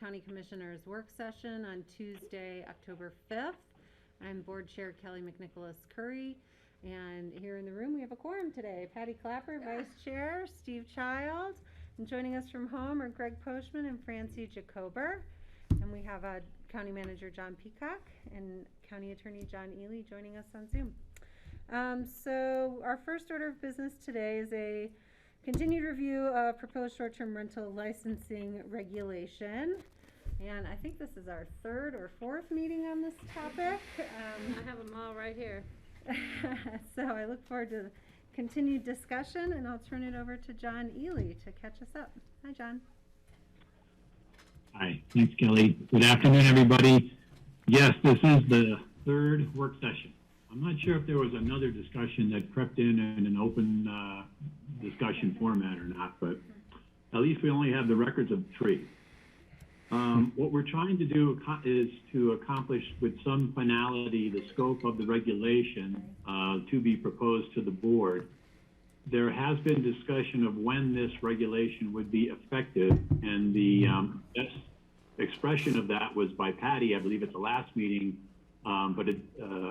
County Commissioners Work Session on Tuesday, October 5th. I'm Board Chair Kelly McNicholas Curry, and here in the room we have a quorum today. Patty Clapper, Vice Chair, Steve Child, and joining us from home are Greg Postman and Francie Jacober. And we have County Manager John Peacock and County Attorney John Ely joining us on Zoom. So our first order of business today is a continued review of proposed short-term rental licensing regulation. And I think this is our third or fourth meeting on this topic. I have them all right here. So I look forward to continued discussion, and I'll turn it over to John Ely to catch us up. Hi, John. Hi, thanks, Kelly. Good afternoon, everybody. Yes, this is the third work session. I'm not sure if there was another discussion that crept in an open discussion format or not, but at least we only have the records of 3. What we're trying to do is to accomplish with some finality the scope of the regulation to be proposed to the board. There has been discussion of when this regulation would be effective, and the best expression of that was by Patty, I believe at the last meeting, but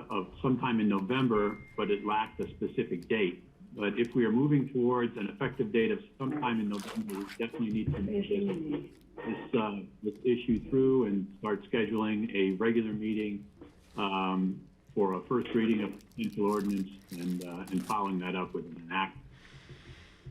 of sometime in November, but it lacked a specific date. But if we are moving towards an effective date of sometime in November, we definitely need to move this issue through and start scheduling a regular meeting for a first reading of potential ordinance and following that up with an act.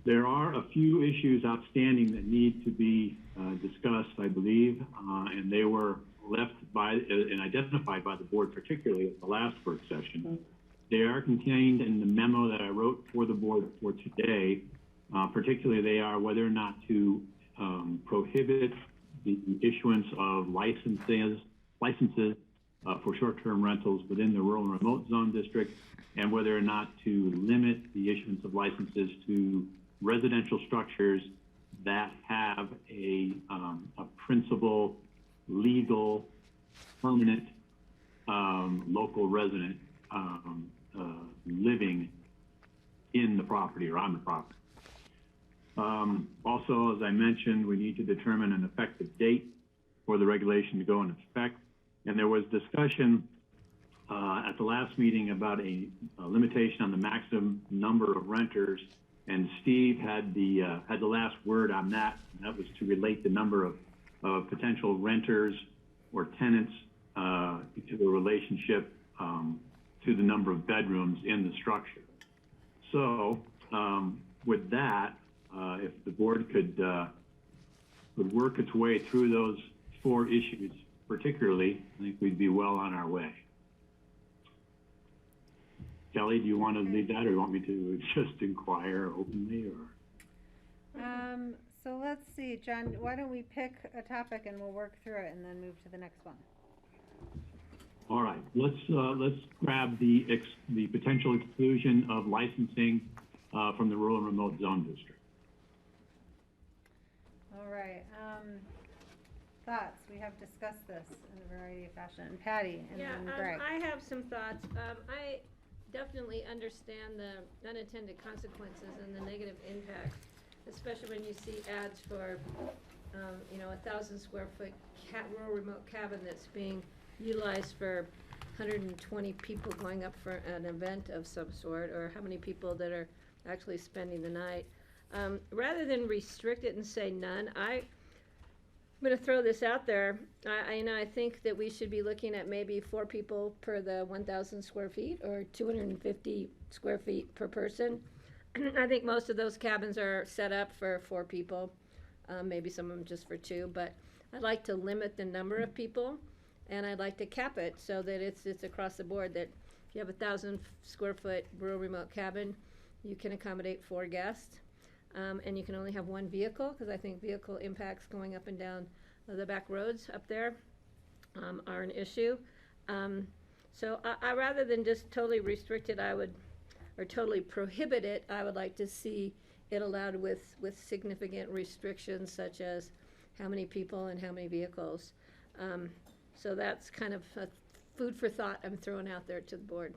There are a few issues outstanding that need to be discussed, I believe, and they were left by and identified by the board, particularly at the last work session. They are contained in the memo that I wrote for the board for today. Particularly, they are whether or not to prohibit the issuance of licenses for short-term rentals within the rural and remote zone district, and whether or not to limit the issuance of licenses to residential structures that have a principal, legal, permanent, local resident living in the property or on the property. Also, as I mentioned, we need to determine an effective date for the regulation to go into effect. And there was discussion at the last meeting about a limitation on the maximum number of renters, and Steve had the last word on that. And that was to relate the number of potential renters or tenants to the relationship to the number of bedrooms in the structure. So with that, if the board could work its way through those 4 issues, particularly, I think we'd be well on our way. Kelly, do you want to lead that, or do you want me to just inquire openly, or? So let's see, John, why don't we pick a topic and we'll work through it and then move to the next one. All right, let's grab the potential exclusion of licensing from the rural and remote zone district. All right, thoughts? We have discussed this in a variety of fashion. Patty and then Greg. I have some thoughts. I definitely understand the unintended consequences and the negative impact, especially when you see ads for, 1,000 square foot rural remote cabin that's being utilized for 120 people going up for an event of some sort, or how many people that are actually spending the night. Rather than restrict it and say none, I'm going to throw this out there. I think that we should be looking at maybe 4 people per the 1,000 square feet, or 250 square feet per person. I think most of those cabins are set up for 4 people, maybe some of them just for 2, but I'd like to limit the number of people, and I'd like to cap it so that it's across the board, that if you have 1,000 square foot rural remote cabin, you can accommodate 4 guests. And you can only have 1 vehicle, because I think vehicle impacts going up and down the back roads up there are an issue. So I rather than just totally restrict it, or totally prohibit it, I would like to see it allowed with significant restrictions, such as how many people and how many vehicles. So that's kind of a food for thought I'm throwing out there to the board.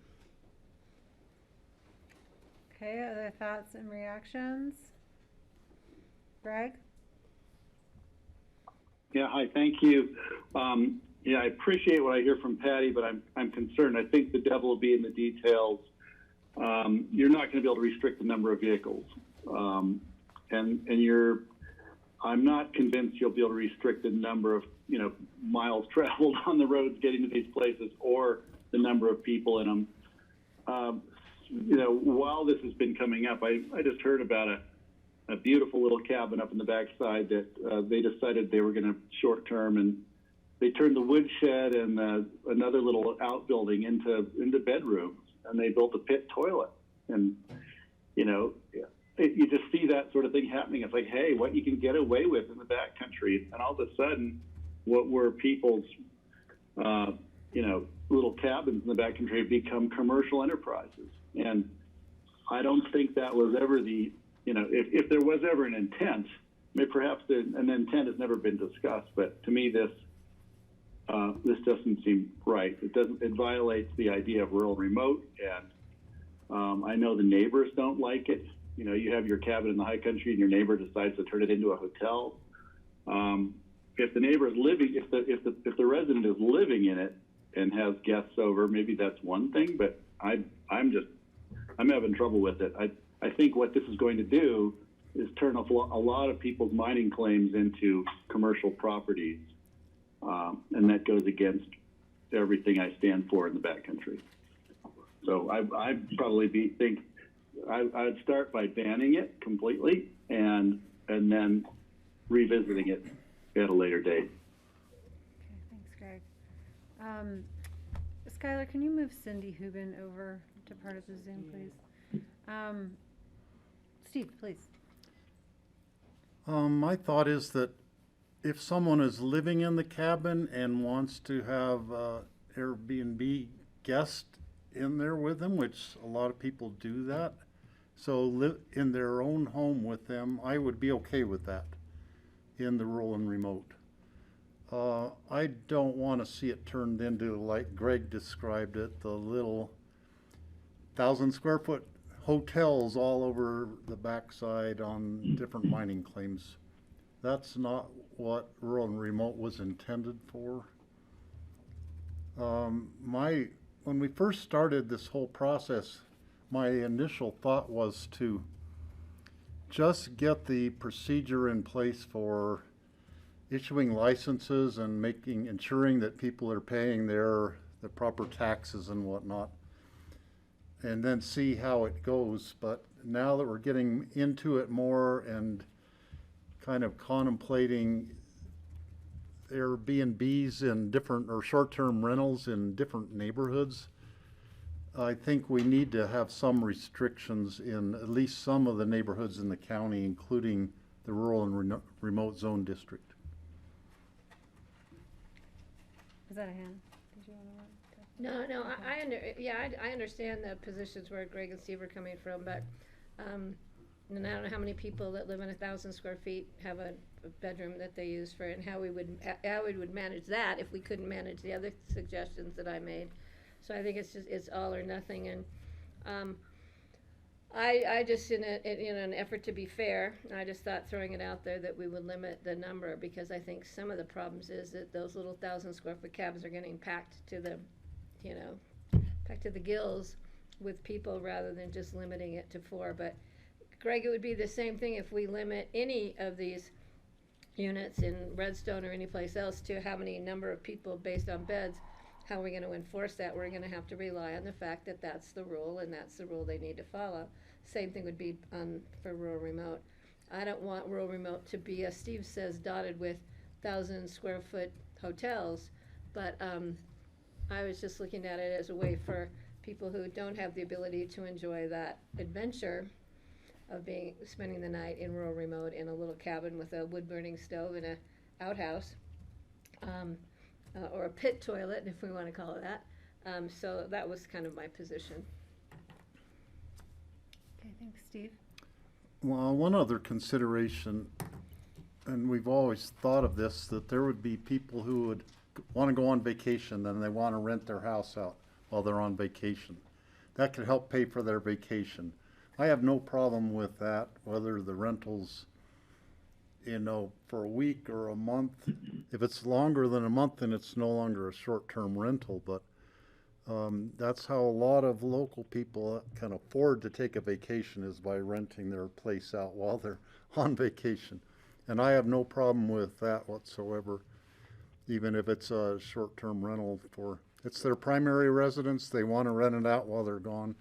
Okay, other thoughts and reactions? Greg? Yeah, hi, thank you. Yeah, I appreciate what I hear from Patty, but I'm concerned. I think the devil will be in the details. You're not going to be able to restrict the number of vehicles, I'm not convinced you'll be able to restrict the number of miles traveled on the roads getting to these places or the number of people in them. While this has been coming up, I just heard about a beautiful little cabin up in the backside that they decided they were going to short term, and they turned the woodshed and another little outbuilding into bedrooms, and they built a pit toilet. And you just see that sort of thing happening. It's like, hey, what you can get away with in the backcountry, and all of a sudden, what were people's little cabins in the backcountry have become commercial enterprises. And I don't think that was ever if there was ever an intent, perhaps an intent has never been discussed, but to me this doesn't seem right. It violates the idea of rural remote, and I know the neighbors don't like it. You have your cabin in the high country and your neighbor decides to turn it into a hotel. If the neighbor is living, if the resident is living in it and has guests over, maybe that's one thing, but I'm having trouble with it. I think what this is going to do is turn a lot of people's mining claims into commercial properties, and that goes against everything I stand for in the backcountry. So I'd start by banning it completely and then revisiting it at a later date. Okay, thanks, Greg. Skylar, can you move Cindy Hubin over to part of the Zoom, please? Steve, please. My thought is that if someone is living in the cabin and wants to have Airbnb guest in there with them, which a lot of people do that, so live in their own home with them, I would be okay with that in the rural and remote. I don't want to see it turned into, like Greg described it, the little 1,000 square foot hotels all over the backside on different mining claims. That's not what rural and remote was intended for. When we first started this whole process, my initial thought was to just get the procedure in place for issuing licenses and ensuring that people are paying the proper taxes and whatnot, and then see how it goes. But now that we're getting into it more and kind of contemplating Airbnbs in different, or short-term rentals in different neighborhoods, I think we need to have some restrictions in at least some of the neighborhoods in the county, including the rural and remote zone district. Was that a hand? Did you want to? No, I understand the positions where Greg and Steve are coming from, but, and I don't know how many people that live in 1,000 square feet have a bedroom that they use for, and how we would manage that if we couldn't manage the other suggestions that I made. So I think it's all or nothing, and I just in an effort to be fair, I just thought throwing it out there that we would limit the number, because I think some of the problems is that those little 1,000 square foot cabins are getting packed to the gills with people rather than just limiting it to 4. But Greg, it would be the same thing if we limit any of these units in Redstone or any place else to how many number of people based on beds. How are we going to enforce that? We're going to have to rely on the fact that that's the rule, and that's the rule they need to follow. Same thing would be for rural remote. I don't want rural remote to be, as Steve says, dotted with 1,000 square foot hotels, but I was just looking at it as a way for people who don't have the ability to enjoy that adventure of spending the night in rural remote in a little cabin with a wood-burning stove and a outhouse. Or a pit toilet, if we want to call it that. So that was kind of my position. Okay, thanks, Steve. Well, one other consideration, and we've always thought of this, that there would be people who would want to go on vacation and they want to rent their house out while they're on vacation. That could help pay for their vacation. I have no problem with that, whether the rental's for a week or a month. If it's longer than a month, then it's no longer a short-term rental, but that's how a lot of local people can afford to take a vacation, is by renting their place out while they're on vacation. And I have no problem with that whatsoever, even if it's a short-term rental it's their primary residence, they want to rent it out while they're gone.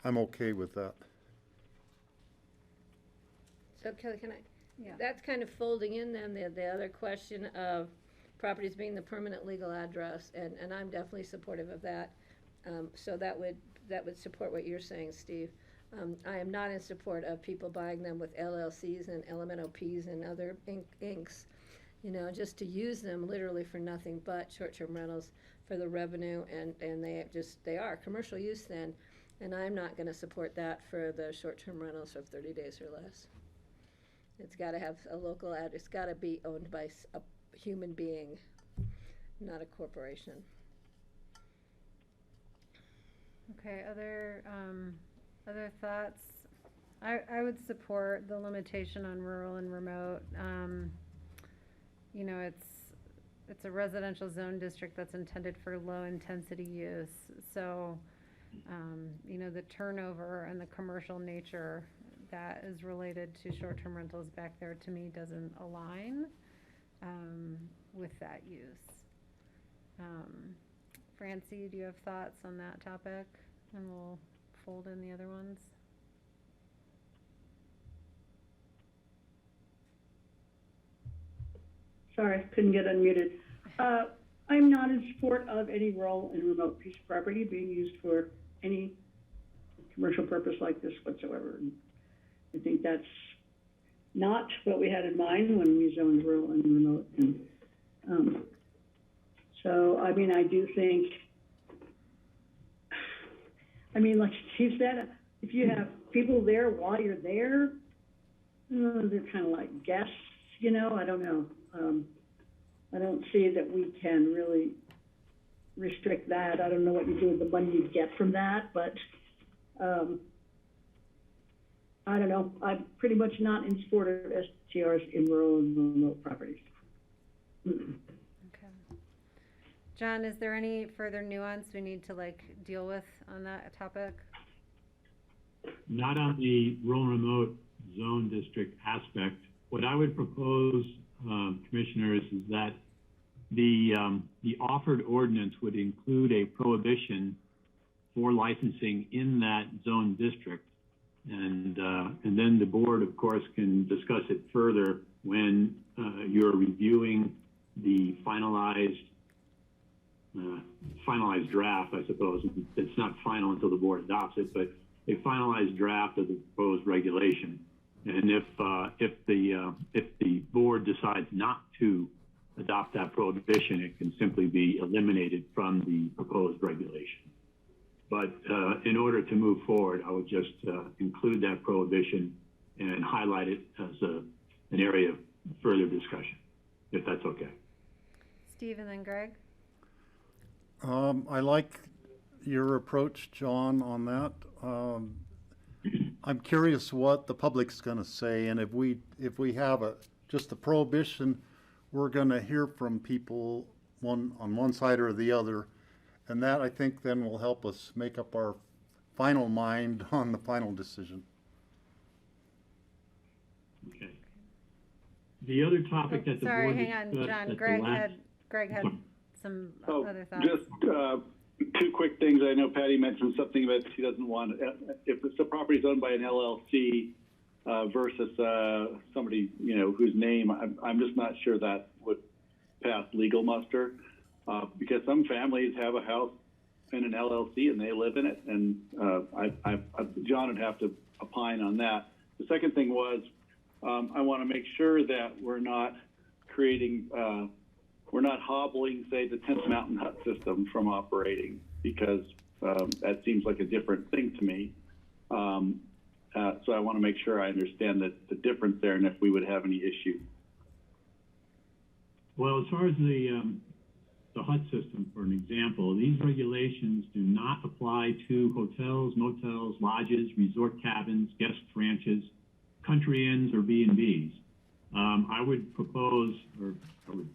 I'm okay with that. So Kelly, can I? Yeah. That's kind of folding in then the other question of properties being the permanent legal address, and I'm definitely supportive of that. So that would support what you're saying, Steve. I am not in support of people buying them with LLCs and LMNOPs and other inks, just to use them literally for nothing but short-term rentals for the revenue, and they are commercial use then, and I'm not gonna support that for the short-term rentals of 30 days or less. It's gotta have a local it's gotta be owned by a human being, not a corporation. Okay, other thoughts? I would support the limitation on rural and remote. It's a residential zone district that's intended for low intensity use. So, the turnover and the commercial nature that is related to short-term rentals back there, to me, doesn't align with that use. Francie, do you have thoughts on that topic? And we'll fold in the other ones. Sorry, couldn't get unmuted. I'm not in support of any rural and remote piece of property being used for any commercial purpose like this whatsoever. And I think that's not what we had in mind when we zoned rural and remote. And so, I do think, like Steve said, if you have people there while you're there, they're kind of like guests, I don't know. I don't see that we can really restrict that. I don't know what you do with the money you get from that, but I don't know. I'm pretty much not in support of STRs in rural and remote properties. Okay. John, is there any further nuance we need to deal with on that topic? Not on the rural and remote zone district aspect. What I would propose, commissioners, is that the offered ordinance would include a prohibition for licensing in that zone district, and then the board, of course, can discuss it further when you're reviewing the finalized draft, I suppose. It's not final until the board adopts it, but a finalized draft of the proposed regulation. And if the board decides not to adopt that prohibition, it can simply be eliminated from the proposed regulation. But in order to move forward, I would just include that prohibition and highlight it as an area of further discussion, if that's okay. Steve and then Greg? I like your approach, John, on that. I'm curious what the public's going to say, and if we have just a prohibition, we're going to hear from people on one side or the other, and that, I think, then will help us make up our final mind on the final decision. Okay. The other topic that the Sorry, board hang on, discussed John. at Greg had some other thoughts. Just two quick things. I know Patty mentioned something about she doesn't want, if the property is owned by an LLC versus somebody, whose name, I'm just not sure that would pass legal muster, because some families have a house in an LLC and they live in it, and John would have to opine on that. The second thing was, I want to make sure that we're not creating, we're not hobbling, say, the 10th Mountain Hut system from operating, because that seems like a different thing to me. So I want to make sure I understand the difference there, and if we would have any issue. Well, as far as the HUD system, for an example, these regulations do not apply to hotels, motels, lodges, resort cabins, guest ranches, country inns, or B&Bs. I would propose, or I would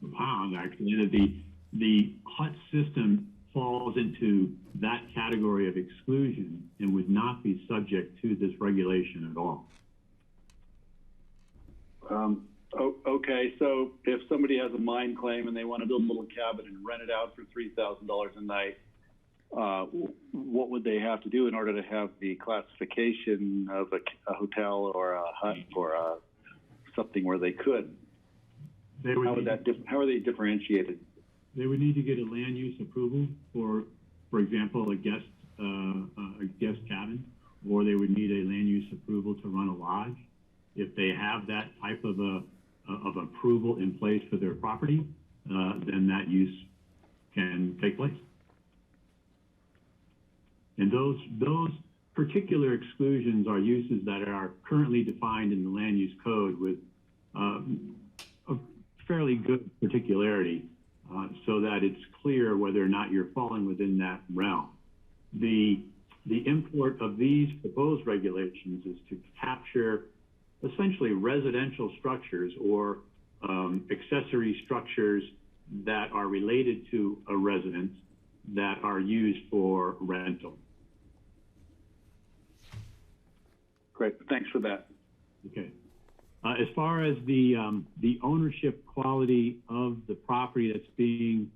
propound actually, that the hut system falls into that category of exclusion and would not be subject to this regulation at all. Okay, so if somebody has a mine claim and they want to build a little cabin and rent it out for $3,000 a night, what would they have to do in order to have the classification of a hotel or a hut or something where they could? How are they differentiated? They would need to get a land use approval for example, a guest cabin, or they would need a land use approval to run a lodge. If they have that type of approval in place for their property, then that use can take place. And those particular exclusions are uses that are currently defined in the land use code with a fairly good particularity, so that it's clear whether or not you're falling within that realm. The import of these proposed regulations is to capture essentially residential structures or accessory structures that are related to a residence that are used for rental. Great, thanks for that. Okay. As far as the ownership quality of the property that's being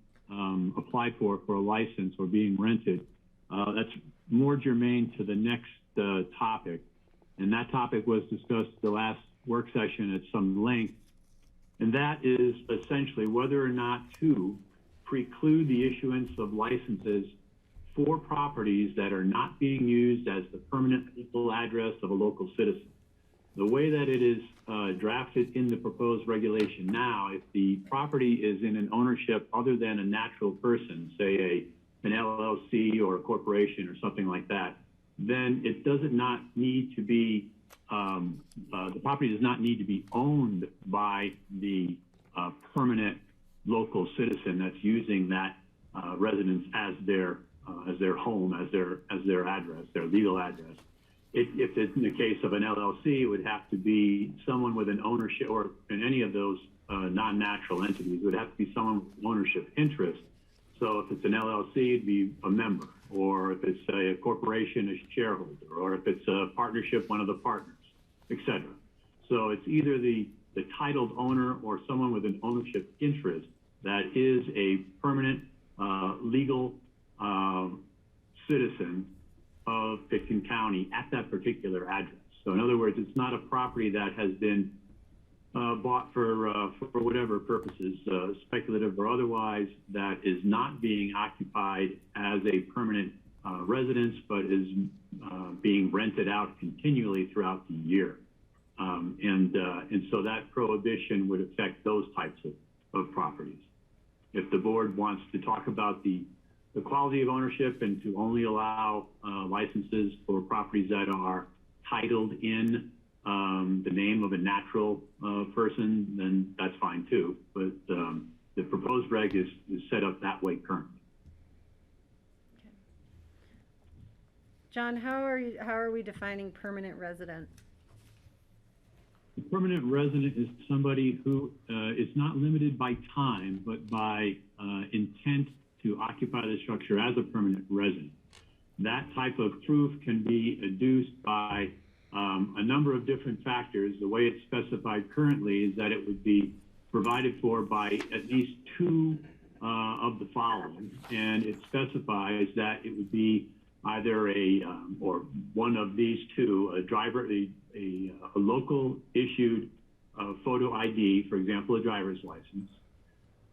applied for a license or being rented, that's more germane to the next topic. And that topic was discussed the last work session at some length. And that is essentially whether or not to preclude the issuance of licenses for properties that are not being used as the permanent legal address of a local citizen. The way that it is drafted in the proposed regulation now, if the property is in an ownership other than a natural person, say an LLC or a corporation or something like that, then it does not need to be, the property does not need to be owned by the permanent local citizen that's using that residence as their home, as their address, their legal address. If it's in the case of an LLC, it would have to be someone with an ownership, or in any of those non-natural entities, it would have to be someone with ownership interest. So if it's an LLC, it'd be a member, or if it's a corporation, a shareholder, or if it's a partnership, one of the partners, etc. So it's either the titled owner or someone with an ownership interest that is a permanent legal citizen of Pitkin County at that particular address. So in other words, it's not a property that has been bought for whatever purposes, speculative or otherwise, that is not being occupied as a permanent residence, but is being rented out continually throughout the year. And so that prohibition would affect those types of properties. If the board wants to talk about the quality of ownership and to only allow licenses for properties that are titled in the name of a natural person, then that's fine too. But the proposed reg is set up that way currently. Okay. John, how are we defining permanent resident? The permanent resident is somebody who is not limited by time, but by intent to occupy the structure as a permanent resident. That type of proof can be adduced by a number of different factors. The way it's specified currently is that it would be provided for by at least two of the following, and it specifies that it would be either or one of these two, a driver, a local issued photo ID, for example, a driver's license,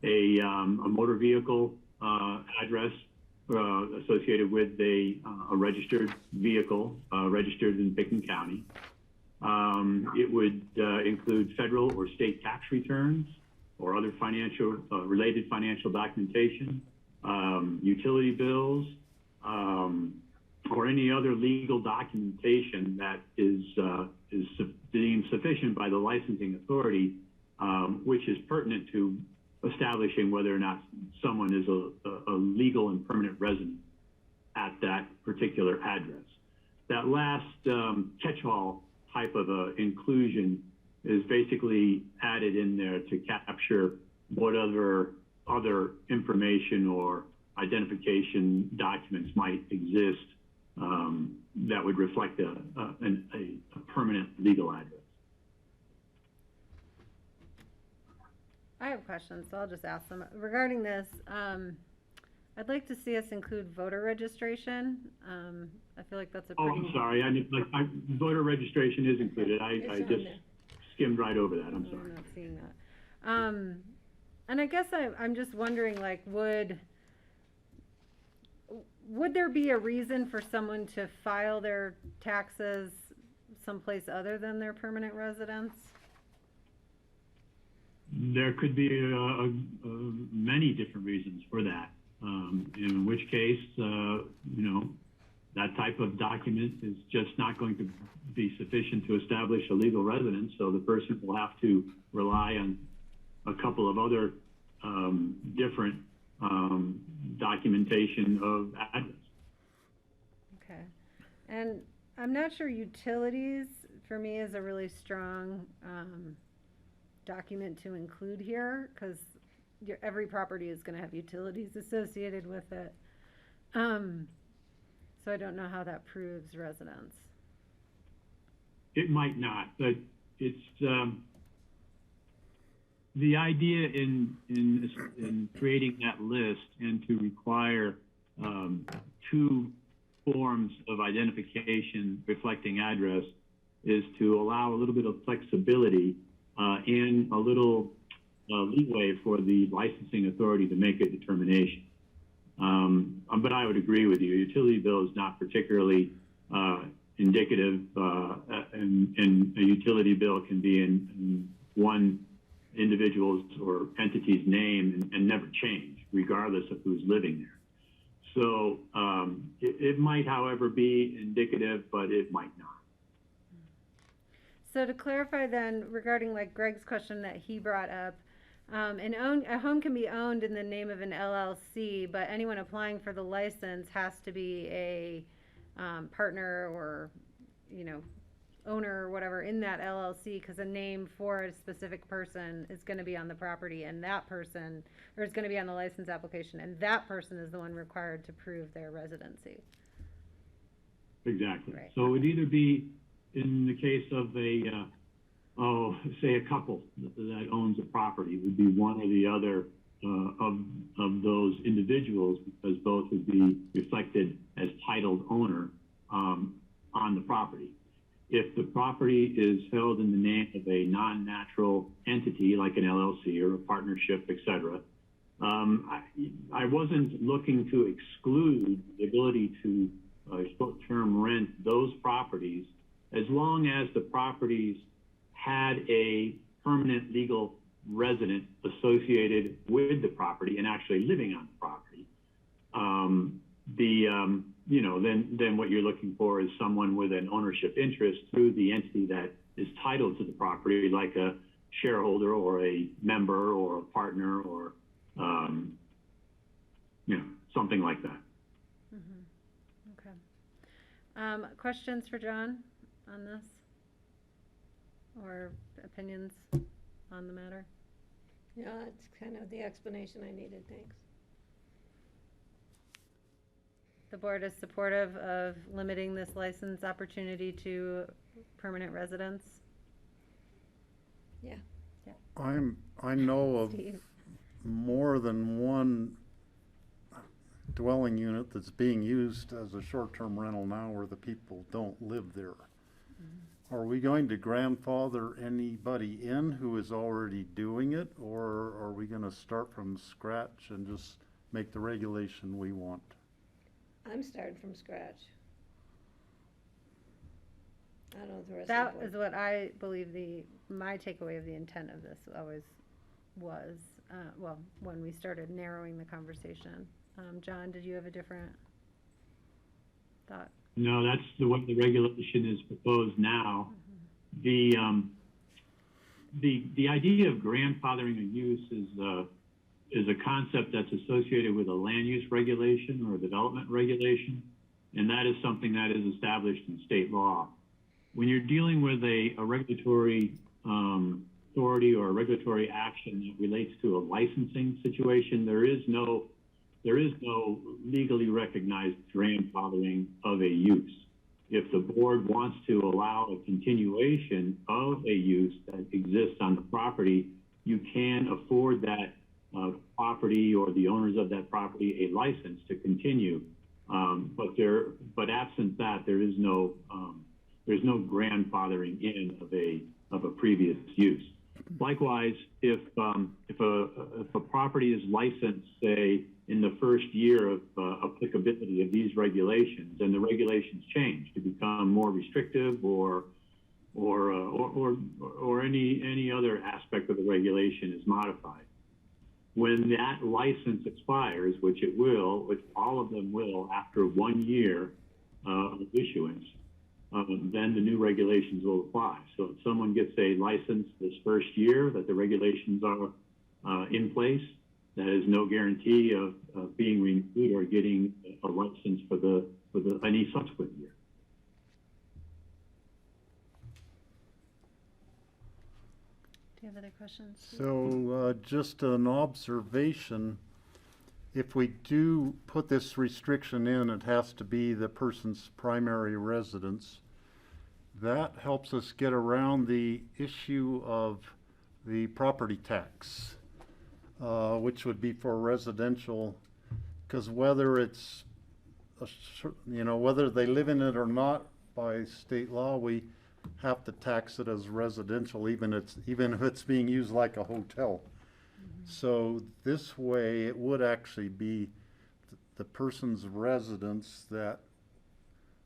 a motor vehicle address associated with a registered vehicle registered in Pitkin County. It would include federal or state tax returns or other related financial documentation, utility bills, or any other legal documentation that is deemed sufficient by the licensing authority, which is pertinent to establishing whether or not someone is a legal and permanent resident at that particular address. That last catch-all type of inclusion is basically added in there to capture what other information or identification documents might exist that would reflect a permanent legal address. I have questions, so I'll just ask them. Regarding this, I'd like to see us include voter registration. I feel like that's a Oh, pretty. I'm sorry. Voter registration is included. I It's on just there. skimmed right over that. I'm I'm sorry. not seeing that. And I guess I'm just wondering, like, would there be a reason for someone to file their taxes someplace other than their permanent residence? There could be many different reasons for that. In which case, that type of document is just not going to be sufficient to establish a legal residence. So the person will have to rely on a couple of other different documentation of address. Okay. And I'm not sure utilities, for me, is a really strong document to include here, because every property is going to have utilities associated with it. So I don't know how that proves residence. It might not, but it's the idea in creating that list and to require two forms of identification reflecting address is to allow a little bit of flexibility and a little leeway for the licensing authority to make a determination. But I would agree with you. Utility bill is not particularly indicative, and a utility bill can be in one individual's or entity's name and never change, regardless of who's living there. So it might, however, be indicative, but it might not. So to clarify then, regarding like Greg's question that he brought up, a home can be owned in the name of an LLC, but anyone applying for the license has to be a partner or, owner or whatever in that LLC, because a name for a specific person is going to be on the property, and that person, or is going to be on the license application, and that person is the one required to prove their residency. Exactly. Right. So it would either be in the case of say a couple that owns a property, would be one or the other of those individuals, because both would be reflected as titled owner on the property. If the property is held in the name of a non-natural entity like an LLC or a partnership, etc., I wasn't looking to exclude the ability to short-term rent those properties as long as the properties had a permanent legal resident associated with the property and actually living on the property. Then what you're looking for is someone with an ownership interest through the entity that is titled to the property, like a shareholder or a member or a partner or something like that. Mm-hmm. Okay. Questions for John on this? Or opinions on the matter? Yeah, it's kind of the explanation I needed, thanks. The board is supportive of limiting this license opportunity to permanent residents? Yeah. I know of Steve? more than one dwelling unit that's being used as a short-term rental now where the people don't live there. Mm-hmm. Are we going to grandfather anybody in who is already doing it, or are we going to start from scratch and just make the regulation we want? I'm starting from scratch. I don't know if the rest That of the board. is what I believe my takeaway of the intent of this always was, when we started narrowing the conversation. John, did you have a different thought? No, that's what the regulation is proposed now. Mm-hmm. The idea of grandfathering a use is a concept that's associated with a land use regulation or a development regulation, and that is something that is established in state law. When you're dealing with a regulatory authority or regulatory action that relates to a licensing situation, there is no legally recognized grandfathering of a use. If the board wants to allow a continuation of a use that exists on the property, you can afford that property or the owners of that property a license to continue. But absent that, there's no grandfathering in of a previous use. Likewise, if a property is licensed, say, in the first year of applicability of these regulations, and the regulations change to become more restrictive or any other aspect of the regulation is modified, when that license expires, which it will, which all of them will after 1 year of issuance, then the new regulations will apply. So if someone gets a license this first year that the regulations are in place, that is no guarantee of being renewed or getting a license for any subsequent year. Do you have other questions? So just an observation, if we do put this restriction in, it has to be the person's primary residence. That helps us get around the issue of the property tax, which would be for residential, because whether it's, whether they live in it or not, by state law, we have to tax it as residential, even if it's being used like a hotel. So this way, it would actually be the person's residence that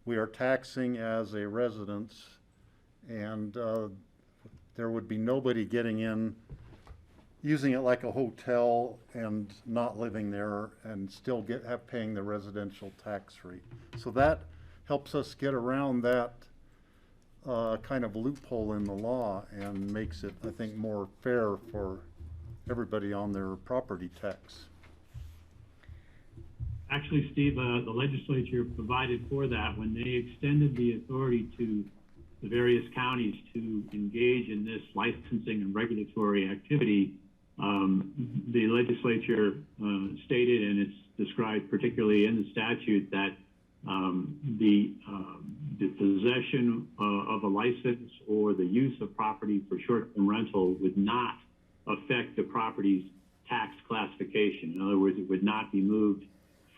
we are taxing as a residence, and there would be nobody getting in, using it like a hotel and not living there and still paying the residential tax rate. So that helps us get around that kind of loophole in the law and makes it, I think, more fair for everybody on their property tax. Actually, Steve, the legislature provided for that when they extended the authority to the various counties to engage in this licensing and regulatory activity. The legislature stated, and it's described particularly in the statute, that the possession of a license or the use of property for short-term rental would not affect the property's tax classification. In other words, it would not be moved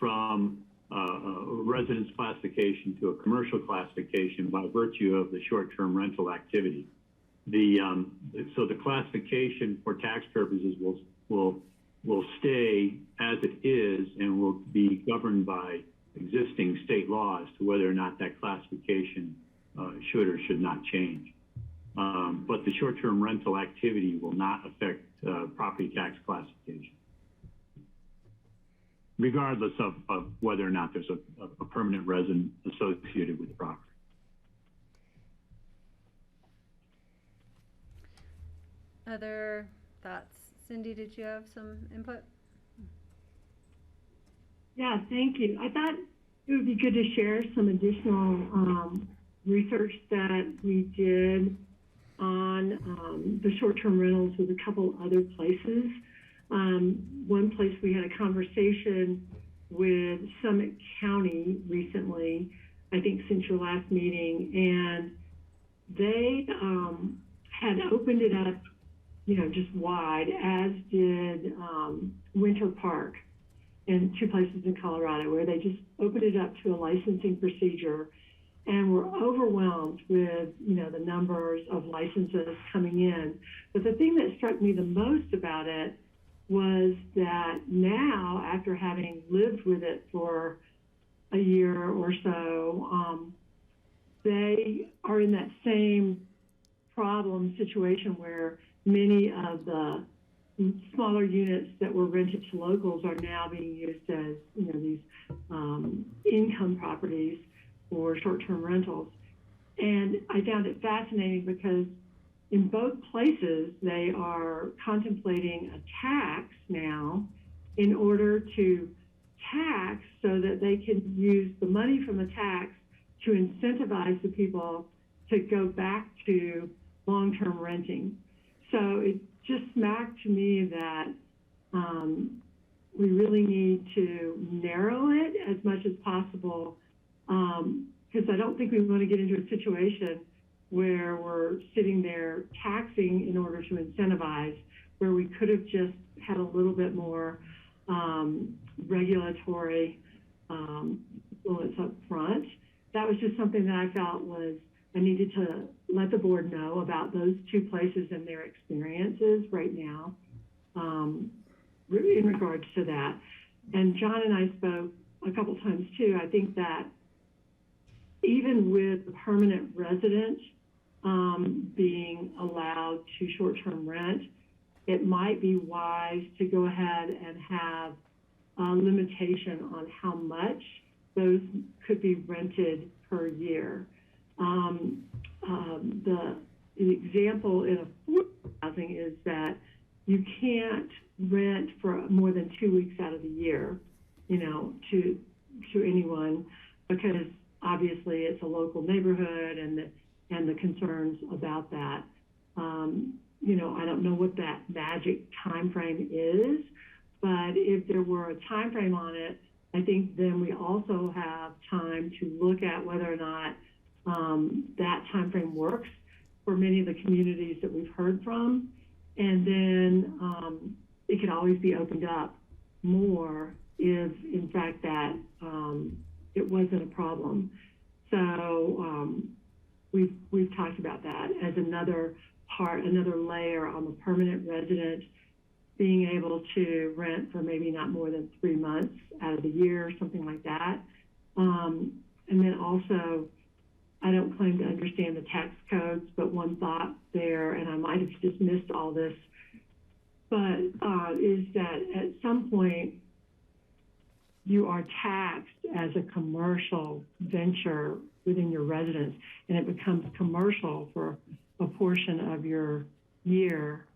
from a residence classification to a commercial classification by virtue of the short-term rental activity. So the classification for tax purposes will stay as it is and will be governed by existing state law as to whether or not that classification should or should not change. But the short-term rental activity will not affect property tax classification, regardless of whether or not there's a permanent resident associated with the property. Other thoughts? Cindy, did you have some input? Yeah, thank you. I thought it would be good to share some additional research that we did on the short-term rentals with a couple other places. One place we had a conversation with Summit County recently, I think since your last meeting, and they had opened it up, just wide, as did Winter Park in two places in Colorado, where they just opened it up to a licensing procedure and were overwhelmed with, the numbers of licenses coming in. But the thing that struck me the most about it was that now, after having lived with it for a year or so, they are in that same problem situation where many of the smaller units that were rented to locals are now being used as, these income properties for short-term rentals. And I found it fascinating because in both places, they are contemplating a tax now in order to tax so that they can use the money from the tax to incentivize the people to go back to long-term renting. So it just smacked to me that we really need to narrow it as much as possible, because I don't think we want to get into a situation where we're sitting there taxing in order to incentivize, where we could have just had a little bit more regulatory influence up front. That was just something that I felt was I needed to let the board know about those two places and their experiences right now in regards to that. And John and I spoke a couple times too. I think that even with a permanent resident being allowed to short-term rent, it might be wise to go ahead and have a limitation on how much those could be rented per year. The example in affordable housing is that you can't rent for more than 2 weeks out of the year, you know, to anyone, because obviously it's a local neighborhood and the concerns about that. You know, I don't know what that magic time frame is, but if there were a time frame on it, I think then we also have time to look at whether or not that time frame works for many of the communities that we've heard from. And then it could always be opened up more if, in fact, that it wasn't a problem. So we've talked about that as another part, another layer on the permanent resident being able to rent for maybe not more than 3 months out of the year, something like that. And then also, I don't claim to understand the tax codes, but one thought there, and I might have just missed all this, but is that at some point you are taxed as a commercial venture within your residence, and it becomes commercial for a portion of your year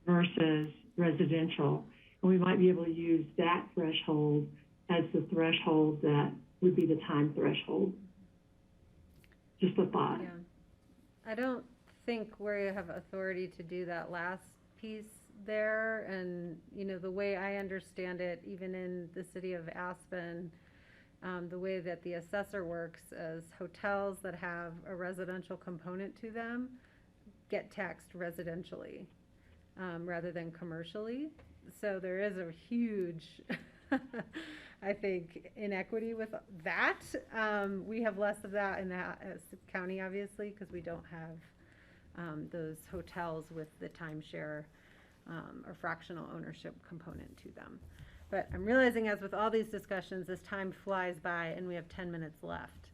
versus residential. And we might be able to use that threshold as the threshold that would be the time threshold. Just a thought. Yeah. I don't think we have authority to do that last piece there. And, you know, the way I understand it, even in the city of Aspen, the way that the assessor works is hotels that have a residential component to them get taxed residentially rather than commercially. So there is a huge, I think, inequity with that. We have less of that in the county, obviously, because we don't have those hotels with the timeshare or fractional ownership component to them. But I'm realizing as with all these discussions, this time flies by and we have 10 minutes left.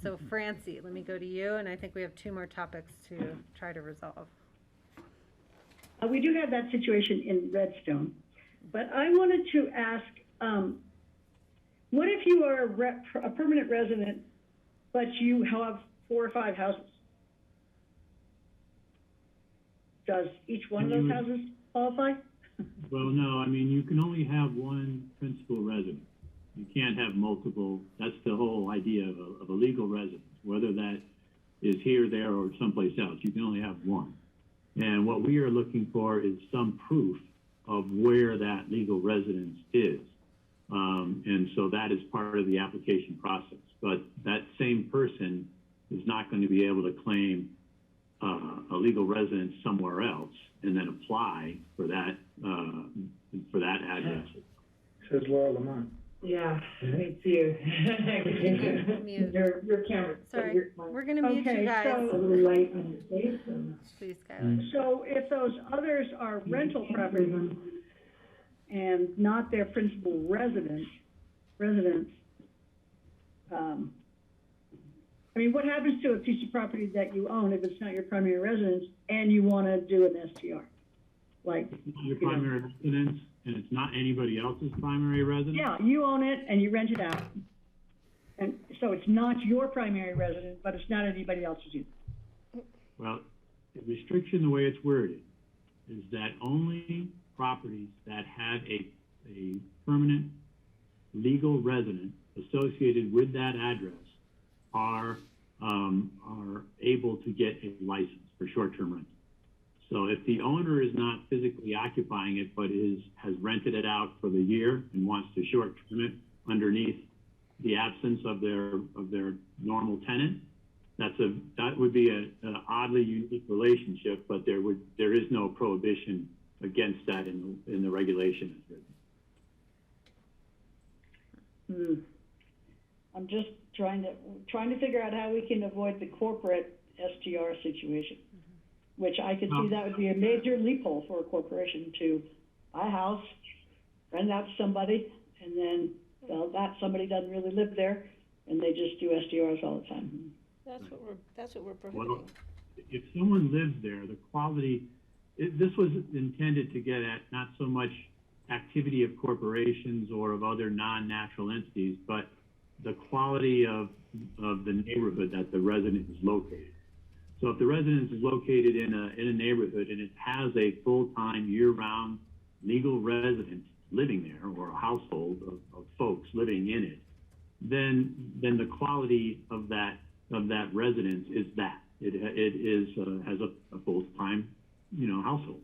So Francie, let me go to you, and I think we have 2 more topics to try to resolve. We do have that situation in Redstone, but I wanted to ask, what if you are a permanent resident, but you have 4 or 5 houses? Does each one of those houses qualify? Well, no, I mean, you can only have one principal residence. You can't have multiple. That's the whole idea of a legal residence, whether that is here, there, or someplace else. You can only have one. And what we are looking for is some proof of where that legal residence is. And so that is part of the application process. But that same person is not going to be able to claim a legal residence somewhere else and then apply for that address. Says Laura Lamont. Yeah, me too. Mute. Your camera. Sorry, we're going to mute you guys. A little late on your face. Please, Skylar. So if those others are rental properties and not their principal residence, I mean, what happens to a piece of property that you own if it's not your primary residence and you want to do an STR? Like, It's not your primary residence, and it's not anybody else's primary residence? yeah, you own it and you rent it out. And so it's not your primary residence, but it's not anybody else's either. Well, the restriction, the way it's worded, is that only properties that have a permanent legal resident associated with that address are are able to get a license for short-term rental. So if the owner is not physically occupying it, but has rented it out for the year and wants to short-term it underneath the absence of their normal tenant, that would be an oddly unique relationship, but there is no prohibition against that in the regulation as written. I'm just trying to figure out how we can avoid the corporate STR situation, which I could see that would be a major loophole for a corporation to buy a house, rent it out to somebody, and then, well, that somebody doesn't really live there, and they just do STRs all the time. That's what we're prohibiting. Well, if someone lives there, the quality, this was intended to get at not so much activity of corporations or of other non-natural entities, but the quality of the neighborhood that the resident is located. So if the residence is located in a neighborhood and it has a full-time year-round legal resident living there, or a household of folks living in it, then the quality of that residence is that it has a full-time household.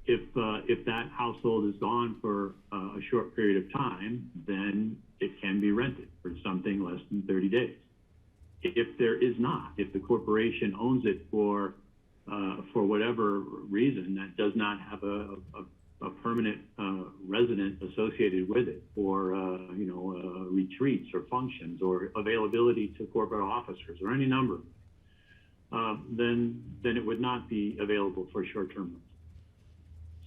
If that household is gone for a short period of time, then it can be rented for something less than 30 days. If there is not, if the corporation owns it for whatever reason that does not have a permanent resident associated with it, or retreats or functions or availability to corporate officers or any number, then it would not be available for short-term rentals.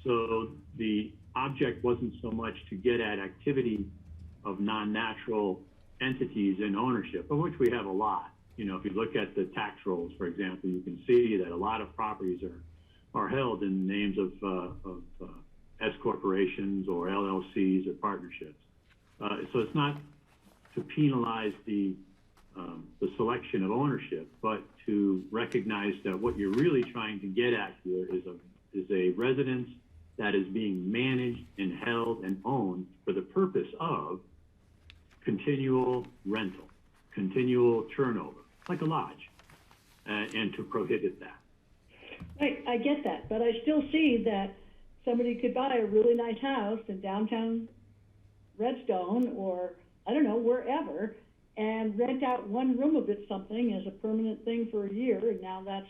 So the object wasn't so much to get at activity of non-natural entities in ownership, of which we have a lot. If you look at the tax rolls, for example, you can see that a lot of properties are held in names of S corporations or LLCs or partnerships. So it's not to penalize the selection of ownership, but to recognize that what you're really trying to get at here is a residence that is being managed and held and owned for the purpose of continual rental, continual turnover, like a lodge, and to prohibit that. I get that, but I still see that somebody could buy a really nice house in downtown Redstone, or I don't know, wherever, and rent out one room of it something as a permanent thing for a year, and now that's,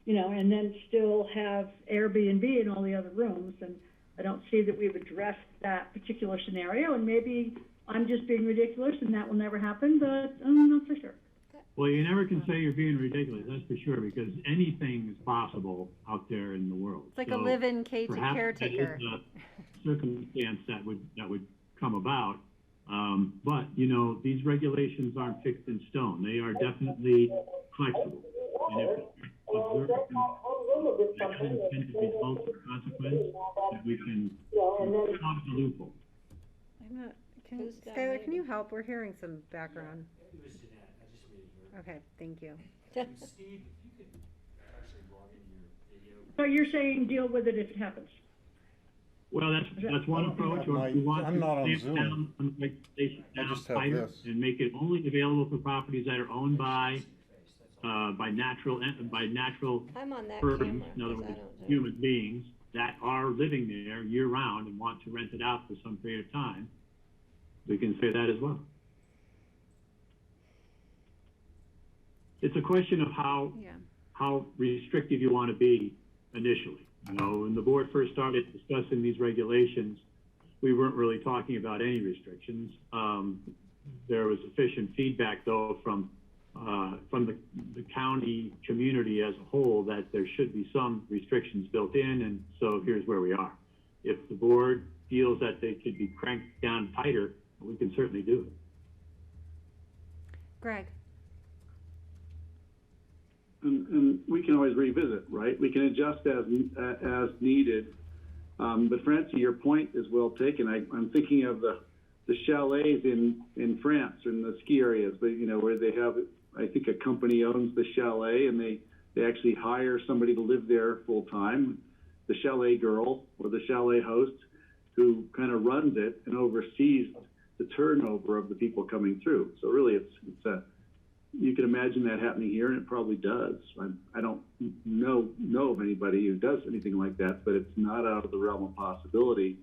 and then still have Airbnb in all the other rooms. And I don't see that we've addressed that particular scenario, and maybe I'm just being ridiculous and that will never happen, but I'm not for sure. Well, you never can say you're being ridiculous, that's for sure, because anything is possible out there in the world. It's like a live-in perhaps caretaker. that is a circumstance that would come about. But these regulations aren't fixed in stone. They are definitely flexible. And if unintended results or consequence, that we can cause a loophole. Skylar, can you help? We're hearing some background. Okay, thank you. Steve, if you could actually log into your video. So you're saying deal with it if it happens? Well, that's one approach, or if you want I'm not on to Zoom. stamp down on regulation I down just have tighter this. and make it only available for properties that are owned by natural I'm on that persons, camera, in other 'cause I words, don't do it. human beings that are living there year-round and want to rent it out for some period of time. We can say that as well. It's a question of how restrictive you want to be initially. When the board first started discussing these regulations, we weren't really talking about any restrictions. There was sufficient feedback, though, from the county community as a whole that there should be some restrictions built in, and so here's where we are. If the board feels that they could be cranked down tighter, we can certainly do it. Greg. And we can always revisit, right? We can adjust as needed. But Francie, your point is well taken. I'm thinking of the chalets in France, in the ski areas, but where they have, I think a company owns the chalet, and they actually hire somebody to live there full time, the chalet girl or the chalet host, who kind of runs it and oversees the turnover of the people coming through. So really, it's you can imagine that happening here, and it probably does. I don't know of anybody who does anything like that, but it's not out of the realm of possibility.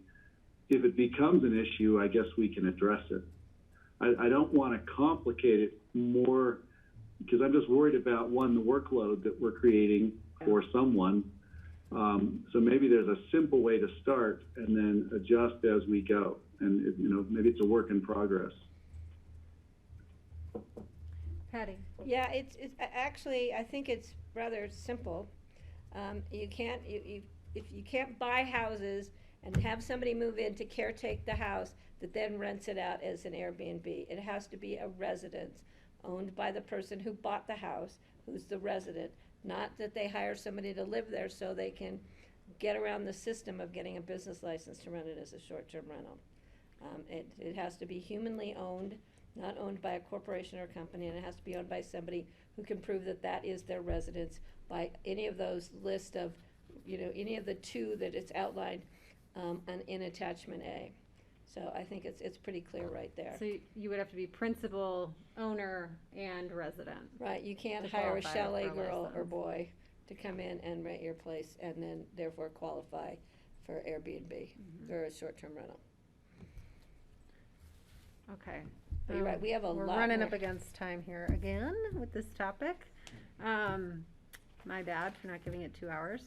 If it becomes an issue, I guess we can address it. I don't want to complicate it more, because I'm just worried about, one, the workload that we're creating for someone. So maybe there's a simple way to start and then adjust as we go. And, maybe it's a work in progress. Patty? Yeah, it's actually, I think it's rather simple. You can't, if you can't buy houses and have somebody move in to caretake the house that then rents it out as an Airbnb, it has to be a residence owned by the person who bought the house, who's the resident, not that they hire somebody to live there so they can get around the system of getting a business license to rent it as a short-term rental. It has to be humanly owned, not owned by a corporation or company, and it has to be owned by somebody who can prove that that is their residence by any of those list of, any of the two that it's outlined in attachment A. So I think it's pretty clear right there. So you would have to be principal, owner, and resident. Right, you can't to hire a qualify chalet for a girl or license. boy to come in and rent your place and then therefore qualify for Airbnb or a short-term rental. Okay. But you're right, we have a We're lot running more. up against time here again with this topic. My bad for not giving it 2 hours.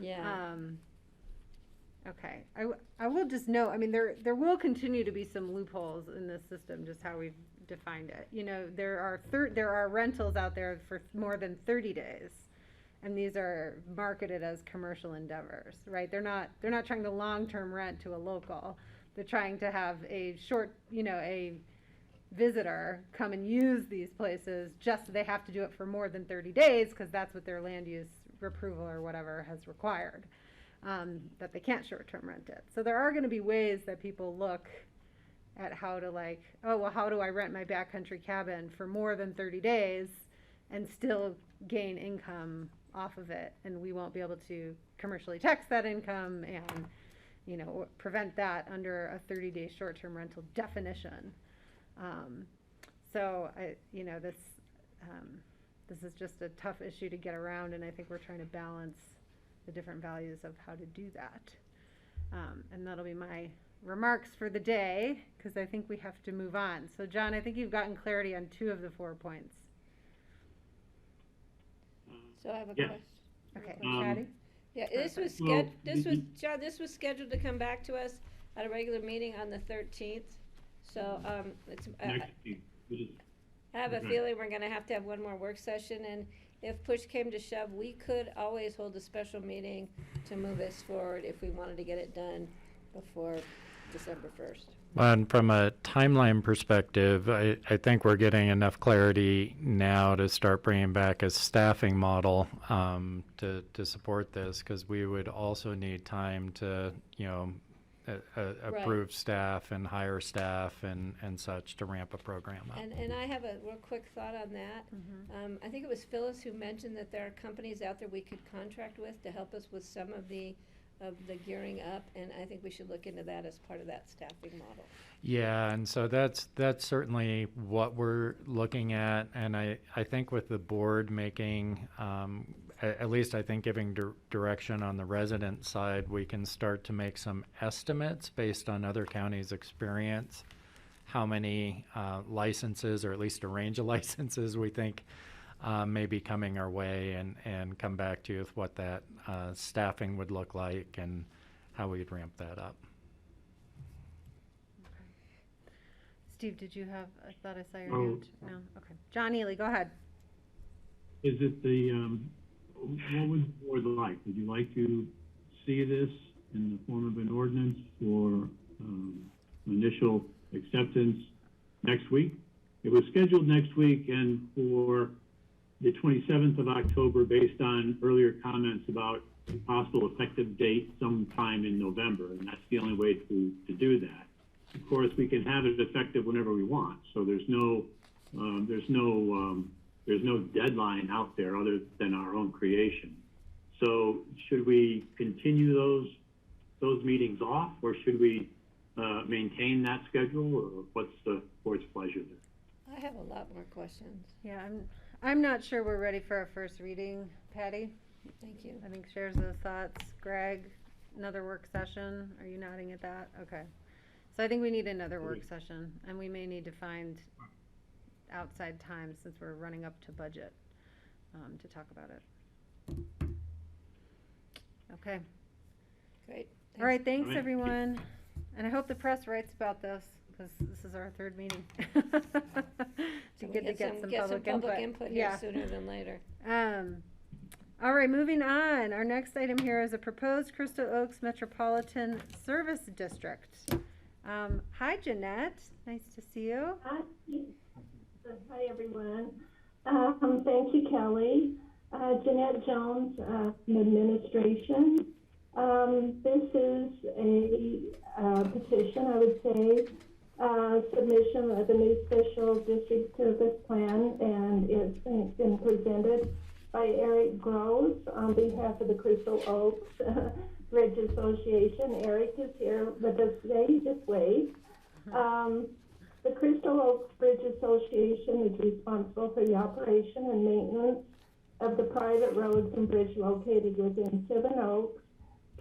Yeah. Okay, I will just note, there will continue to be some loopholes in this system, just how we've defined it. There are rentals out there for more than 30 days, and these are marketed as commercial endeavors, right? They're not trying to long-term rent to a local. They're trying to have a a visitor come and use these places, just they have to do it for more than 30 days because that's what their land use approval or whatever has required. That they can't short-term rent it. So there are going to be ways that people look at how to how do I rent my backcountry cabin for more than 30 days and still gain income off of it, and we won't be able to commercially tax that income and prevent that under a 30-day short-term rental definition. So this is just a tough issue to get around, and I think we're trying to balance the different values of how to do that. And that'll be my remarks for the day, because I think we have to move on. So John, I think you've gotten clarity on 2 of the 4 points. So I have a Yeah. question. Okay, Patty? Yeah, this was Well, John, this was scheduled to come back to us at a regular meeting on the 13th. So, it's, Next week, we just, I have a Okay. feeling we're gonna have to have one more work session, and if push came to shove, we could always hold a special meeting to move this forward if we wanted to get it done before December 1st. And from a timeline perspective, I think we're getting enough clarity now to start bringing back a staffing model to support this, because we would also need time to, approve staff and hire staff and such to ramp a program up. And I have a real quick thought on that. I think it was Phyllis who mentioned that there are companies out there we could contract with to help us with some of the gearing up, and I think we should look into that as part of that staffing model. Yeah, and so that's certainly what we're looking at, and I think with the board making, at least I think giving direction on the resident side, we can start to make some estimates based on other counties' experience, how many licenses, or at least a range of licenses we think may be coming our way, and come back to you with what that staffing would look like and how we'd ramp that up. Steve, did you have, I thought I saw your Oh. hand. No? Okay. John Ely, go ahead. is it what would the board like? Would you like to see this in the form of an ordinance for initial acceptance next week? It was scheduled next week and for the 27th of October, based on earlier comments about a possible effective date sometime in November, and that's the only way to do that. Of course, we can have it effective whenever we want, so there's no deadline out there other than our own creation. So should we continue those meetings off, or should we maintain that schedule, or what's the board's pleasure there? I have a lot more questions. questions. Yeah, I'm not sure we're ready for our first reading, Patty. Thank you. I think shares those thoughts. Greg, another work session. Are you nodding at that? Okay. So I think we need another work session, and we may need to find outside time since we're running up to budget, to talk about it. Okay. Great. All right, thanks All right. everyone. And I hope the press writes about this, because this is our third meeting. So Be we good to get some get public input here Yeah. sooner than later. All right, moving on. Our next item here is a proposed Crystal Oaks Metropolitan Service District. Hi, Jeanette. Nice to see you. Hi, everyone. Thank you, Kelly. Jeanette Jones from Administration. This is a petition, I would say, submission of the new special district service plan, and it's been presented by Eric Groves on behalf of the Crystal Oaks Bridge Association. Eric is here with us today. Just wave. The Crystal Oaks Bridge Association is responsible for the operation and maintenance of the private roads and bridge located within 7 Oaks,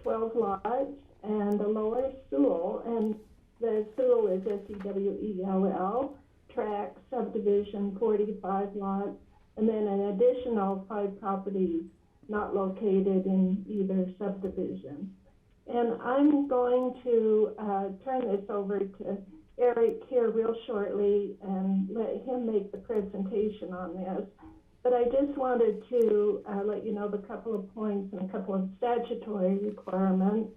12 lots, and the Lower Sewell, and the Sewell is S-E-W-E-L-L, tract subdivision, 45 lots, and then an additional 5 properties not located in either subdivision. And I'm going to turn this over to Eric here real shortly and let him make the presentation on this. But I just wanted to let you know the couple of points and a couple of statutory requirements.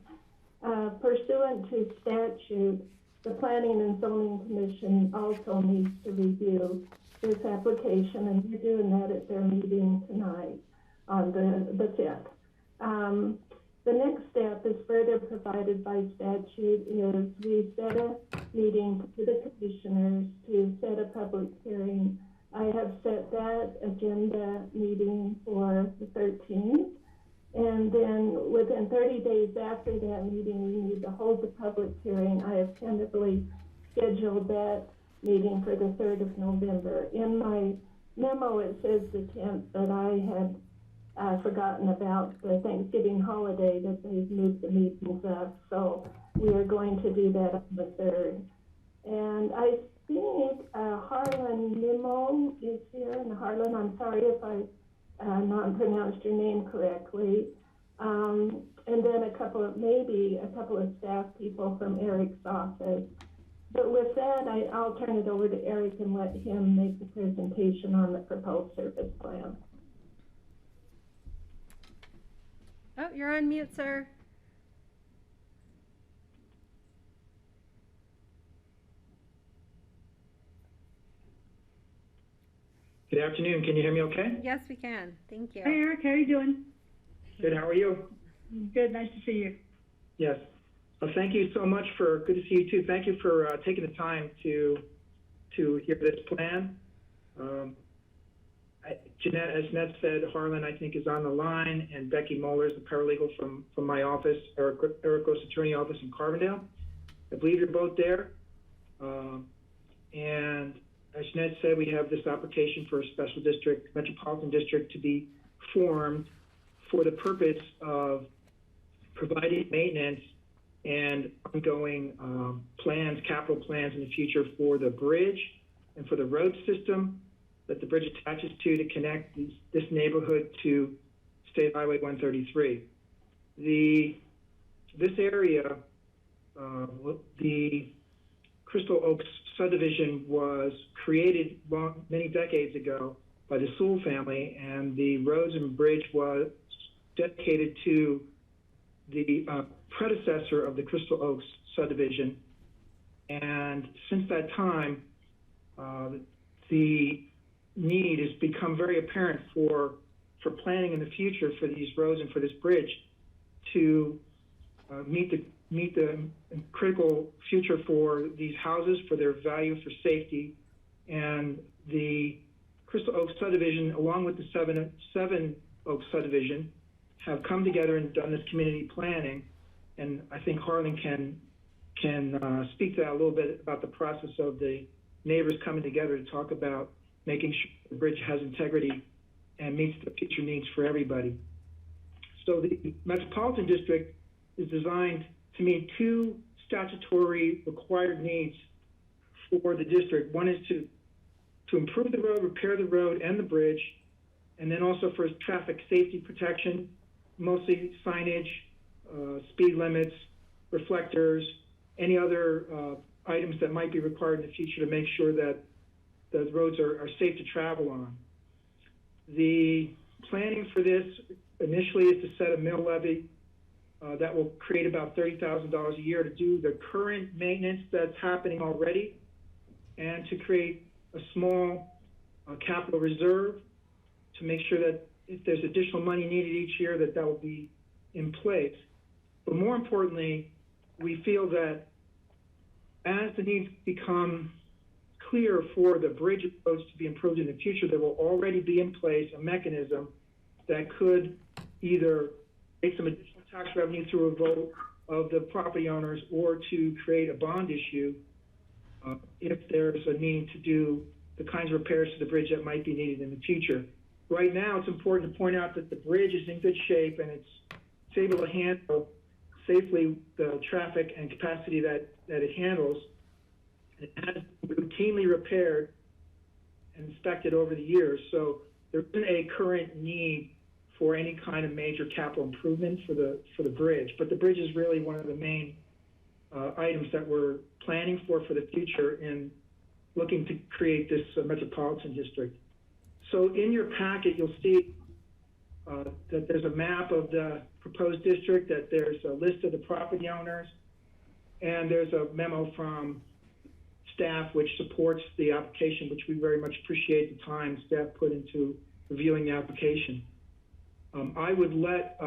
Pursuant to statute, the Planning and Zoning Commission also needs to review this application, and we're doing that at their meeting tonight on the 5th. The next step is further provided by statute is we set a meeting to the commissioners to set a public hearing. I have set that agenda meeting for the 13th. And then within 30 days after that meeting, we need to hold the public hearing. I have tentatively scheduled that meeting for the 3rd of November. In my memo, it says the 10th, but I had forgotten about the Thanksgiving holiday that they've moved the meetings up. So we are going to do that on the 3rd. And I think Harlan Nimmo is here. And Harlan, I'm sorry if I not pronounced your name correctly. And then maybe a couple of staff people from Eric's office. But with that, I'll turn it over to Eric and let him make the presentation on the proposed service plan. Oh, you're on mute, sir. Good afternoon. Can you hear me okay? Yes, we can. Thank you. Hi, Eric, how are you doing? Good. How are you? Good, nice to see you. Yes. Well, thank you so much good to see you too. Thank you for taking the time to hear this plan. Jeanette, as Jeanette said, Harlan, I think, is on the line, and Becky Moeller is the paralegal from my office, Eric Gross Attorney Office in Carbondale. I believe you're both there. And as Jeanette said, we have this application for a special district, metropolitan district, to be formed for the purpose of providing maintenance and ongoing plans, capital plans in the future for the bridge and for the road system that the bridge attaches to connect this neighborhood to State Highway 133. This area, the Crystal Oaks subdivision was created many decades ago by the Sewell family, and the roads and bridge was dedicated to the predecessor of the Crystal Oaks subdivision. And since that time, the need has become very apparent for planning in the future for these roads and for this bridge to meet the critical future for these houses, for their value, for safety. And the Crystal Oaks subdivision, along with the Seven Oaks subdivision, have come together and done this community planning. And I think Harlan can speak to that a little bit about the process of the neighbors coming together to talk about making sure the bridge has integrity and meets the future needs for everybody. So the Metropolitan District is designed to meet two statutory required needs for the district. One is to improve the road, repair the road and the bridge, and then also for traffic safety protection, mostly signage, speed limits, reflectors, any other items that might be required in the future to make sure that the roads are safe to travel on. The planning for this initially is to set a mill levy that will create about $30,000 a year to do the current maintenance that's happening already, and to create a small capital reserve to make sure that if there's additional money needed each year, that will be in place. But more importantly, we feel that as the needs become clear for the bridge approach to be improved in the future, there will already be in place a mechanism that could either create some additional tax revenue through a vote of the property owners, or to create a bond issue if there's a need to do the kinds of repairs to the bridge that might be needed in the future. Right now, it's important to point out that the bridge is in good shape and it's able to handle safely the traffic and capacity that it handles. It has been routinely repaired and inspected over the years, so there isn't a current need for any kind of major capital improvement for the bridge. But the bridge is really one of the main items that we're planning for the future in looking to create this metropolitan district. So in your packet, you'll see that there's a map of the proposed district, that there's a list of the property owners, and there's a memo from staff which supports the application, which we very much appreciate the time staff put into reviewing the application. I would let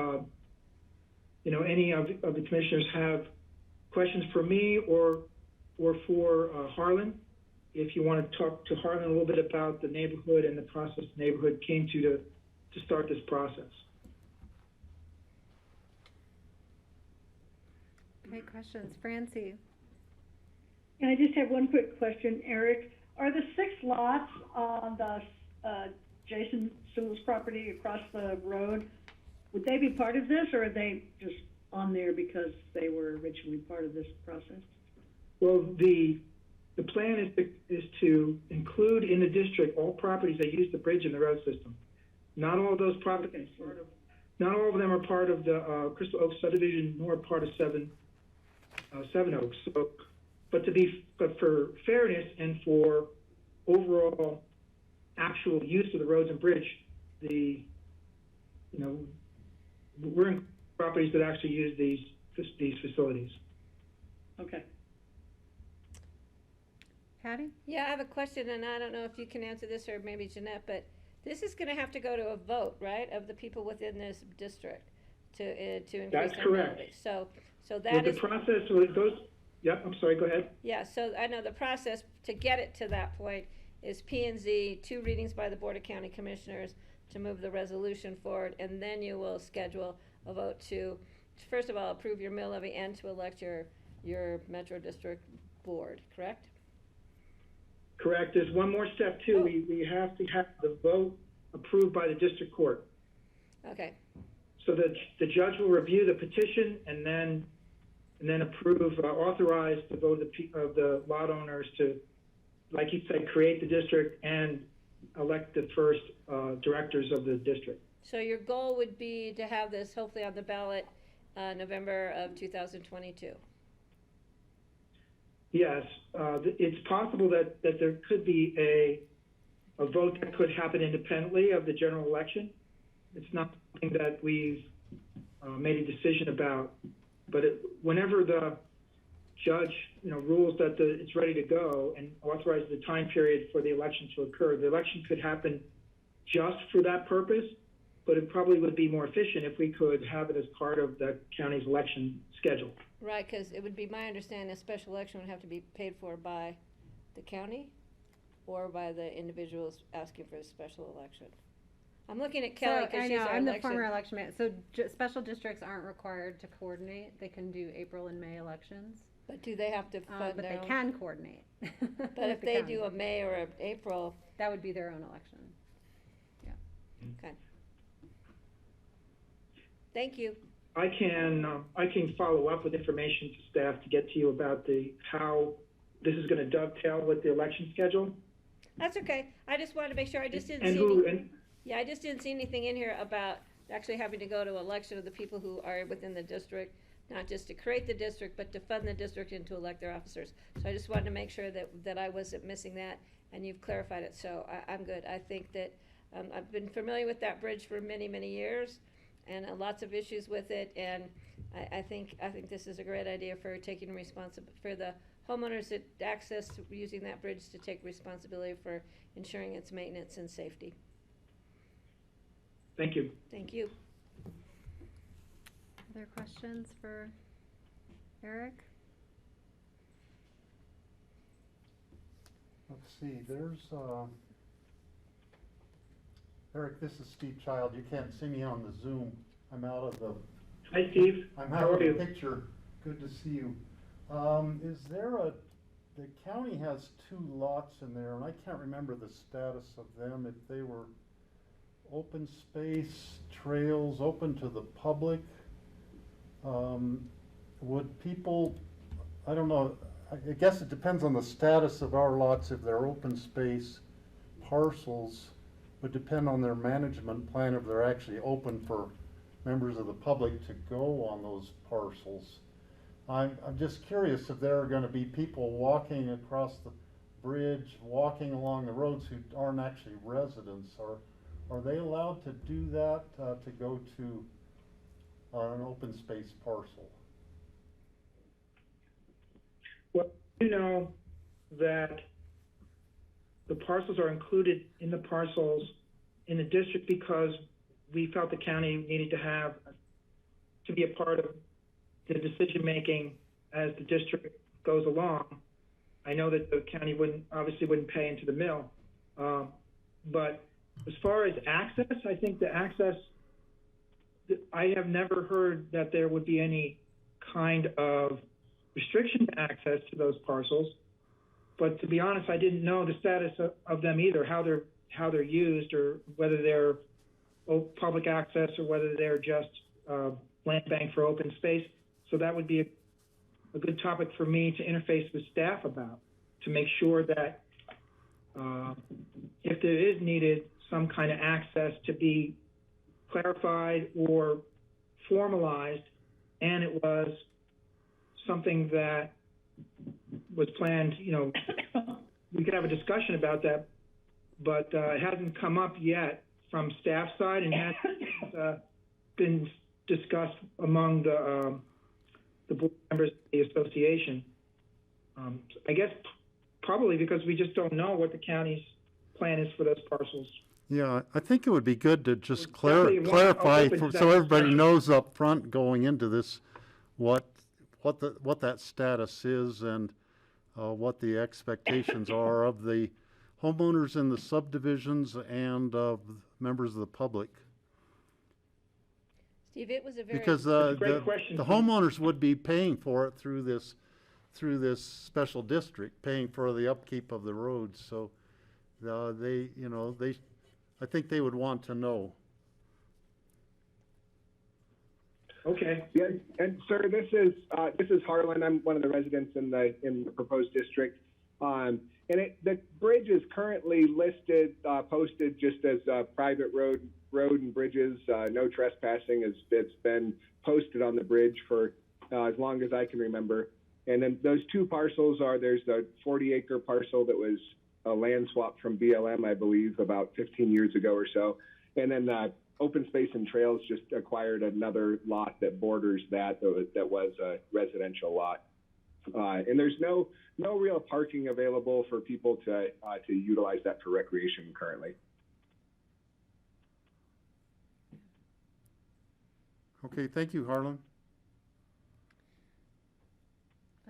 any of the commissioners have questions for me or for Harlan. If you want to talk to Harlan a little bit about the neighborhood and the process the neighborhood came to start this process. Okay, questions. Francie? And I just have one quick question, Eric. Are the 6 lots on the Jason Sewell's property across the road, would they be part of this, or are they just on there because they were originally part of this process? Well, the plan is to include in the district all properties that use the bridge and the road system. Not all of those properties, not all of them are part of the Crystal Oaks subdivision, nor part of Seven Oaks. So, but for fairness and for overall actual use of the roads and bridge, we're in properties that actually use these facilities. Okay. Patty? Yeah, I have a question, and I don't know if you can answer this, or maybe Jeanette, but this is gonna have to go to a vote, right, of the people within this district to increase That's their correct. millage. So that is. The process goes, yep, I'm sorry, go ahead. Yeah, so I know the process to get it to that point is P&Z, 2 readings by the Board of County Commissioners to move the resolution forward, and then you will schedule a vote to, first of all, approve your mill levy and to elect your Metro District Board, correct? Correct. There's one more step too. Oh. We have to have the vote approved by the district court. Okay, So the judge will review the petition and then approve, authorize the vote of the lot owners to, like you said, create the district and elect the first directors of the district. so your goal would be to have this hopefully on the ballot November of 2022. Yes, it's possible that there could be a vote that could happen independently of the general election. It's not something that we've made a decision about, but whenever the judge, rules that it's ready to go and authorizes the time period for the election to occur, the election could happen just for that purpose, but it probably would be more efficient if we could have it as part of the county's election schedule. Right, because it would be my understanding a special election would have to be paid for by the county or by the individuals asking for a special election. I'm looking at Kelly because she's our I'm election. the former election man. So special districts aren't required to coordinate. They can do April and May elections. But do they have to fund but their they own? can coordinate. But if they do a May or a April, That would be their own election. okay. Thank you. I can follow up with information to staff to get to you about how this is gonna dovetail with the election schedule. That's okay. I just wanted to make sure. I just didn't And see who, any, and, yeah, I just didn't see anything in here about actually having to go to election of the people who are within the district, not just to create the district, but to fund the district and to elect their officers. So I just wanted to make sure that I wasn't missing that, and you've clarified it, so I'm good. I think that, I've been familiar with that bridge for many, many years, and lots of issues with it, and I think this is a great idea for taking for the homeowners that access to using that bridge to take responsibility for ensuring its maintenance and safety. thank you. Thank you. Other questions for Eric? Let's see, Eric, this is Steve Child. You can't see me on the Zoom. I'm out of the, Hi, Steve. I'm How out are of you? the picture. Good to see you. The county has 2 lots in there, and I can't remember the status of them, if they were open space, trails, open to the public. Would people, I don't know, I guess it depends on the status of our lots. If they're open space parcels, would depend on their management plan if they're actually open for members of the public to go on those parcels. I'm just curious if there are gonna be people walking across the bridge, walking along the roads who aren't actually residents. Are they allowed to do that, to go to an open space parcel? Well, you know that the parcels are included in the parcels in the district because we felt the county needed to be a part of the decision-making as the district goes along. I know that the county obviously wouldn't pay into the mill. But as far as access, I think the access, I have never heard that there would be any kind of restriction to access to those parcels. But to be honest, I didn't know the status of them either, how they're used, or whether they're public access or whether they're just land bank for open space. So that would be a good topic for me to interface with staff about, to make sure that if there is needed some kind of access to be clarified or formalized, and it was something that was planned, we could have a discussion about that, but it hasn't come up yet from staff side and hasn't been discussed among the board members of the association. I guess probably because we just don't know what the county's plan is for those parcels. Yeah, I think it would be good to just Definitely clarify open to that so everybody discussion. knows up front going into this what that status is and what the expectations are of the homeowners in the subdivisions and of members of the public. Steve, it was a very. Because That's a great question, the Steve. homeowners would be paying for it through this special district, paying for the upkeep of the roads. So I think they would want to know. Okay. Yes, and sir, this is Harlan. I'm one of the residents in the proposed district. And the bridge is currently listed, posted just as a private road and bridges. No trespassing. It's been posted on the bridge for as long as I can remember. And then those 2 parcels there's the 40-acre parcel that was a land swap from BLM, I believe, about 15 years ago or so. And then Open Space and Trails just acquired another lot that borders that was a residential lot. And there's no real parking available for people to utilize that for recreation currently. Okay, thank you, Harlan.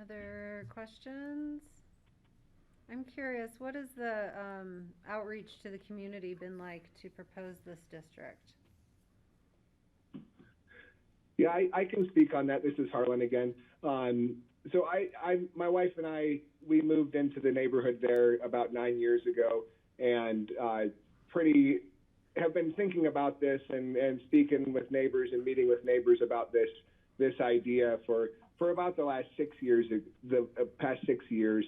Other questions? I'm curious, what has the outreach to the community been like to propose this district? Yeah, I can speak on that. This is Harlan again. so my wife and I, we moved into the neighborhood there about 9 years ago, and have been thinking about this and speaking with neighbors and meeting with neighbors about this idea for about the last 6 years, the past 6 years.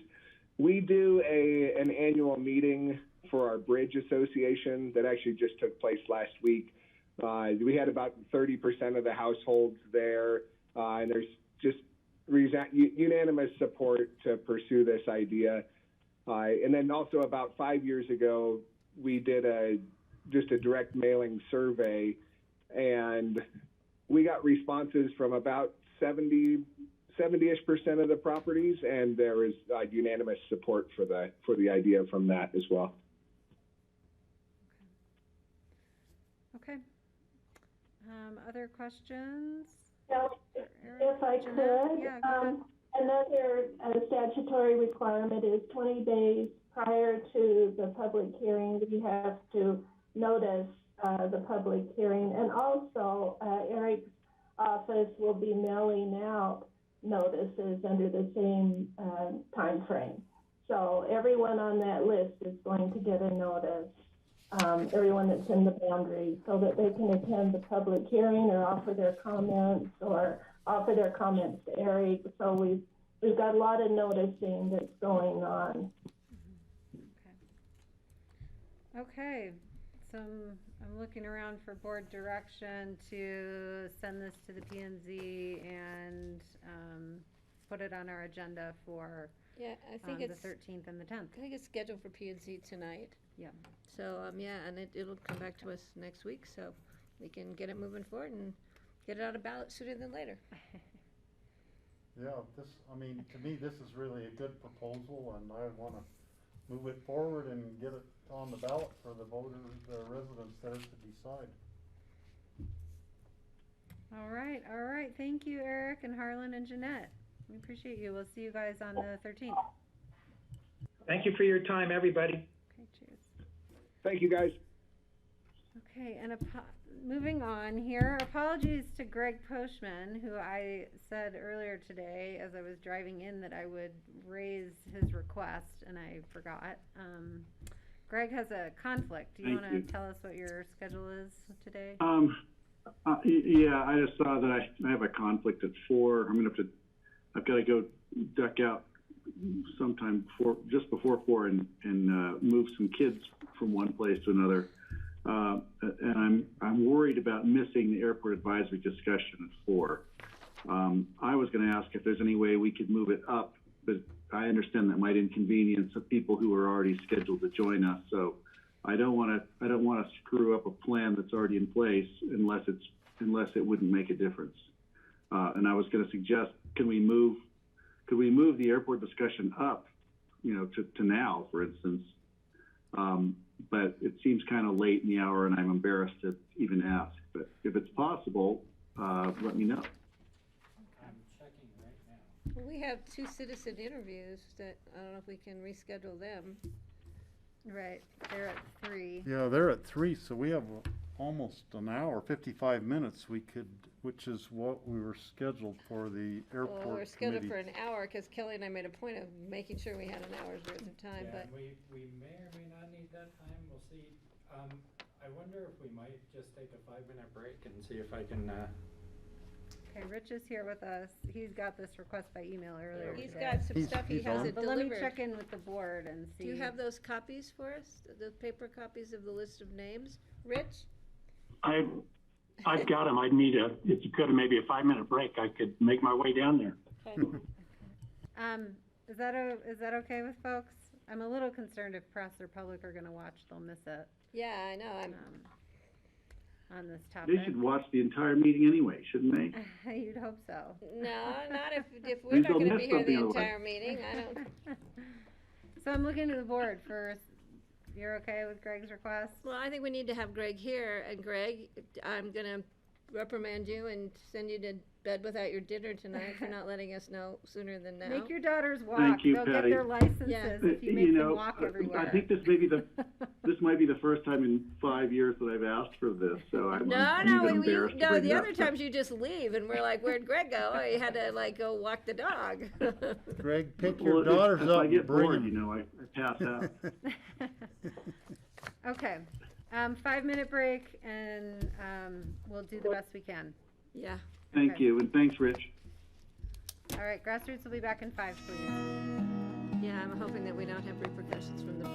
We do an annual meeting for our bridge association that actually just took place last week. We had about 30% of the households there, and there's just unanimous support to pursue this idea. And then also about 5 years ago, we did just a direct mailing survey, and we got responses from about 70-ish% of the properties, and there was unanimous support for the idea from that as well. Okay. Other questions? So, if I could, Yeah, go ahead. another statutory requirement is 20 days prior to the public hearing, we have to notice the public hearing. And also, Eric's office will be mailing out notices under the same time frame. So everyone on that list is going to get a notice, everyone that's in the boundary, so that they can attend the public hearing or offer their comments to Eric. So we've got a lot of noticing that's going on. Okay, so I'm looking around for board direction to send this to the P&Z and put it on our agenda for Yeah, I think the it's, 13th and the 10th. I think it's scheduled for P&Z tonight. Yeah. So, yeah, and it'll come back to us next week, so we can get it moving forward and get it on a ballot sooner than later. Yeah, to me, this is really a good proposal, and I want to move it forward and get it on the ballot for the voters, the residents there to decide. All right. Thank you, Eric and Harlan and Jeanette. We appreciate you. We'll see you guys on the 13th. Thank you for your time, everybody. Okay, cheers. Thank you, guys. Okay, and moving on here, apologies to Greg Poshman, who I said earlier today as I was driving in that I would raise his request, and I forgot. Greg has a conflict. Do you want to tell us what your schedule is today? Yeah, I just saw that I have a conflict at 4. I've got to go duck out sometime just before 4 and move some kids from one place to another. And I'm worried about missing the airport advisory discussion at 4. I was going to ask if there's any way we could move it up, but I understand that might inconvenience the people who are already scheduled to join us. So I don't want to screw up a plan that's already in place unless it wouldn't make a difference. And I was going to suggest, could we move the airport discussion up, to now, for instance? But it seems kind of late in the hour, and I'm embarrassed to even ask. But if it's possible, let me know. I'm checking right now. Well, we have 2 citizen interviews that, I don't know if we can reschedule them. Right, they're at 3. Yeah, they're at 3, so we have almost an hour, 55 minutes which is what we were scheduled for the airport committee. Well, we're scheduled for an hour, because Kelly and I made a point of making sure we had an hour's worth of time, Yeah, but. we may or may not need that time, we'll see. I wonder if we might just take a 5-minute break and see if I can, Okay, Rich is here with us. He's got this request by email earlier He's today. got some stuff he he's has on. it But let me delivered. check in with the board and see. Do you have those copies for us? The paper copies of the list of names? Rich? I've got them. It's good, maybe a 5-minute break. I could make my way down there. Okay. Is that okay with folks? I'm a little concerned if press or public are going to watch, they'll miss it. Yeah, I know. On this topic. They should watch the entire meeting anyway, shouldn't they? You'd hope so. No, not if we're Please not don't going to miss be here the something otherwise. entire meeting. I don't. So I'm looking to the board first. You're okay with Greg's request? Well, I think we need to have Greg here, and Greg, I'm going to reprimand you and send you to bed without your dinner tonight for not letting us know sooner than now. Make your daughters walk. Thank you, They'll get Patty. their licenses Yeah. if you make them walk everywhere. I think this might be the first time in 5 years that I've asked for this, so I'm even embarrassed to bring the it other up. times you just leave and we're like, where'd Greg go? Oh, he had to like go walk the dog. Greg, pick Well, your daughters if up I and get bring bored, them. I pass out. Okay, 5-minute break, and we'll do the best we can. Yeah. Thank Okay. you, and thanks, Rich. All right, Grassroots will be back in 5, please. Yeah, I'm hoping that we don't have repercussions from the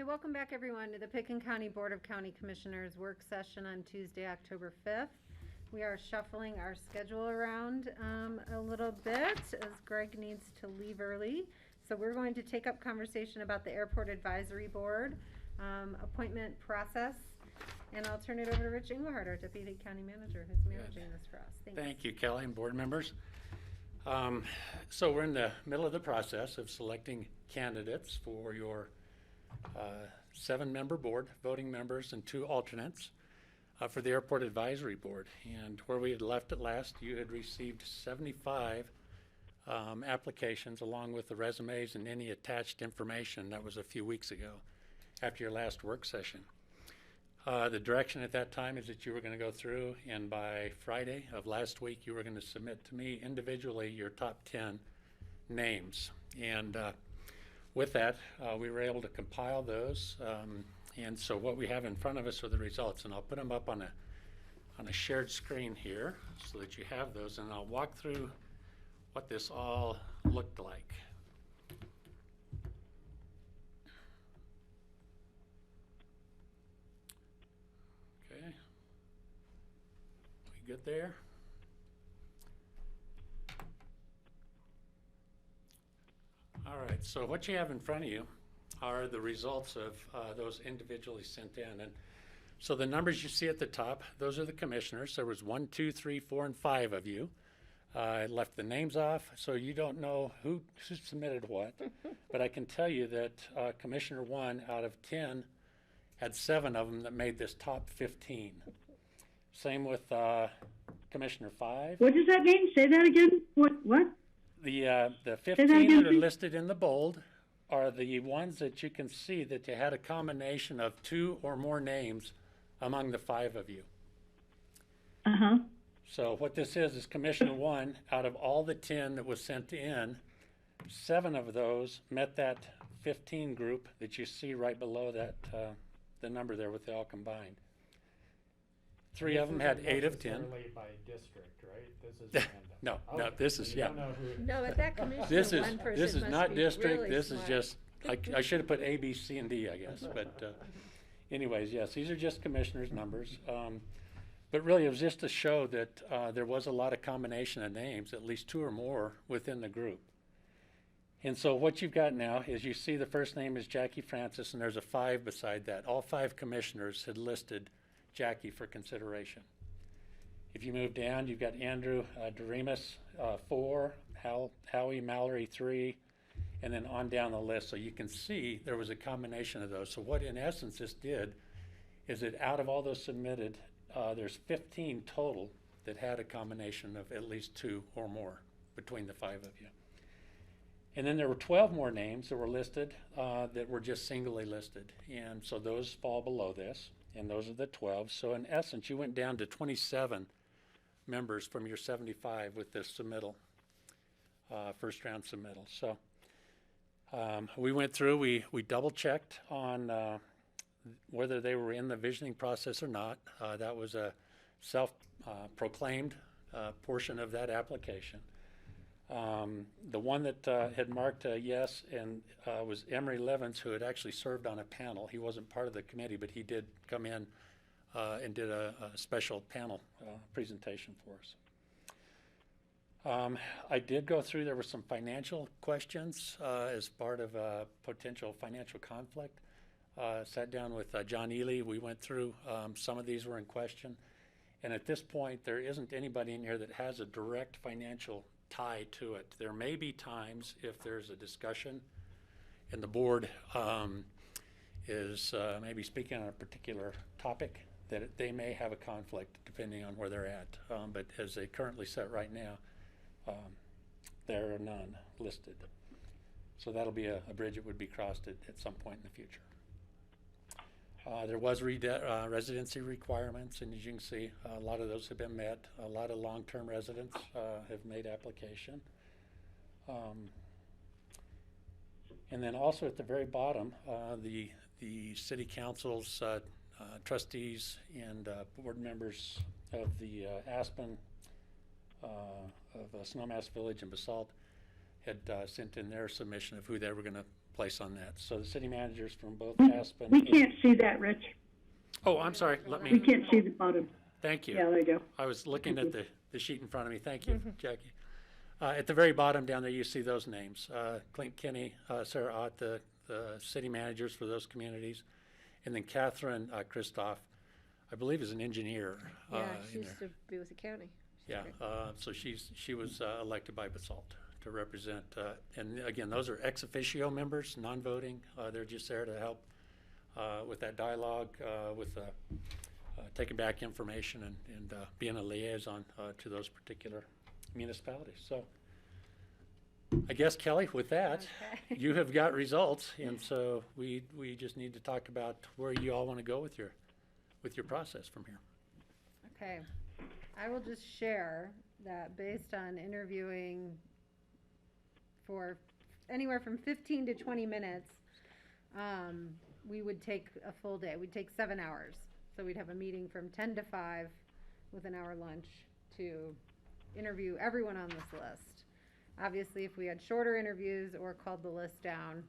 welcome back everyone to the Picken County Board of County Commissioners work session on Tuesday, October 5th. We are shuffling our schedule around a little bit as Greg needs to leave early. So we're going to take up conversation about the Airport Advisory Board appointment process. And I'll turn it over to Rich Engelhardt, our Deputy County Manager, who's managing this for us. Thanks. Thank you, Kelly, and board members. So we're in the middle of the process of selecting candidates for your 7-member board, voting members, and 2 alternates for the Airport Advisory Board. And where we had left it last, you had received 75 applications along with the resumes and any attached information. That was a few weeks ago after your last work session. The direction at that time is that you were going to go through, and by Friday of last week, you were going to submit to me individually your top 10 names. And with that, we were able to compile those. And so what we have in front of us are the results, and I'll put them up on a shared screen here so that you have those, and I'll walk through what this all looked like. Okay. We good there? All right, so what you have in front of you are the results of those individually sent in. And so the numbers you see at the top, those are the commissioners. There was 1, 2, 3, 4, and 5 of you. I left the names off, so you don't know who submitted what. But I can tell you that Commissioner 1 out of 10 had 7 of them that made this top 15. Same with Commissioner 5. What does that mean? Say that again. What? The 15 that are listed in the bold are the ones that you can see that they had a combination of 2 or more names among the 5 of you. Uh-huh. So what this is Commissioner 1, out of all the 10 that was sent in, 7 of those met that 15 group that you see right below that, the number there with it all combined. 3 of them had 8 of 10. Necessarily by district, right? This is random. No, Okay. no, this is, So you yeah. don't know who- No, but that commissioner, This is, one person this is must not be district, really this is smart. just, I should have put A, B, C, and D, I guess, but anyways, yes, these are just commissioners' numbers. But really, it was just to show that there was a lot of combination of names, at least 2 or more within the group. And so what you've got now is you see the first name is Jackie Francis, and there's a 5 beside that. All 5 commissioners had listed Jackie for consideration. If you move down, you've got Andrew Doremus, 4, Howie Mallory, 3, and then on down the list. So you can see there was a combination of those. So what in essence this did is that out of all those submitted, there's 15 total that had a combination of at least 2 or more between the 5 of you. And then there were 12 more names that were listed that were just singly listed. And so those fall below this, and those are the 12. So in essence, you went down to 27 members from your 75 with this submittal, first round submittal. So we went through, we double checked on whether they were in the visioning process or not. That was a self-proclaimed portion of that application. The one that had marked yes and was Emery Levins, who had actually served on a panel. He wasn't part of the committee, but he did come in and did a special panel presentation for us. I did go through, there were some financial questions as part of a potential financial conflict. Sat down with John Ely. We went through, some of these were in question. And at this point, there isn't anybody in here that has a direct financial tie to it. There may be times if there's a discussion and the board is maybe speaking on a particular topic that they may have a conflict depending on where they're at. But as they currently set right now, there are none listed. So that'll be a bridge that would be crossed at some point in the future. There was residency requirements, and as you can see, a lot of those have been met. A lot of long-term residents have made application. And then also at the very bottom, the city council's trustees and board members of the Aspen, of Snowmass Village and Basalt had sent in their submission of who they were going to place on that. So the city managers from both We Aspen. we can't see that, Rich. Oh, I'm sorry. Let We me, can't see the bottom. thank you. Yeah, there you go. I was looking at the sheet in front of me. Thank you, Jackie. At the very bottom down there, you see those names. Clint Kinney, Sarah Ott, the city managers for those communities. And then Catherine Christoph, I believe is an engineer. Yeah, in she used there. to be with the county. She's Yeah, great. so she was elected by BOCC to represent, and again, those are ex officio members, non-voting. They're just there to help with that dialogue, with taking back information and being a liaison to those particular municipalities. So I guess, Kelly, with that, Okay. you have got results, and so we just need to talk about where you all want to go with your process from here. Okay, I will just share that based on interviewing for anywhere from 15 to 20 minutes, we would take a full day. We'd take 7 hours. So we'd have a meeting from 10 to 5 with an hour lunch to interview everyone on this list. Obviously, if we had shorter interviews or called the list down,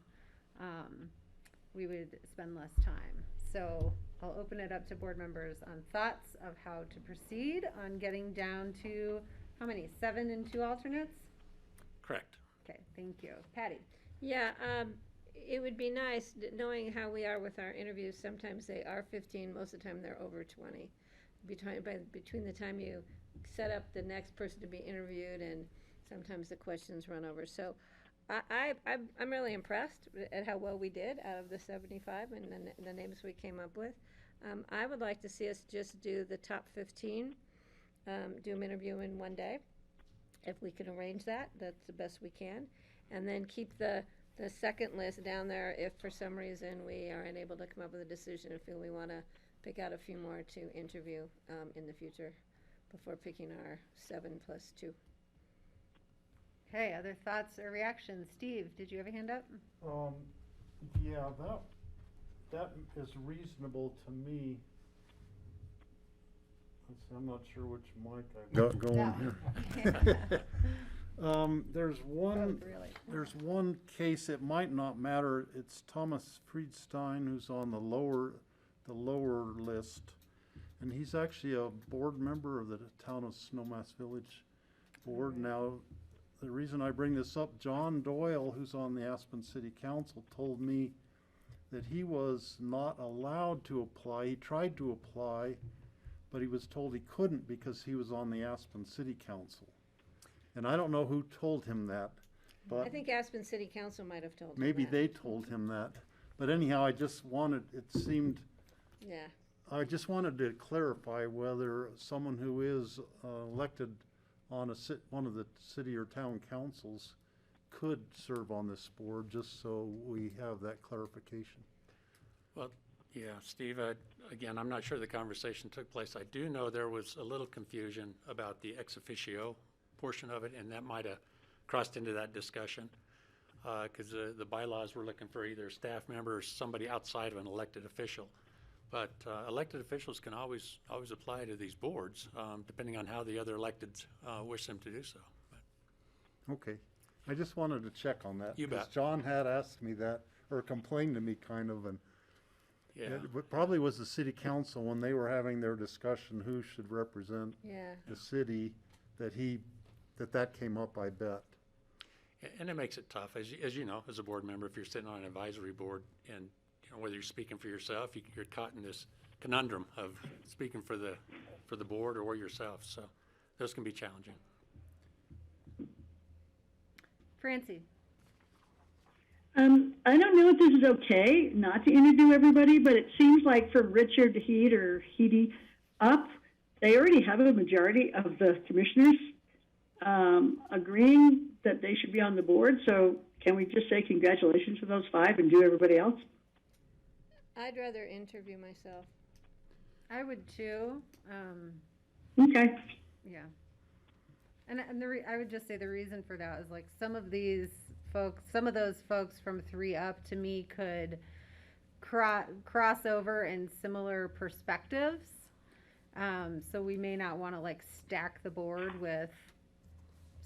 we would spend less time. So I'll open it up to board members on thoughts of how to proceed on getting down to, how many, 7 and 2 alternates? Correct. Okay, thank you. Patty? Yeah, it would be nice, knowing how we are with our interviews, sometimes they are 15, most of the time they're over 20. Between the time you set up the next person to be interviewed and sometimes the questions run over. So I'm really impressed at how well we did out of the 75 and the names we came up with. I would like to see us just do the top 15, do an interview in one day. If we can arrange that, that's the best we can. And then keep the second list down there if for some reason we are unable to come up with a decision and feel we want to pick out a few more to interview in the future before picking our 7 plus 2. Okay, other thoughts or reactions? Steve, did you have a hand up? Yeah, that is reasonable to me. Let's see, I'm not sure which mic I got going here. There's one, Really? there's one case, it might not matter. It's Thomas Friedstein, who's on the lower list. And he's actually a board member of the town of Snowmass Village board. Now, the reason I bring this up, John Doyle, who's on the Aspen City Council, told me that he was not allowed to apply. He tried to apply, but he was told he couldn't because he was on the Aspen City Council. And I don't know who told him that, but I think Aspen City Council might have told him maybe that. they told him that. But anyhow, I just wanted to clarify whether someone who is elected on one of the city or town councils could serve on this board, just so we have that clarification. Well, yeah, Steve, again, I'm not sure the conversation took place. I do know there was a little confusion about the ex officio portion of it, and that might have crossed into that discussion, because the bylaws were looking for either a staff member or somebody outside of an elected official. But elected officials can always apply to these boards, depending on how the other electeds wish them to do so. Okay, I just wanted to check on that. You bet. 'Cause John had asked me that, or complained to me kind of, and Yeah. it probably was the city council when they were having their discussion who should represent Yeah. the city, that came up, I bet. And it makes it tough, as you know, as a board member, if you're sitting on an advisory board and whether you're speaking for yourself, you're caught in this conundrum of speaking for the board or yourself. So those can be challenging. Francie? I don't know if this is okay not to interview everybody, but it seems like for Richard Heed or Heedy up, they already have a majority of the commissioners agreeing that they should be on the board. So can we just say congratulations to those 5 and do everybody else? I'd rather interview myself. I would too. Okay. Yeah. And I would just say the reason for that is like some of those folks from 3 up to me could cross over in similar perspectives. So we may not want to like stack the board with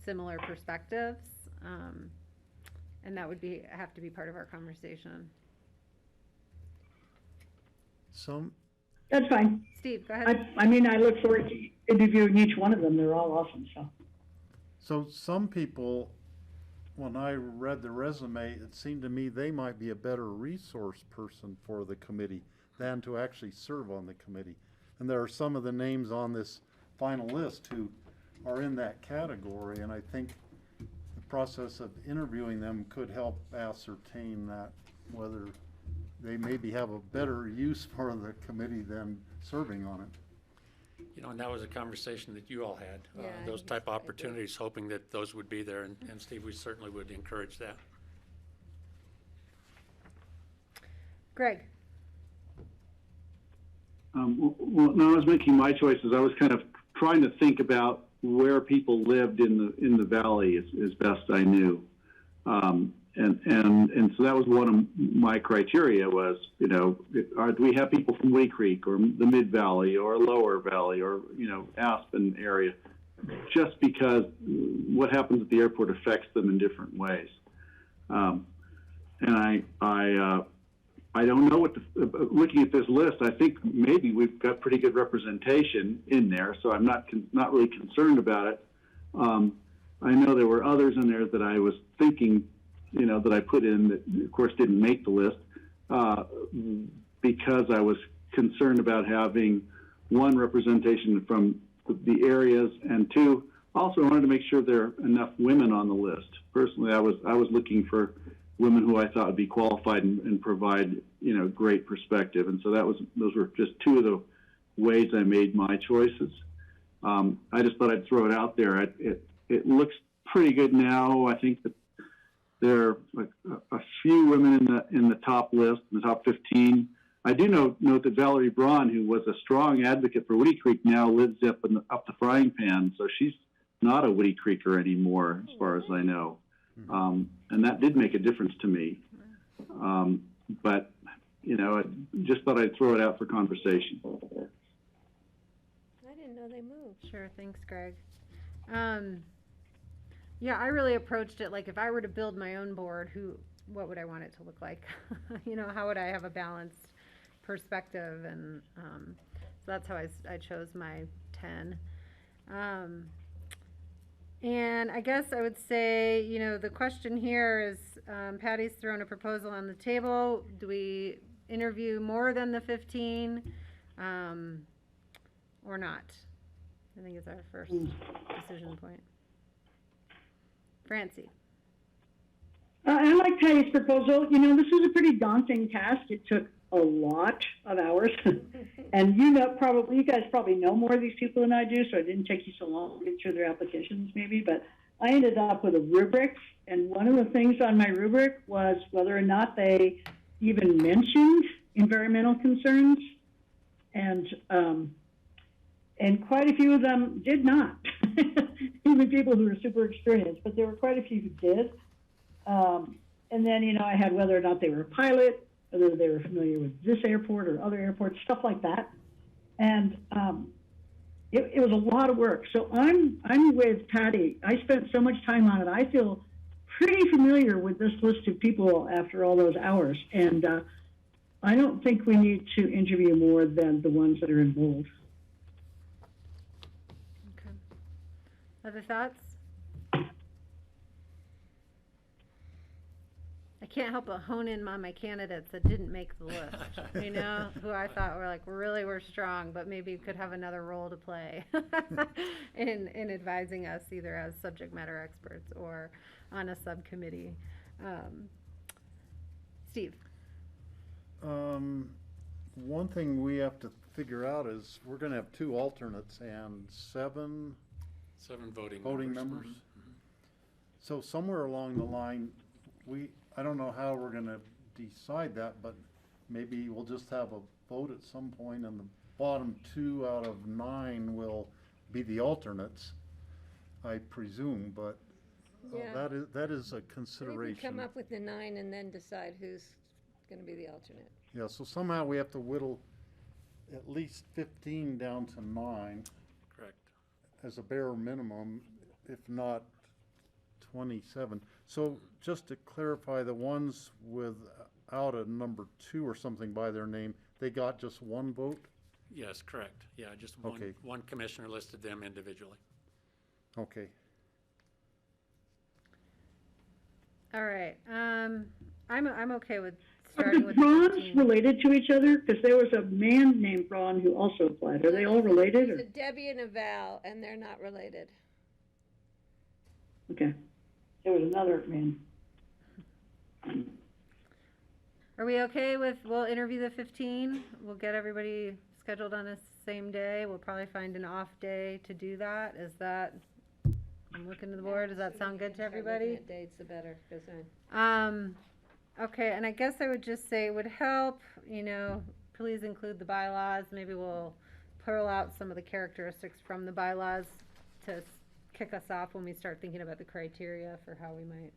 similar perspectives. And that would have to be part of our conversation. That's fine. Steve, go ahead. I mean, I look forward to interviewing each one of them. They're all awesome, so. So some people, when I read the resume, it seemed to me they might be a better resource person for the committee than to actually serve on the committee. And there are some of the names on this final list who are in that category, and I think the process of interviewing them could help ascertain that, whether they maybe have a better use for the committee than serving on it. You know, and that was a conversation that you all had, Yeah, those type of opportunities, hoping that those would be there, and Steve, we certainly would encourage that. Greg. Well, when I was making my choices, I was kind of trying to think about where people lived in the valley as best I knew, and so that was one of my criteria was, you know, do we have people from Woody Creek or the Mid Valley or Lower Valley or, you know, Aspen area, just because what happens at the airport affects them in different ways, and I don't know what looking at this list, I think maybe we've got pretty good representation in there, so I'm not really concerned about it. I know there were others in there that I was thinking, you know, that I put in that, of course, didn't make the list because I was concerned about having one, representation from the areas, and two, also I wanted to make sure there are enough women on the list. Personally, I was looking for women who I thought would be qualified and provide, you know, great perspective. And so those were just two of the ways I made my choices. I just thought I'd throw it out there. It looks pretty good now. I think that there are a few women in the top list, in the top 15. I do note that Valerie Braun, who was a strong advocate for Woody Creek, now lives up the frying pan. So she's not a Woody Creeker anymore, as far as I know. And that did make a difference to me. But, you know, I just thought I'd throw it out for conversation. I didn't know they moved. Sure, thanks, Greg. Yeah, I really approached it like if I were to build my own board, what would I want it to look like? You know, how would I have a balanced perspective? And so that's how I chose my 10. And I guess I would say, you know, the question here is, Patty's thrown a proposal on the table. Do we interview more than the 15 or not? I think it's our first decision point. Francie. I like Patty's proposal. You know, this was a pretty daunting task. It took a lot of hours. And you guys probably know more of these people than I do, so it didn't take you so long to get through their applications maybe, but I ended up with a rubric, and one of the things on my rubric was whether or not they even mentioned environmental concerns, and quite a few of them did not. Even people who were super experienced, but there were quite a few who did. And then, you know, I had whether or not they were a pilot, whether they were familiar with this airport or other airports, stuff like that. And it was a lot of work. So I'm with Patty. I spent so much time on it. I feel pretty familiar with this list of people after all those hours. And I don't think we need to interview more than the ones that are in bold. Okay. Other thoughts? I can't help but hone in on my candidates that didn't make the list, you know, who I thought were strong, but maybe could have another role to play in advising us either as subject matter experts or on a subcommittee. Steve. One thing we have to figure out is we're going to have 2 alternates and 7 voting members. Mm-hmm. So somewhere along the line, I don't know how we're going to decide that, but maybe we'll just have a vote at some point, and the bottom 2 out of 9 will be the alternates, I presume. But Yeah. that is a consideration. Maybe come up with the 9 and then decide who's going to be the alternate. Yeah. So somehow we have to whittle at least 15 down to 9. Correct. As a bare minimum, if not 27. So just to clarify, the ones without a number 2 or something by their name, they got just one vote? Yes, correct. Yeah, just Okay. one commissioner listed them individually. Okay. All right, I'm okay with Are starting the with Brons 15. related to each other? Because there was a man named Braun who also applied. Are they all related? There's Or? a Debbie and a Val, and they're not related. Okay. There was another man. Are we okay with, we'll interview the 15? We'll get everybody scheduled on the same day. We'll probably find an off day to do that. Is that, I'm looking to the board, does that sound good to Start looking everybody? at dates, the better, 'cause Okay, and I guess I would just say it would help, please include the bylaws. Maybe we'll pull out some of the characteristics from the bylaws to kick us off when we start thinking about the criteria for how we might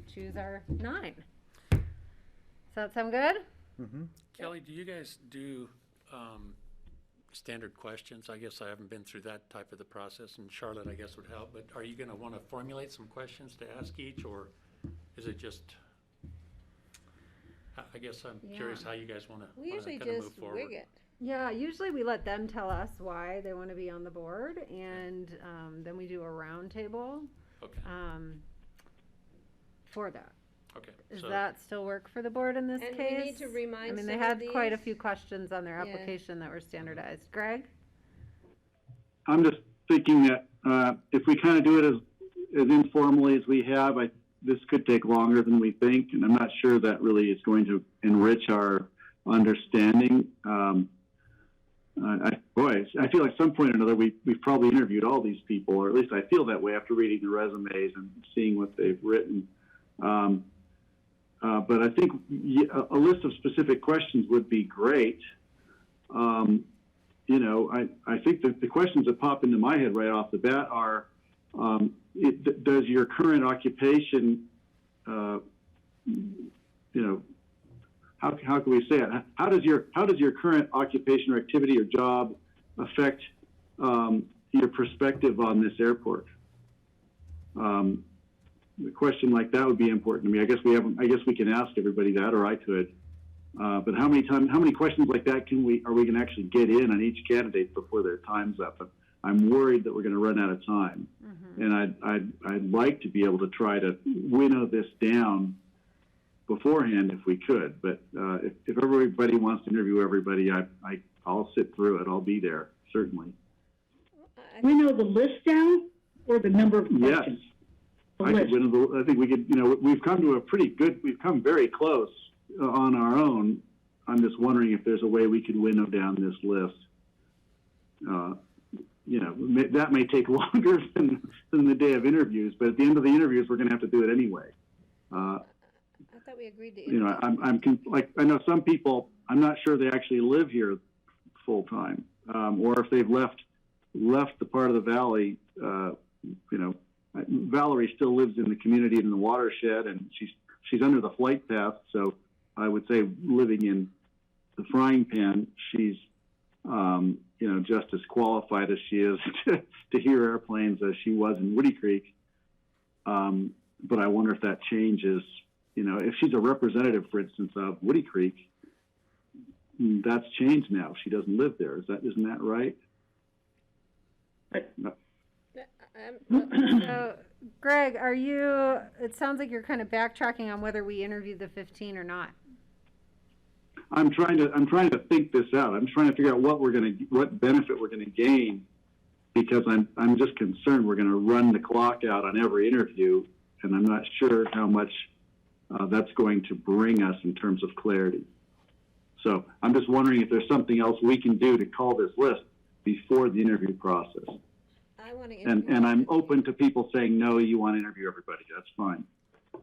choose our 9. Does that sound good? Mm-hmm. Kelly, do you guys do standard questions? I guess I haven't been through that type of the process, and Charlotte, I guess, would help. But are you going to want to formulate some questions to ask each, or is it just? I guess I'm curious how you guys want to we usually kind of move just forward. wing it. Yeah, usually we let them tell us why they want to be on the board, and then we do a round table Okay. for that. Okay. Does So that still work for the board in this And case? we need to remind I mean, they some had of quite a these. few questions on their Yeah. application that were standardized. Greg? I'm just thinking that if we kind of do it as informally as we have, this could take longer than we think, and I'm not sure that really is going to enrich our understanding. I feel like some point or another we've probably interviewed all these people, or at least I feel that way after reading the resumes and seeing what they've written. But I think a list of specific questions would be great. I think that the questions that pop into my head right off the bat are, does your current occupation, how can we say it? How does your current occupation or activity or job affect your perspective on this airport? A question like that would be important to me. I guess we can ask everybody that, or I could. But how many questions like that are we going to actually get in on each candidate before their time's up? I'm worried that we're going to run out of time, and I'd like to be able to try to winnow this down beforehand if we could. But if everybody wants to interview everybody, I'll sit through it. I'll be there, certainly. We know the list down or the number of questions? Yes. I think we could, we've come very close on our own. I'm just wondering if there's a way we could winnow down this list. That may take longer than the day of interviews, but at the end of the interviews, we're going to have to do it anyway. I thought we agreed to interview. I know some people, I'm not sure they actually live here full time, or if they've left the part of the valley, Valerie still lives in the community in the watershed, and she's under the flight path. So I would say, living in the frying pan, she's just as qualified as she is to hear airplanes as she was in Woody Creek. But I wonder if that changes. If she's a representative, for instance, of Woody Creek, that's changed now. She doesn't live there. Isn't that right? No. So, Greg, it sounds like you're kind of backtracking on whether we interviewed the 15 or not. I'm trying to think this out. I'm trying to figure out what benefit we're gonna gain, because I'm just concerned we're gonna run the clock out on every interview, and I'm not sure how much that's going to bring us in terms of clarity. So I'm just wondering if there's something else we can do to call this list before the interview process. I want to interview. And I'm open to people saying, no, you want to interview everybody. That's fine.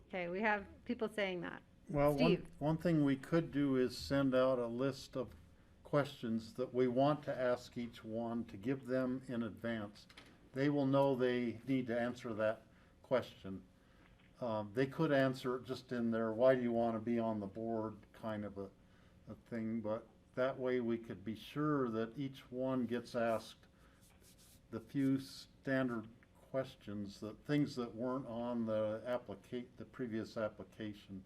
Okay, we have people saying that. Well, Steve. one thing we could do is send out a list of questions that we want to ask each one, to give them in advance. They will know they need to answer that question. They could answer it just in their, why do you want to be on the board kind of a thing, but that way we could be sure that each one gets asked the few standard questions, that things that weren't on the the previous application.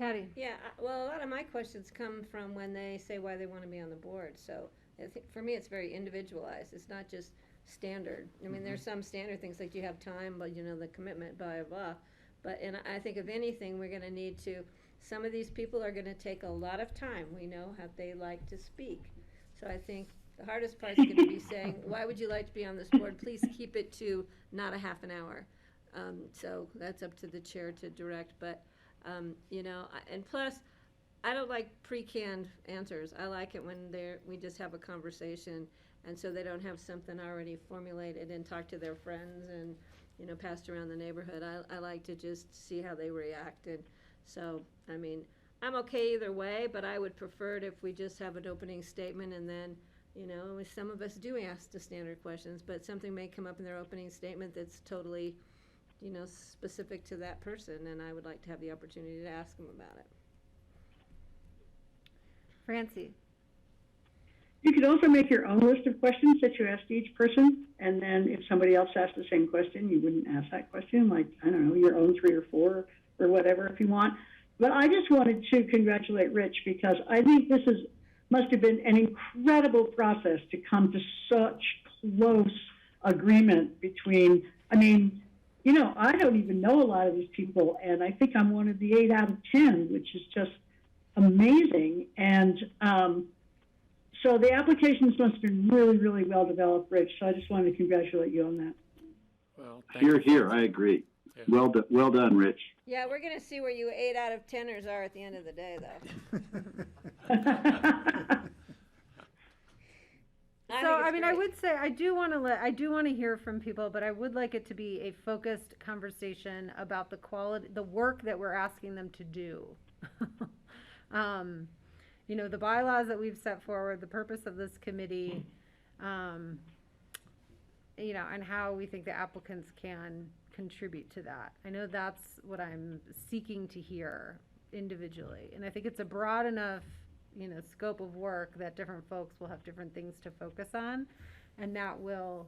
Patty? Yeah, well, a lot of my questions come from when they say why they want to be on the board. So I think for me, it's very individualized. It's not just standard. I mean, there's some standard things like you have time, but you know, the commitment, blah, blah, blah. But, and I think if anything, we're going to need to, some of these people are going to take a lot of time. We know how they like to speak. So I think the hardest part is going to be saying, why would you like to be on this board? Please keep it to not a half an hour. So that's up to the chair to direct. But, you know, and plus, I don't like pre-canned answers. I like it when we just have a conversation, and so they don't have something already formulated and talk to their friends and, you know, passed around the neighborhood. I like to just see how they react. And so, I mean, I'm okay either way, but I would prefer it if we just have an opening statement and then, you know, some of us do ask the standard questions, but something may come up in their opening statement that's totally, you know, specific to that person, and I would like to have the opportunity to ask them about it. Francie? You could also make your own list of questions that you asked each person, and then if somebody else asked the same question, you wouldn't ask that question, like, I don't know, your own 3 or 4 or whatever if you want. But I just wanted to congratulate Rich, because I think this must have been an incredible process to come to such close agreement between, I mean, you know, I don't even know a lot of these people, and I think I'm one of the 8 out of 10, which is just amazing. And so the applications must have been really, really well developed, Rich. So I just wanted to congratulate you on that. Well, Here, I agree. Yeah. Well done, Rich. Yeah, we're going to see where you 8 out of 10ers are at the end of the day, though. So, I mean, I would say I do want to hear from people, but I would like it to be a focused conversation about the quality, the work that we're asking them to do. You know, the bylaws that we've set forward, the purpose of this committee, you know, and how we think the applicants can contribute to that. I know that's what I'm seeking to hear individually, and I think it's a broad enough, you know, scope of work that different folks will have different things to focus on, and that will,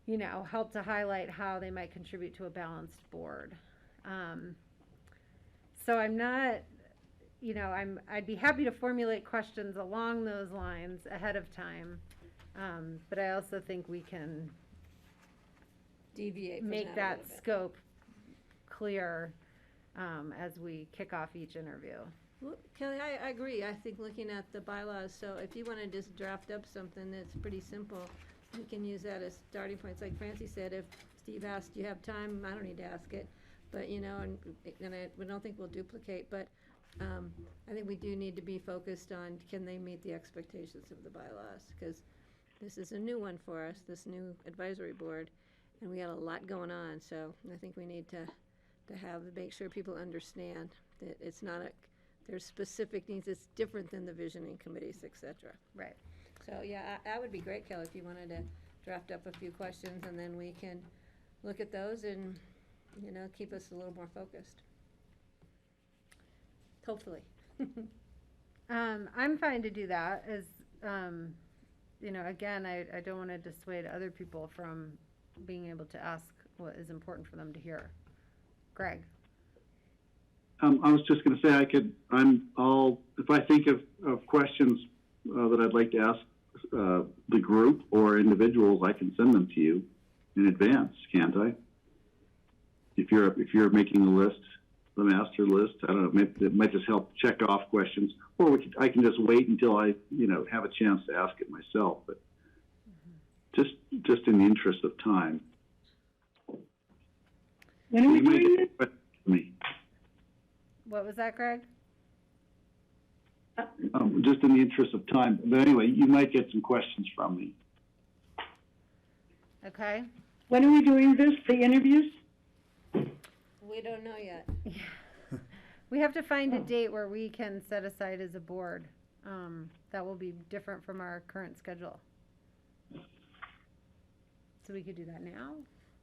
you know, help to highlight how they might contribute to a balanced board. So I'm not, you know, I'd be happy to formulate questions along those lines ahead of time, but I also think we can deviate from make that that a little bit. scope clear as we kick off each interview. Well, Kelly, I agree. I think looking at the bylaws, so if you want to just draft up something that's pretty simple, we can use that as starting points. Like Francie said, if Steve asked, do you have time? I don't need to ask it. But, you know, and we don't think we'll duplicate, but I think we do need to be focused on, can they meet the expectations of the bylaws? Because this is a new one for us, this new advisory board, and we got a lot going on. So I think we need to make sure people understand that it's not there's specific needs. It's different than the visioning committees, et cetera. Right. So, yeah, that would be great, Kelly, if you wanted to draft up a few questions, and then we can look at those and, you know, keep us a little more focused. Hopefully. I'm fine to do that. As you know, again, I don't want to dissuade other people from being able to ask what is important for them to hear. Greg. I was just going to say if I think of questions that I'd like to ask the group or individuals, I can send them to you in advance, can't I? If you're making a list, the master list, I don't know, maybe it might just help check off questions, or I can just wait until I, you know, have a chance to ask it myself, but just in the interest of time. When are we doing this? Me. What was that, Greg? Just in the interest of time. But anyway, you might get some questions from me. Okay. When are we doing this, the interviews? We don't know yet. We have to find a date where we can set aside as a board. That will be different from our current schedule. So we could do that now,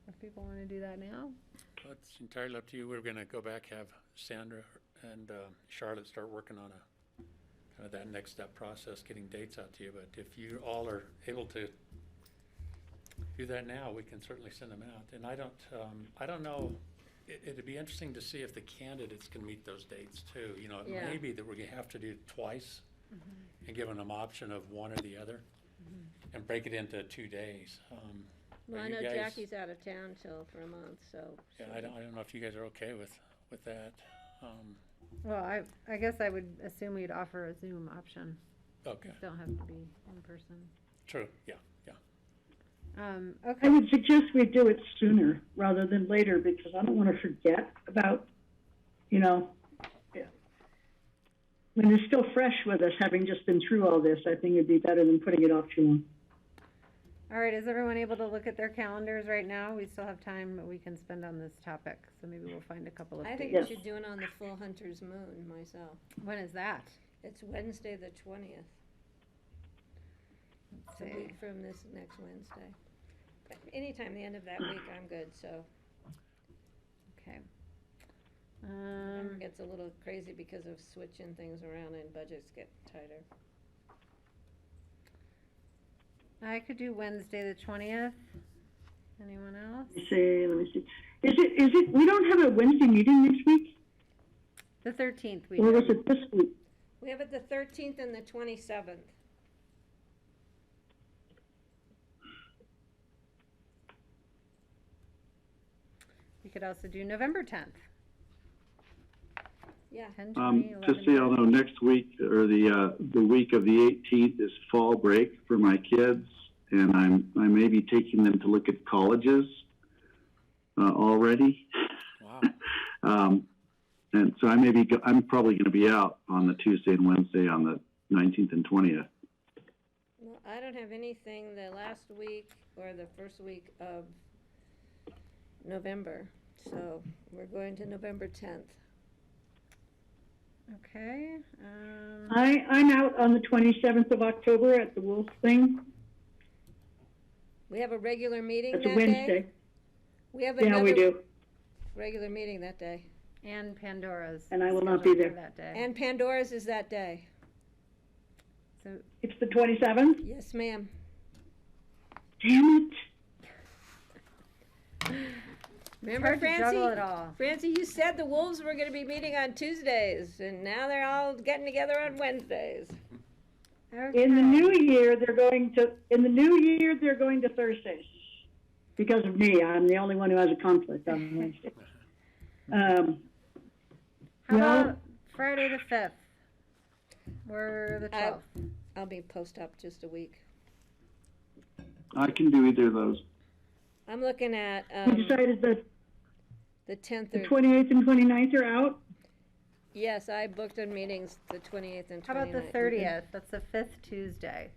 if people want to do that now. Well, it's entirely up to you. We're going to go back, have Sandra and Charlotte start working on kind of that next step process, getting dates out to you. But if you all are able to do that now, we can certainly send them out. And I don't know, it'd be interesting to see if the candidates can meet those dates too. You know, it Yeah. may be that we're gonna have to do it twice and give them an option of one or the other and break it into 2 days. Well, Are I you know guys- Jackie's out of town for a month, so. Yeah, I don't know if you guys are okay with that. Well, I guess I would assume we'd offer a Zoom option. Okay, It don't have to be in person. true, yeah. I Okay, would suggest we do it sooner rather than later, because I don't want to forget about, you know, when it's still fresh with us, having just been through all this, I think it'd be better than putting it off too long. all right, is everyone able to look at their calendars right now? We still have time that we can spend on this topic, so maybe we'll find a couple of I think dates. we should do it on the full hunter's moon myself. When is that? It's Wednesday, the 20th. Let's It's a see. week from this next Wednesday. Anytime the end of that week, I'm good, so. Okay. November gets a little crazy because of switching things around and budgets get tighter. I could do Wednesday, the 20th. Anyone else? Let me see. Is it, we don't have a Wednesday meeting next week? The 13th we Or was do. it this week? We have it the 13th and the 27th. We could also do November 10th. Yeah. 10, 20, 11, Just so y'all know, next week, or the week of the 18th is fall break for my kids, and I may be taking them to look at colleges already. Wow. And so I'm probably going to be out on the Tuesday and Wednesday on the 19th and 20th. Well, I don't have anything the last week or the first week of November, so we're going to November 10th. Okay. I'm out on the 27th of October at the Wolf thing. We have a regular meeting That's that a day? Wednesday. We have Yeah, we another do. regular meeting that day. And Pandora's. And I will not be scheduled for there. that day. And Pandora's is that day. So, It's the 27th? Yes, ma'am. Damn it. Remember, hard to juggle Francie? it all. Francie, you said the Wolves were gonna be meeting on Tuesdays, and now they're all getting together on Wednesdays. Okay. In the new year, they're going to Thursdays. Because of me, I'm the only one who has a conflict on Wednesday. How well- about Friday the 5th? Or the 12th? I'll be post-op just a week. I can do either of those. I'm looking at, We decided that the 10th the or, 28th and 29th are out. yes, I booked on meetings the 28th and 29th. How about the 30th? That's the 5th Tuesday.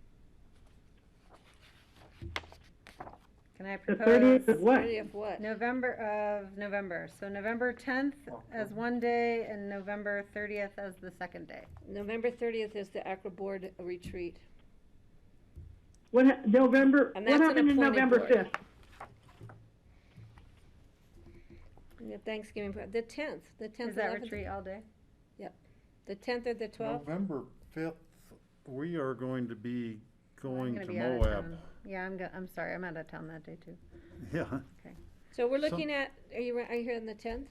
Can I The propose? 30th of what? 30th what? November. So November 10th as one day and November 30th as the second day. November 30th is the Acro Board retreat. What And happened that's an in appointed November board. 5th? The Thanksgiving, the 10th, the 10th, Is that 11th. retreat all day? The 10th or the 12th? November 5th, we are going to be going I'm to gonna be out of Moab. town. Yeah, I'm sorry, I'm out of town that day too. Yeah. So we're looking at, are you here on the 10th?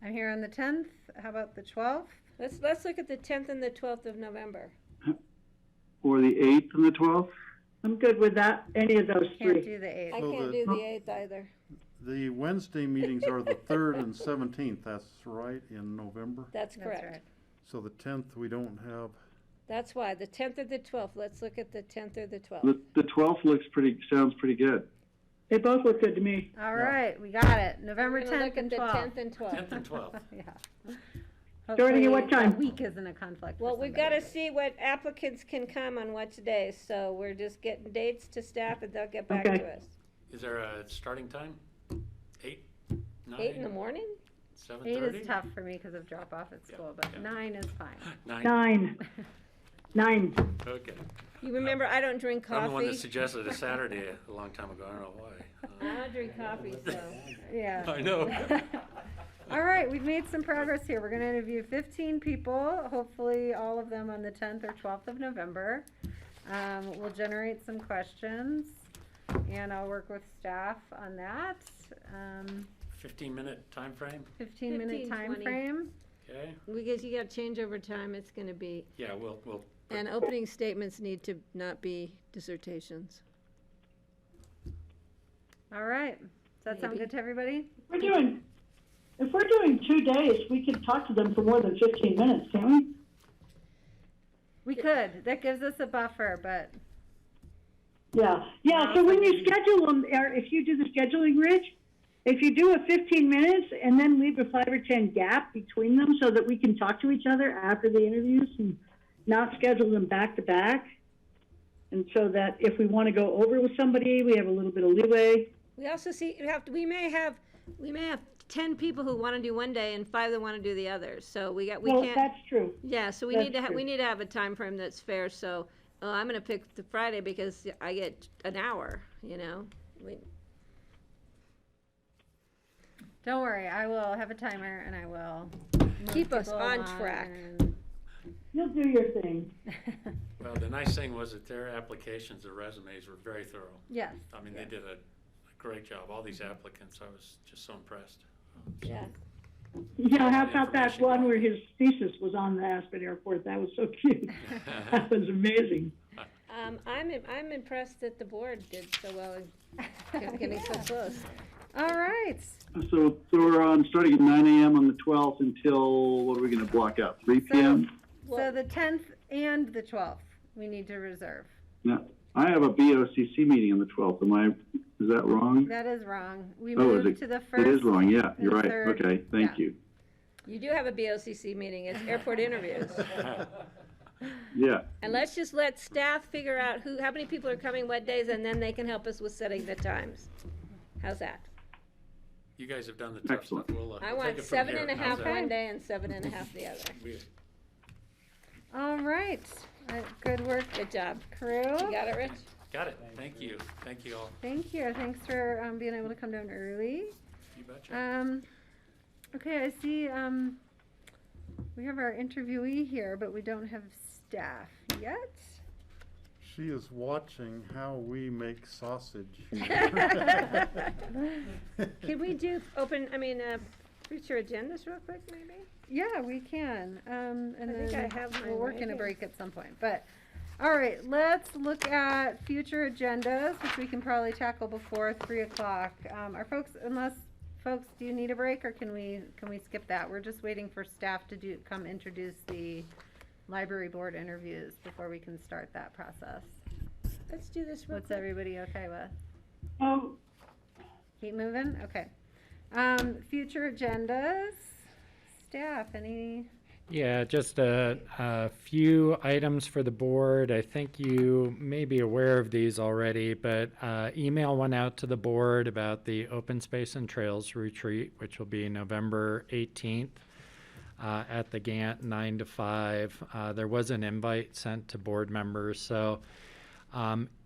I'm here on the 10th. How about the 12th? Let's look at the 10th and the 12th of November. Or the 8th and the 12th? I'm good with that, any of those Can't three. do the 8th. I So can't the- do the 8th either. The Wednesday meetings are the 3rd and 17th, that's right, in November. That's That's correct. right. So the 10th, we don't have, That's why, the 10th or the 12th. Let's look at the 10th or the 12th. The 12th sounds pretty good. They both look good to me. All right, we got it. November We're gonna 10th look at and the 12th. 10th and 12th. 10th and 12th. Yeah. Starting at what Hopefully time? that week isn't a conflict for Well, we've somebody. gotta see what applicants can come on what days, so we're just getting dates to staff and they'll get back Okay. to us. Is there a starting time? 8, 9? 8 in the morning? 7:30? 8 is tough for me because of drop off at school, but yeah. 9 is fine. 9. 9. Okay. You remember, I don't drink I'm the one that coffee. suggested a Saturday a long time ago. I don't know why. I don't drink coffee, so. Yeah. I know. All right, we've made some progress here. We're going to interview 15 people, hopefully all of them on the 10th or 12th of November. We'll generate some questions. and I'll work with staff on that. 15-minute time frame. 15-minute 15, time 20. frame. Okay. Because you got changeover time, it's gonna be, Yeah, we'll and opening statements need to not be dissertations. All right. Does that sound Maybe. good to everybody? If we're doing 2 days, we could talk to them for more than 15 minutes, can we? We could. That gives us a buffer, but Yeah, so when you schedule them, or if you do the scheduling, Rich, if you do a 15 minutes and then leave a 5 or 10 gap between them so that we can talk to each other after the interviews and not schedule them back to back. And so that if we want to go over with somebody, we have a little bit of leeway. We also we may have 10 people who wanna do one day and 5 that wanna do the other, so we Well, can't. that's true. Yeah, so we That's need to true. we need to have a time frame that's fair, so, I'm gonna pick the Friday because I get an hour, you know? don't worry. I will have a timer and I will Keep move us people on along track. and- You'll do your thing. Well, the nice thing was that their applications, their resumes were very thorough. Yes. I mean, they did a great job. All these applicants, I was just so impressed. Yeah. Yeah, how about that Information one going. where his thesis was on the Aspen Airport? That was so cute. That was amazing. I'm impressed that the board did so well in getting so close. All right. So we're starting at 9 a.m. on the 12th until, what are we going to block out, 3 p.m.? So the 10th and the 12th, we need to reserve. No, I have a BOCC meeting on the 12th. Is that wrong? That is wrong. We Oh, is moved it? to the first. It is wrong, yeah, and you're the right. third. Okay, thank Yeah. you. You do have a BOCC meeting, it's airport interviews. Yeah, And let's just let staff figure out how many people are coming what days, and then they can help us with setting the times. How's that? You guys have done the tough stuff. Excellent. We'll I take want it from 7 here. and a How's half that? one day and 7 and a half the other. All right. Good work, Good job. crew. You got it, Rich? Got it. Thank you. Thank you all. Thank you. Thanks for being able to come down early. You betcha. Okay, I see we have our interviewee here, but we don't have staff yet. She is watching how we make sausage. Can we do future agendas real quick, maybe? Yeah, we can. And I think then I have mine we'll work right in a here. break at some point. But all right, let's look at future agendas, which we can probably tackle before 3 o'clock. Are folks, folks, do you need a break or can we skip that? We're just waiting for staff to come introduce the library board interviews before we can start that process. Let's do this real What's quick. everybody okay with? Oh, Keep moving? Okay. Future agendas. Staff, any? Yeah, just a few items for the board. I think you may be aware of these already, but email went out to the board about the Open Space and Trails Retreat, which will be November 18th at the Gant, 9 to 5. There was an invite sent to board members, so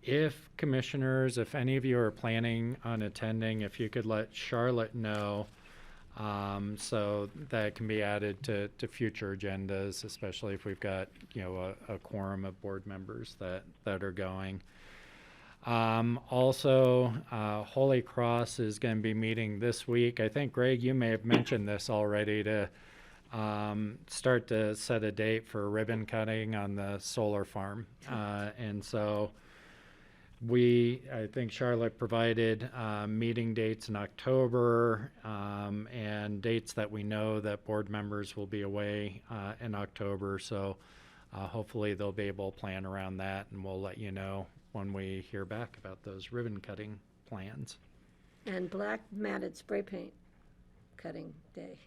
if commissioners, if any of you are planning on attending, if you could let Charlotte know, so that can be added to future agendas, especially if we've got, a quorum of board members that are going. Also, Holy Cross is going to be meeting this week. I think, Greg, you may have mentioned this already, to start to set a date for ribbon cutting on the solar farm. And so I think Charlotte provided meeting dates in October and dates that we know that board members will be away in October. So hopefully they'll be able to plan around that, and we'll let you know when we hear back about those ribbon cutting plans. And black matted spray paint cutting day.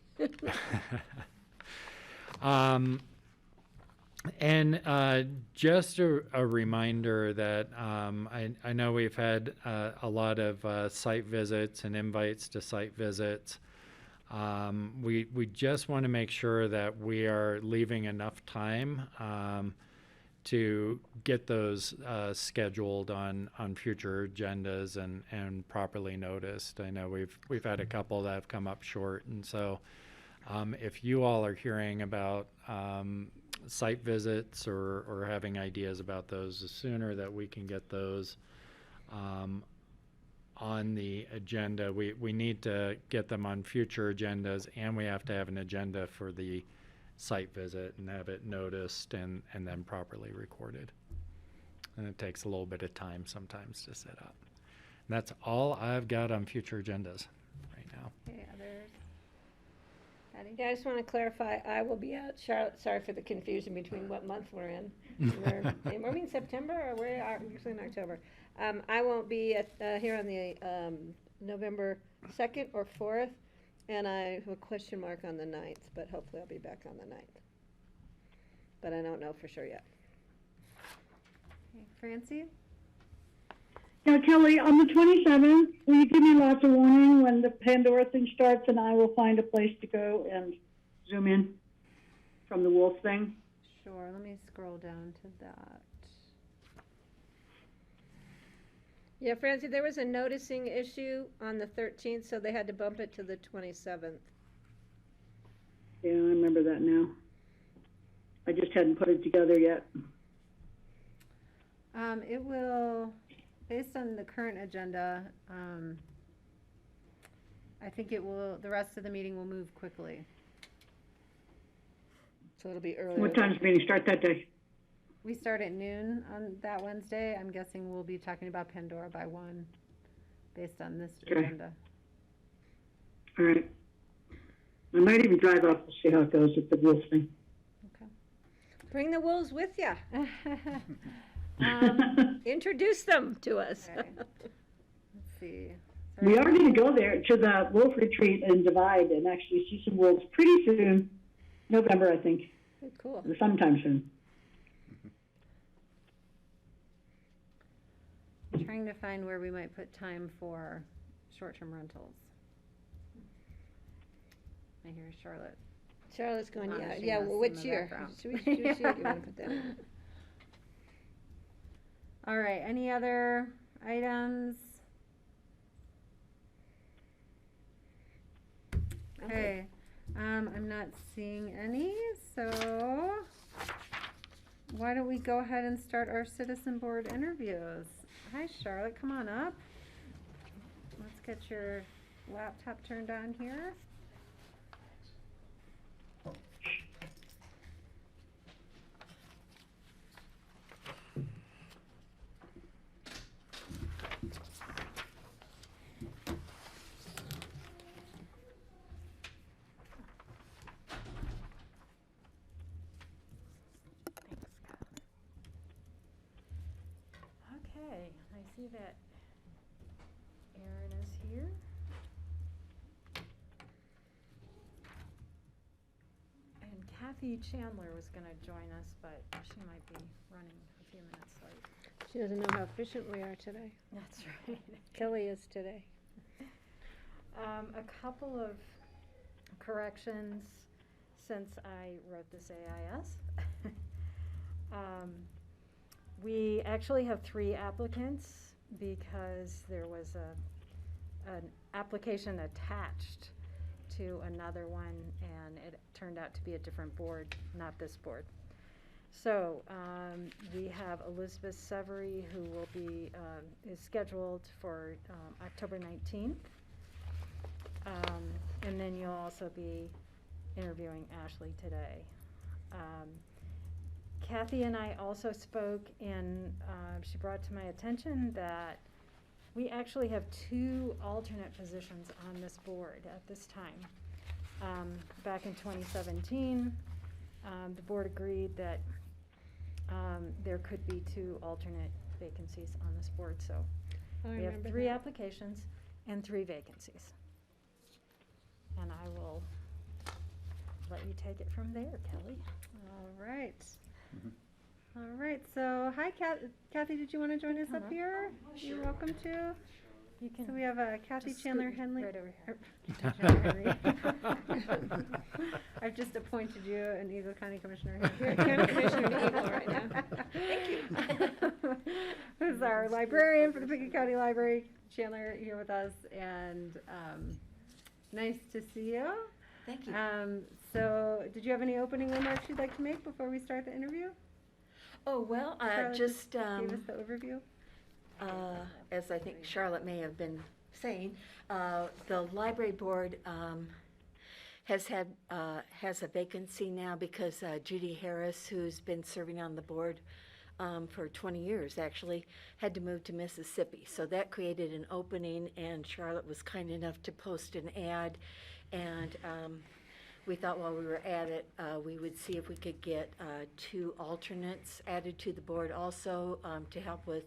And just a reminder that I know we've had a lot of site visits and invites to site visits. We just want to make sure that we are leaving enough time to get those scheduled on future agendas and properly noticed. I know we've had a couple that have come up short, and so if you all are hearing about site visits or having ideas about those, the sooner that we can get those on the agenda. We need to get them on future agendas, and we have to have an agenda for the site visit and have it noticed and then properly recorded. And it takes a little bit of time sometimes to set up. And that's all I've got on future agendas right now. Okay, others? Patty? Yeah, I just want to clarify, I will be out. Charlotte, sorry for the confusion between what month we're in. Are we in September or we are usually in October? I won't be here on the November 2nd or 4th, and I have a question mark on the 9th, but hopefully I'll be back on the 9th. But I don't know for sure yet. Okay, Francie? Now, Kelly, on the 27th, will you give me lots of warning when the Pandora thing starts, and I will find a place to go and zoom in from the wolf thing? Sure, let me scroll down to that. Yeah, Francie, there was a noticing issue on the 13th, so they had to bump it to the 27th. Yeah, I remember that now. I just hadn't put it together yet. It will, based on the current agenda, I think it will, the rest of the meeting will move quickly. So it'll be earlier. What time's the meeting start that day? We start at noon on that Wednesday. I'm guessing we'll be talking about Pandora by 1, based on this agenda. All right. I might even drive up to see how it goes with the wolf thing. Okay. Bring the wolves with you. Introduce them to us. Okay. Let's see. We are going to go there to the wolf retreat and Divide and actually see some wolves pretty soon. November, I think. Oh, cool. Or sometime soon. Trying to find where we might put time for short-term rentals. I hear Charlotte. Charlotte's going, yeah, Monitoring yeah, us well, in which the year? background. Which year do you want to put that in? All right, any other items? Okay, I'm not seeing any, so why don't we go ahead and start our citizen board interviews? Hi, Charlotte, come on up. Let's get your laptop turned on here. Okay, I see that Erin is here. And Kathy Chandler was going to join us, but she might be running a few minutes late. She doesn't know how efficient we are today. That's right. Kelly is today. A couple of corrections since I wrote this AIS. We actually have 3 applicants because there was an application attached to another one, and it turned out to be a different board, not this board. So we have Elizabeth Severy, who will be is scheduled for October 19th, and then you'll also be interviewing Ashley today. Kathy and I also spoke, and she brought to my attention that we actually have 2 alternate positions on this board at this time. Back in 2017, the board agreed that there could be 2 alternate vacancies on this board, so we have 3 applications and 3 vacancies. And I will let you take it from there, Kelly. All right. All right, so hi Kathy, did you want to join us up here? You're welcome to. You can. So we have Kathy just Chandler scoot Henley. right over here. I've just appointed you an Eagle County Commissioner. You're County Commissioner in Eagle right now. Thank you. Who's our librarian for the Pickett County Library, Chandler, here with us, and nice to see you. Thank you. So, did you have any opening remarks you'd like to make before we start the interview? Oh, well, Charlotte just gave us the overview. as I think Charlotte may have been saying, the library board has a vacancy now because Judy Harris, who's been serving on the board for 20 years actually, had to move to Mississippi. So that created an opening, and Charlotte was kind enough to post an ad, and we thought while we were at it, we would see if we could get 2 alternates added to the board also to help with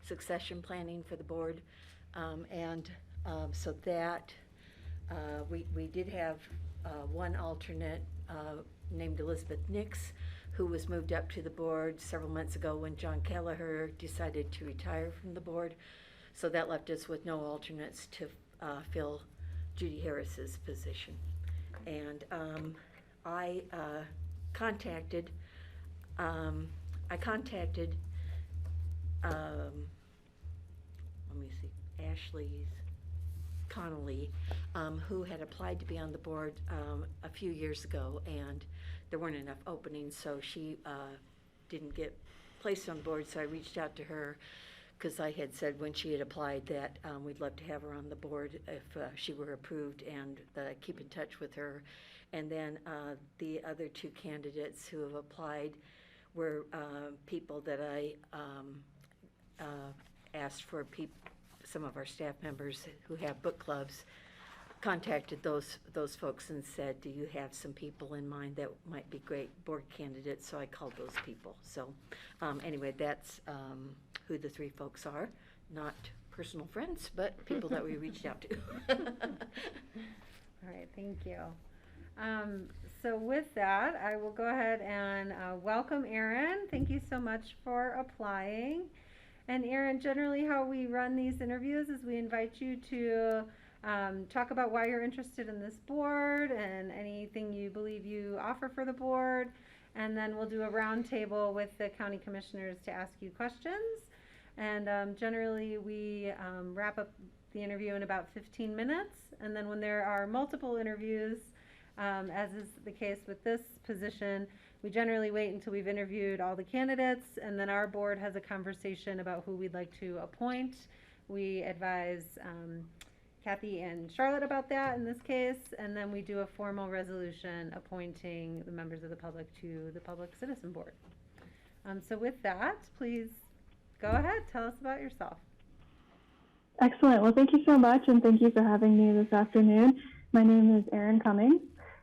succession planning for the board. So that we did have one alternate named Elizabeth Nix, who was moved up to the board several months ago when John Kelleher decided to retire from the board. So that left us with no alternates to fill Judy Harris's position. And I contacted let me see, Ashley Connolly, who had applied to be on the board a few years ago, and there weren't enough openings, so she didn't get placed on the board. So I reached out to her because I had said when she had applied that we'd love to have her on the board if she were approved, and keep in touch with her. And then the other 2 candidates who have applied were people that I asked for. Some of our staff members who have book clubs contacted those folks and said, do you have some people in mind that might be great board candidates? So I called those people. So anyway, that's who the 3 folks are. Not personal friends, but people that we reached out to. All right, thank you. So with that, I will go ahead and welcome Erin. Thank you so much for applying. And Erin, generally how we run these interviews is we invite you to talk about why you're interested in this board and anything you believe you offer for the board. And then we'll do a round table with the county commissioners to ask you questions. And generally we wrap up the interview in about 15 minutes. And then when there are multiple interviews, as is the case with this position, we generally wait until we've interviewed all the candidates, and then our board has a conversation about who we'd like to appoint. We advise Kathy and Charlotte about that in this case, and then we do a formal resolution appointing the members of the public to the Public Citizen Board. So with that, please go ahead, tell us about yourself. Excellent. Well, thank you so much, and thank you for having me this afternoon. My name is Erin Cummings,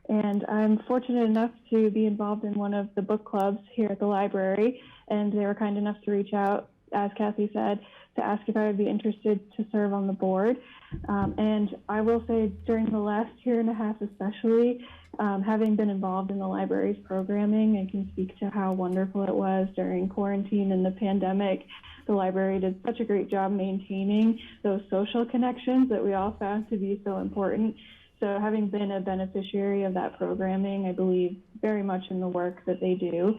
and I'm fortunate enough to be involved in one of the book clubs here at the library, and they were kind enough to reach out, as Kathy said, to ask if I would be interested to serve on the board. And I will say during the last year and a half especially, having been involved in the library's programming, I can speak to how wonderful it was during quarantine and the pandemic. The library did such a great job maintaining those social connections that we all found to be so important. So having been a beneficiary of that programming, I believe very much in the work that they do.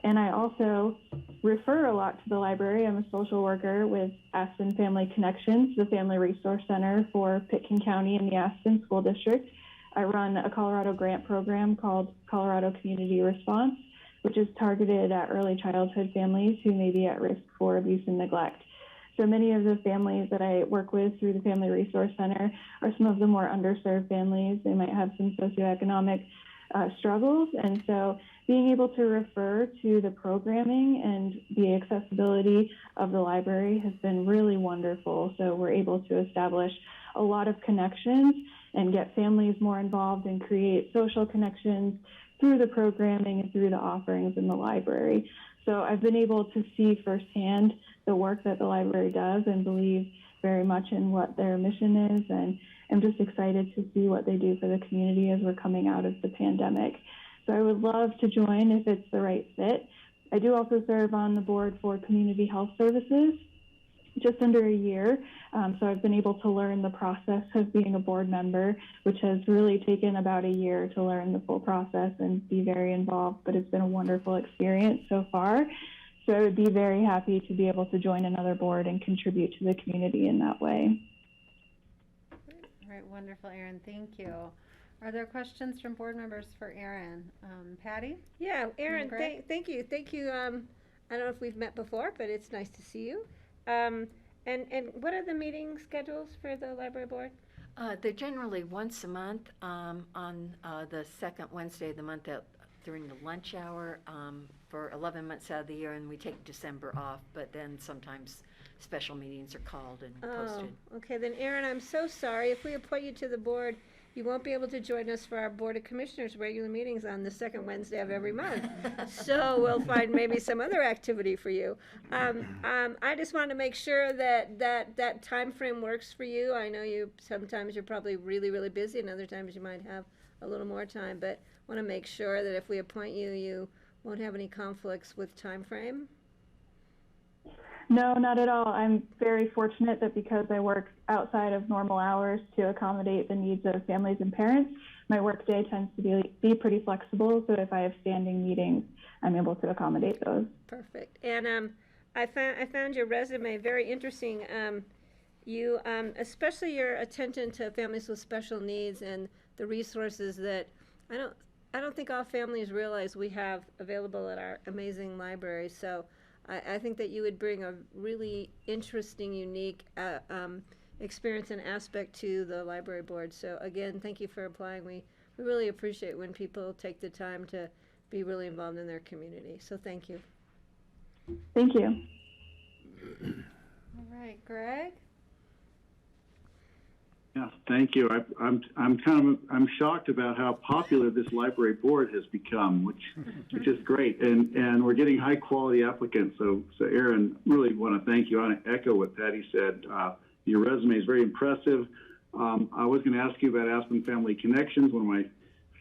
And I also refer a lot to the library. I'm a social worker with Aspen Family Connections, the family resource center for Pitkin County and the Aspen School District. I run a Colorado grant program called Colorado Community Response, which is targeted at early childhood families who may be at risk for abuse and neglect. So many of the families that I work with through the Family Resource Center are some of the more underserved families. They might have some socioeconomic struggles, and so being able to refer to the programming and the accessibility of the library has been really wonderful. So we're able to establish a lot of connections and get families more involved and create social connections through the programming and through the offerings in the library. So I've been able to see firsthand the work that the library does and believe very much in what their mission is, and I'm just excited to see what they do for the community as we're coming out of the pandemic. So I would love to join if it's the right fit. I do also serve on the board for Community Health Services, just under a year. So I've been able to learn the process of being a board member, which has really taken about a year to learn the full process and be very involved, but it's been a wonderful experience so far. So I would be very happy to be able to join another board and contribute to the community in that way. All right, wonderful, Erin, thank you. Are there questions from board members for Erin? Patty? Yeah, Erin, thank you. Thank you. I don't know if we've met before, but it's nice to see you. And what are the meeting schedules for the library board? They're generally once a month, on the second Wednesday of the month during the lunch hour, for 11 months out of the year, and we take December off, but then sometimes special meetings are called and posted. Oh, okay, then Aaron, I'm so sorry. If we appoint you to the board, you won't be able to join us for our Board of Commissioners regular meetings on the second Wednesday of every month. So we'll find maybe some other activity for you. I just want to make sure that time frame works for you. I know sometimes you're probably really, really busy, and other times you might have a little more time, but want to make sure that if we appoint you, you won't have any conflicts with time frame. No, not at all. I'm very fortunate that because I work outside of normal hours to accommodate the needs of families and parents, my workday tends to be pretty flexible. So if I have standing meetings, I'm able to accommodate those. Perfect. And I found your resume very interesting. You, especially your attention to families with special needs and the resources that I don't think all families realize we have available at our amazing library. So I think that you would bring a really interesting, unique experience and aspect to the library board. So again, thank you for applying. We really appreciate when people take the time to be really involved in their community. So thank you. Thank you. All right, Greg? Yeah, thank you. I'm shocked about how popular this library board has become, which is great, and we're getting high quality applicants. So Aaron, really want to thank you. I want to echo what Patty said. Your resume is very impressive. I was going to ask you about Aspen Family Connections, one of my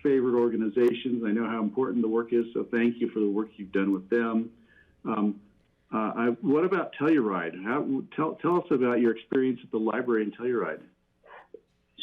favorite organizations. I know how important the work is, so thank you for the work you've done with them. What about Telluride? Tell us about your experience at the library in Telluride.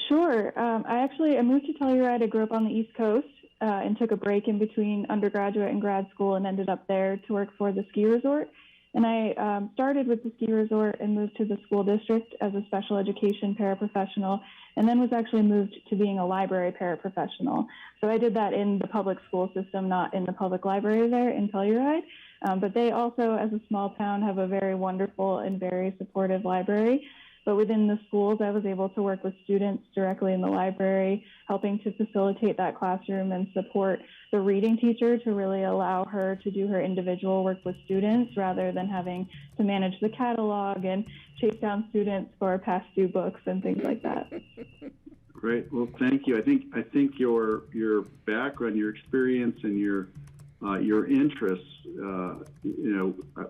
Sure. I moved to Telluride. I grew up on the East Coast and took a break in between undergraduate and grad school and ended up there to work for the ski resort. And I started with the ski resort and moved to the school district as a special education paraprofessional, and then was actually moved to being a library paraprofessional. So I did that in the public school system, not in the public library there in Telluride. But they also, as a small town, have a very wonderful and very supportive library. But within the schools, I was able to work with students directly in the library, helping to facilitate that classroom and support the reading teacher to really allow her to do her individual work with students rather than having to manage the catalog and chase down students for past due books and things like that. Great. Well, thank you. I think your background, your experience, and your interests,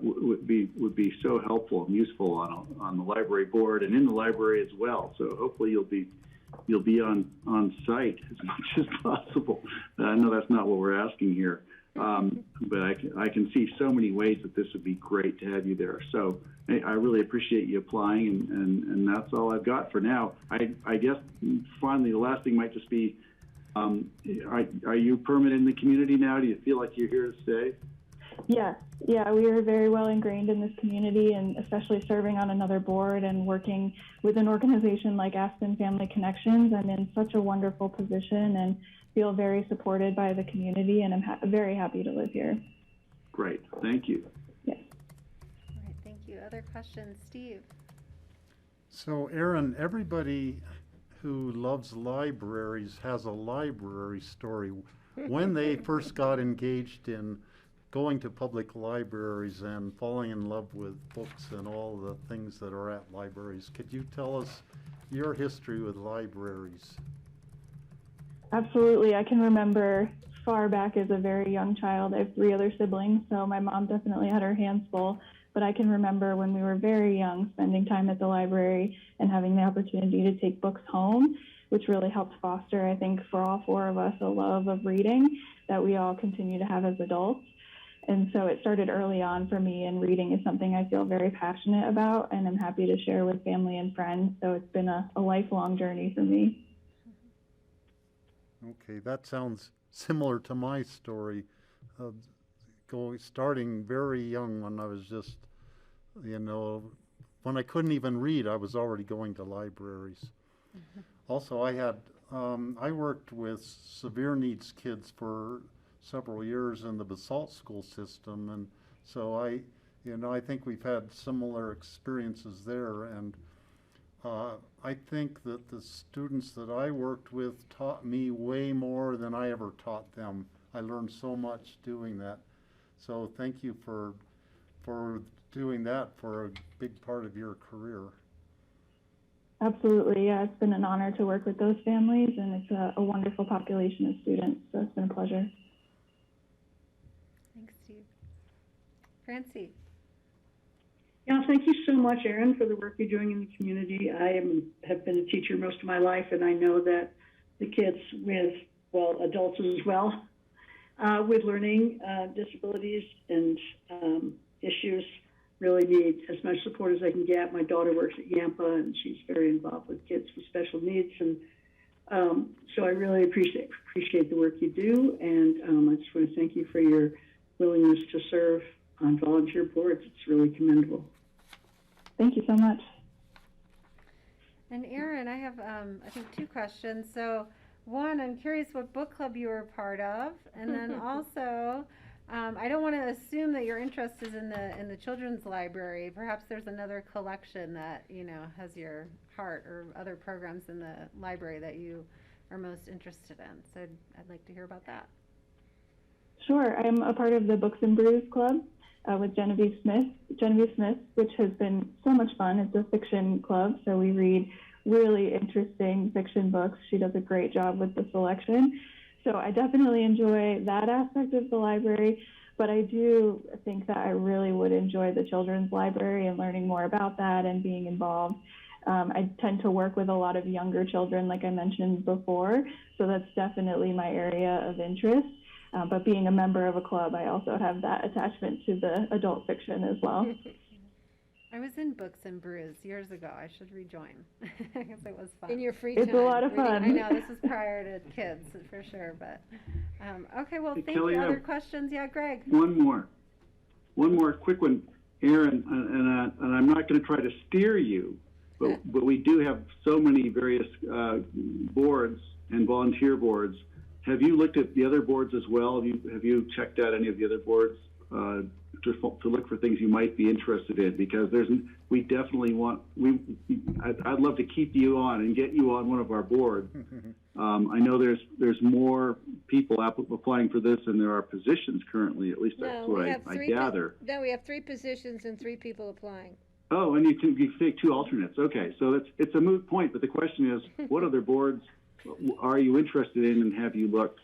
would be so helpful and useful on the library board and in the library as well. So hopefully you'll be on site as much as possible. I know that's not what we're asking here, but I can see so many ways that this would be great to have you there. So I really appreciate you applying, and that's all I've got for now. I guess finally the last thing might just be, are you permanent in the community now? Do you feel like you're here to stay? Yes. Yeah, we are very well ingrained in this community, and especially serving on another board and working with an organization like Aspen Family Connections. I'm in such a wonderful position and feel very supported by the community, and I'm very happy to live here. Great. Thank you. Yes. All right, thank you. Other questions? Steve? So, Aaron, everybody who loves libraries has a library story. When they first got engaged in going to public libraries and falling in love with books and all the things that are at libraries, could you tell us your history with libraries? Absolutely. I can remember far back as a very young child. I have 3 other siblings, so my mom definitely had her hands full. But I can remember when we were very young, spending time at the library and having the opportunity to take books home, which really helped foster, I think, for all 4 of us, a love of reading that we all continue to have as adults. And so it started early on for me, and reading is something I feel very passionate about, and I'm happy to share with family and friends. So it's been a lifelong journey for me. Okay, that sounds similar to my story. Starting very young when I was just, when I couldn't even read, I was already going to libraries. Mm-hmm. Also, I worked with severe needs kids for several years in the BOCC school system, and so You know, I think we've had similar experiences there, and I think that the students that I worked with taught me way more than I ever taught them. I learned so much doing that. So thank you for doing that for a big part of your career. Absolutely, yeah, it's been an honor to work with those families, and it's a wonderful population of students, so it's been a pleasure. Thanks, Steve. Francie. Yeah, thank you so much, Erin, for the work you're doing in the community. Have been a teacher most of my life, and I know that the kids with, well, adults as well, with learning disabilities and issues really need as much support as I can get. My daughter works at Yampa, and she's very involved with kids with special needs, and so I really appreciate the work you do, and I just want to thank you for your willingness to serve on volunteer boards. It's really commendable. Thank you so much. And Erin, I have, I think 2 questions. So one, I'm curious what book club you were a part of, and then also, I don't want to assume that your interest is in the children's library. Perhaps there's another collection that, you know, has your heart, or other programs in the library that you are most interested in. So I'd like to hear about that. Sure, I'm a part of the Books and Brews Club with Genevieve Smith, which has been so much fun. It's a fiction club, so we read really interesting fiction books. She does a great job with the selection. So I definitely enjoy that aspect of the library, but I do think that I really would enjoy the children's library and learning more about that and being involved. I tend to work with a lot of younger children, like I mentioned before, so that's definitely my area of interest. But being a member of a club, I also have that attachment to the adult fiction as well. I was in Books and Brews years ago. I should rejoin because it was fun. In your free time. It's a lot of fun. I know, this was prior to kids for sure, but okay, well, Hey, thank Kelly, you. I Other have questions? Yeah, Greg. One more quick one, Erin, and I'm not going to try to steer you, but we do have so many various boards and volunteer boards. Have you looked at the other boards as well? Have you checked out any of the other boards to look for things you might be interested in? Because we definitely I'd love to keep you on and get you on one of our boards. I know there's more people applying for this than there are positions currently. At least that's what I gather. No, we have 3 positions and 3 people applying. Oh, and you take 2 alternates. Okay, so it's a moot point. But the question is, what other boards are you interested in, and have you looked?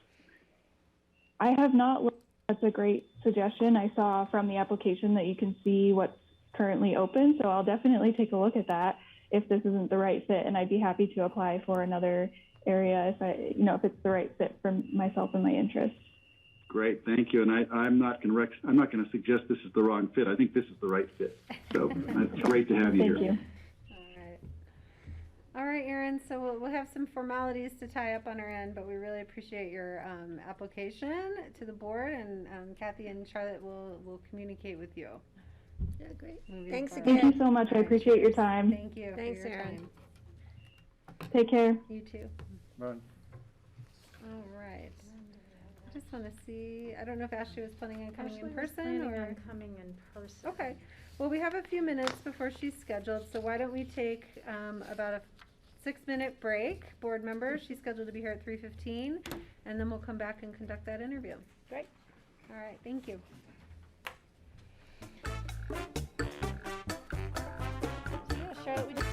I have not looked. That's a great suggestion. I saw from the application that you can see what's currently open, so I'll definitely take a look at that if this isn't the right fit, and I'd be happy to apply for another area if it's the right fit for myself and my interests. Great, thank you. And I'm not going to suggest this is the wrong fit. I think this is the right fit. So it's great to have you here. Thank you. All right, Erin, so we'll have some formalities to tie up on our end, but we really appreciate your application to the board, and Kathy and Charlotte will communicate with you. Yeah, great. Thanks again. Thank you so much. I appreciate your time. Thank you. Thanks, for your Erin. time. Take care. You too. Bye. All right. I just want to see, I don't know if Ashley was planning on coming Ashley in was person planning or. on coming in person. Okay. Well, we have a few minutes before she's scheduled, so why don't we take about a 6-minute break, board members. She's scheduled to be here at 3:15, and then we'll come back and conduct that interview. Great. All right, thank you. Yeah, Charlotte, we just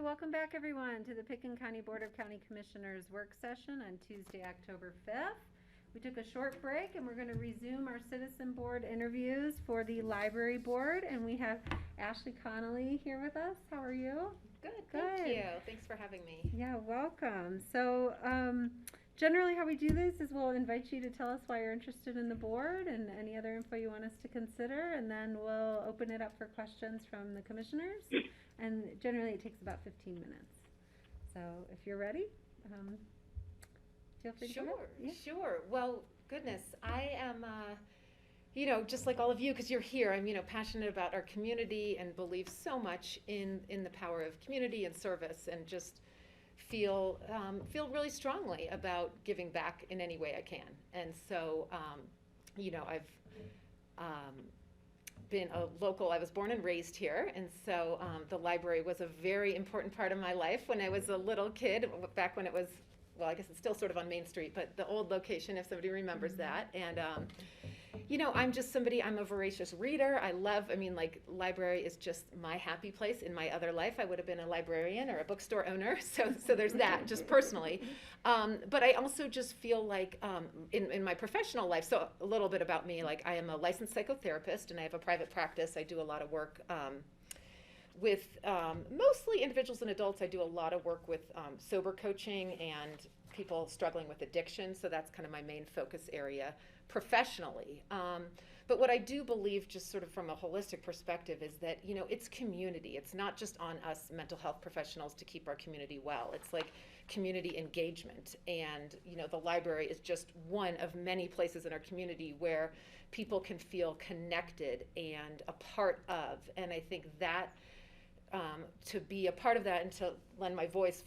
welcome back everyone to the Pickens County Board of County Commissioners work session on Tuesday, October 5th. We took a short break and we're going to resume our citizen board interviews for the library board, and we have Ashley Connolly here with us. How are you? Good, thank you. Thanks for having me. Yeah, welcome. So generally how we do this is we'll invite you to tell us why you're interested in the board and any other info you want us to consider, and then we'll open it up for questions from the commissioners, and generally it takes about 15 minutes. So if you're ready, feel free to go ahead. Yeah. Sure. Well, goodness, I am, just like all of you, because you're here, I'm, passionate about our community and believe so much in the power of community and service, and just feel really strongly about giving back in any way I can. And so, I've been a local, I was born and raised here, and so the library was a very important part of my life when I was a little kid, back when it was, well, I guess it's still sort of on Main Street, but the old location, if somebody remembers that. And, I'm just somebody, I'm a voracious reader. Library is just my happy place. In my other life, I would have been a librarian or a bookstore owner. So there's that, just personally. But I also just feel like in my professional life, so a little bit about me, like I am a licensed psychotherapist and I have a private practice. I do a lot of work with mostly individuals and adults. I do a lot of work with sober coaching and people struggling with addiction. So that's kind of my main focus area professionally. But what I do believe, just sort of from a holistic perspective, is that, it's community. It's not just on us mental health professionals to keep our community well. It's like community engagement. And, the library is just one of many places in our community where people can feel connected and a part of. And I think that to be a part of that and to lend my voice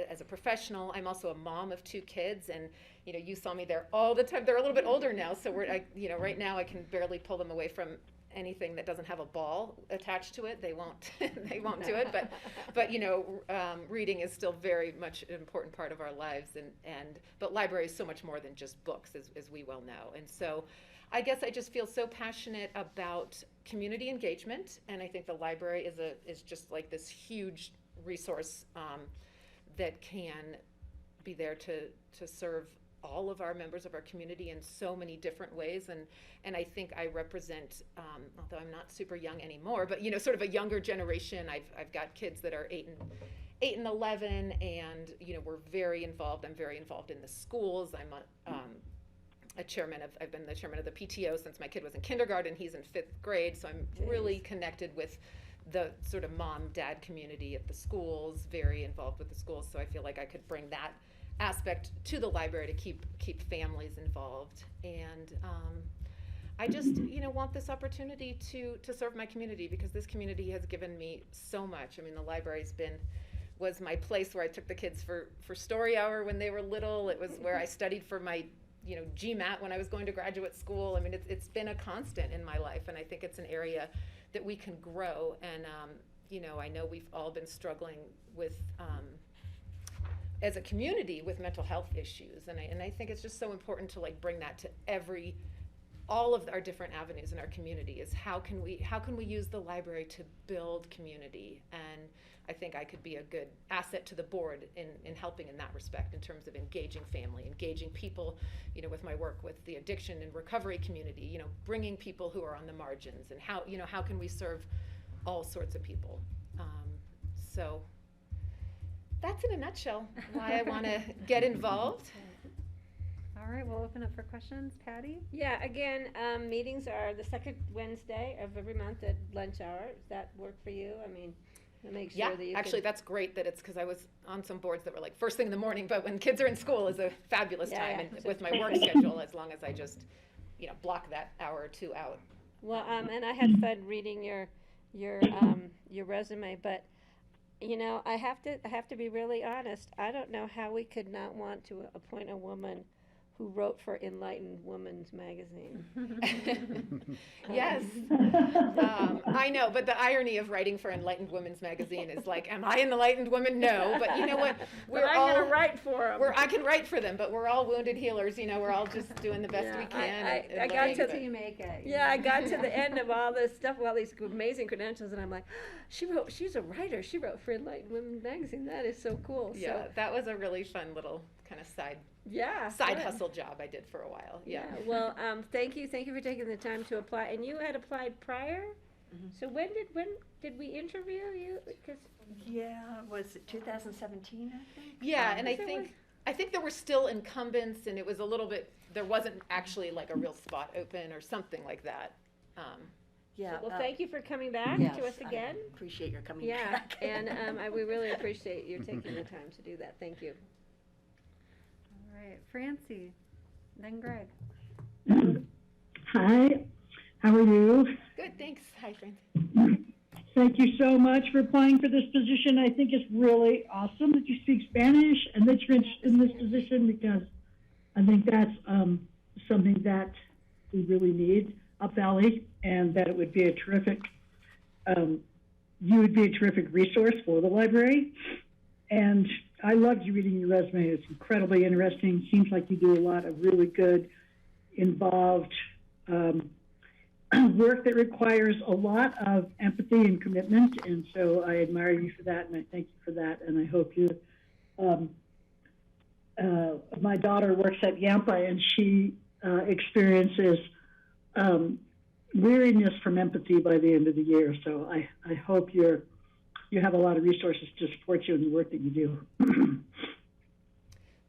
as a professional. I'm also a mom of 2 kids, and you saw me there all the time. They're a little bit older now, so right now I can barely pull them away from anything that doesn't have a ball attached to it. They won't do it. But reading is still very much an important part of our lives, but library is so much more than just books, as we well know. And so I guess I just feel so passionate about community engagement, and I think the library is just like this huge resource that can be there to serve all of our members of our community in so many different ways. And I think I represent, although I'm not super young anymore, but sort of a younger generation. I've got kids that are 8 and 11, and we're very involved. I'm very involved in the schools. I'm I've been the chairman of the PTO since my kid was in kindergarten. He's in 5th grade, so I'm really connected with the sort of mom-dad community at the schools, very involved with the schools. So I feel like I could bring that aspect to the library to keep families involved. And I just want this opportunity to serve my community, because this community has given me so much. I mean, the library's was my place where I took the kids for story hour when they were little. It was where I studied for my GMAT when I was going to graduate school. I mean, it's been a constant in my life, and I think it's an area that we can grow. And I know we've all been struggling with as a community with mental health issues, and I think it's just so important to bring that to all of our different avenues in our community. Is how can we use the library to build community? And I think I could be a good asset to the board in helping in that respect, in terms of engaging family, engaging people, with my work with the addiction and recovery community, bringing people who are on the margins, and how can we serve all sorts of people. So that's in a nutshell why I want to get involved. All right, we'll open up for questions. Patty? Yeah, again, meetings are the second Wednesday of every month at lunch hour. Does that work for you? I mean, to make sure that you actually, that's great that it's, because I was on some boards that were like first thing in the morning, but when kids are in school is a fabulous time, and with my work schedule, as long as I just, block that hour or 2 out. Well, and I had fun reading your resume, but I have to be really honest. I don't know how we could not want to appoint a woman who wrote for Enlightened Woman's Magazine. Yes. I know, but the irony of writing for Enlightened Women's Magazine is like, am I an enlightened woman? No, but you know what? But I'm gonna write for them. I can write for them, but we're all wounded healers. You know, we're all just doing the best we can. I got to you make it. I got to the end of all this stuff, all these amazing credentials, and I'm like, she's a writer. She wrote for Enlightened Women's Magazine. That is so cool. Yeah, that was a really fun little kind of side hustle job I did for a while. Yeah. Well, thank you for taking the time to apply. And you had applied prior. So when did we interview you? Was it 2017? I think. Yeah, and I think there were still incumbents, and it was a little bit. There wasn't actually like a real spot open or something like that. Well, thank you for coming back to us again. I appreciate your coming back. And we really appreciate you taking the time to do that. Thank you. All right, Francie, then Greg. Hi, how are you? Good, thanks. Hi, Francie. Thank you so much for applying for this position. I think it's really awesome that you speak Spanish and that you're interested in this position, because I think that's something that we really need up Valley, and that it would be a terrific, you would be a terrific resource for the library. And I loved you reading your resume. It's incredibly interesting. Seems like you do a lot of really good, involved work that requires a lot of empathy and commitment. And so I admire you for that, and I thank you for that. And I hope you, my daughter works at Yampa, and she experiences weariness from empathy by the end of the year. So I hope you have a lot of resources to support you in the work that you do.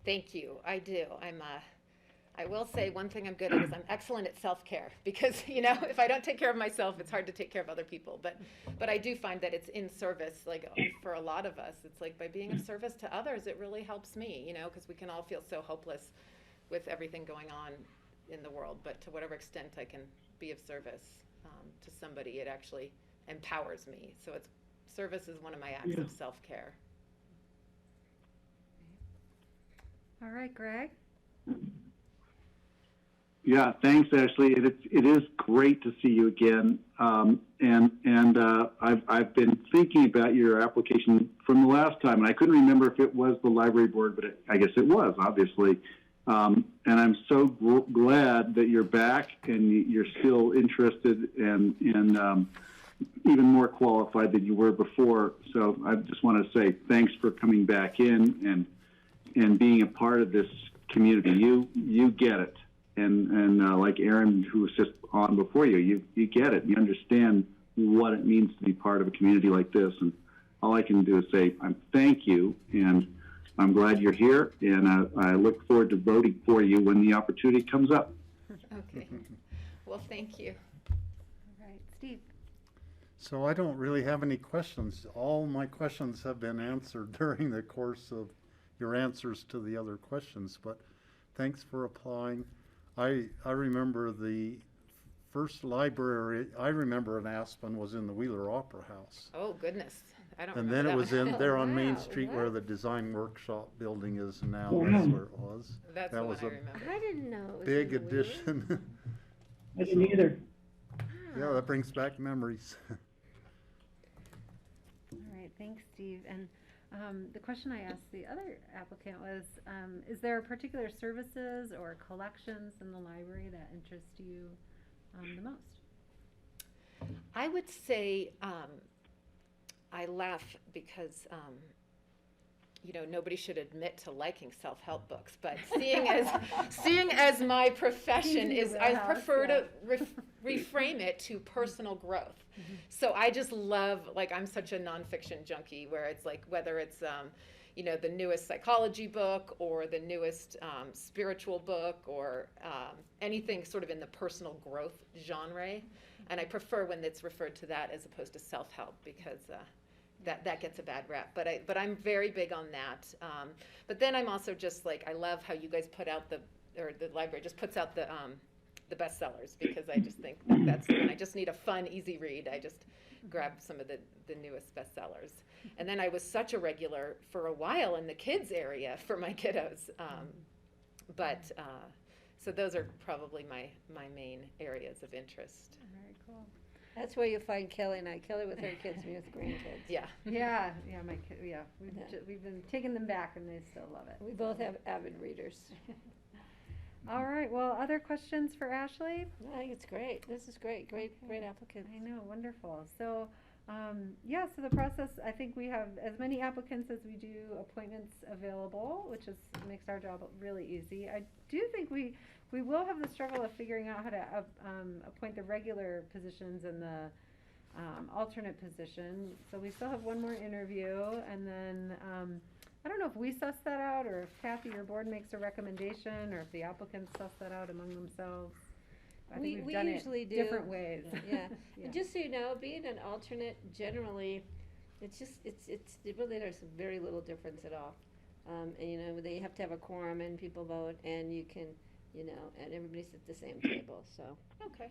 Thank you. I do. I will say one thing I'm good at is I'm excellent at self-care, because, you know, if I don't take care of myself, it's hard to take care of other people. But I do find that it's in service, like for a lot of us, it's like by being of service to others, it really helps me, you know, because we can all feel so hopeless with everything going on in the world. But to whatever extent I can be of service to somebody, it actually empowers me. So service is one of my acts of self-care. All right, Greg. Yeah, thanks, Ashley. It is great to see you again. I've been thinking about your application from the last time, and I couldn't remember if it was the library board, but I guess it was, obviously. And I'm so glad that you're back and you're still interested and even more qualified than you were before. So I just want to say thanks for coming back in and being a part of this community. You get it. And like Aaron, who was just on before you get it. You understand what it means to be part of a community like this. And all I can do is say, thank you, and I'm glad you're here, and I look forward to voting for you when the opportunity comes up. Okay. Well, thank you. All right, Steve. So I don't really have any questions. All my questions have been answered during the course of your answers to the other questions, but thanks for applying. I remember the first library I remember in Aspen was in the Wheeler Opera House. Oh, goodness. I don't And remember then that it was one. in there on Main Wow, Street what? where the design workshop building is now. Wow. That's where it was. That's that the was one I a remember. I didn't know it was big in the Wheeler. addition. I didn't either. Yeah, that brings back memories. All right, thanks, Steve. And the question I asked the other applicant was, is there particular services or collections in the library that interest you the most? I would say I laugh because you know, nobody should admit to liking self-help books, but seeing as my profession is, I prefer to reframe it to personal growth. So I just love, like, I'm such a nonfiction junkie, where it's like, whether it's you know, the newest psychology book or the newest spiritual book or anything sort of in the personal growth genre. And I prefer when it's referred to that as opposed to self-help, because that gets a bad rap. But I'm very big on that. But then I'm also just like, I love how you guys put out the library just puts out the bestsellers, because I just think that's when I just need a fun, easy read. I just grab some of the newest bestsellers. And then I was such a regular for a while in the kids area for my kiddos. But So those are probably my main areas of interest. Very cool. That's where you find Kelly and I. Kelly with her kids, me with grandkids. Yeah. Yeah, my kid, we've, Yeah. we've been taking them back and they still love it. We both have avid readers. All right, well, other questions for Ashley? I think it's great. This is great. Great applicant. I know, wonderful. So, so the process, I think we have as many applicants as we do appointments available, which makes our job really easy. I do think we will have the struggle of figuring out how to appoint the regular positions and the alternate position. So we still have one more interview, and then I don't know if we suss that out, or if Kathy, your board, makes a recommendation, or if the applicants suss that out among themselves. I think we've done usually it do. different ways. Yeah. And just so you know, being an alternate, generally, it's really, there's very little difference at all. And they have to have a quorum and people vote, and you can, and everybody's at the same table, so. Okay.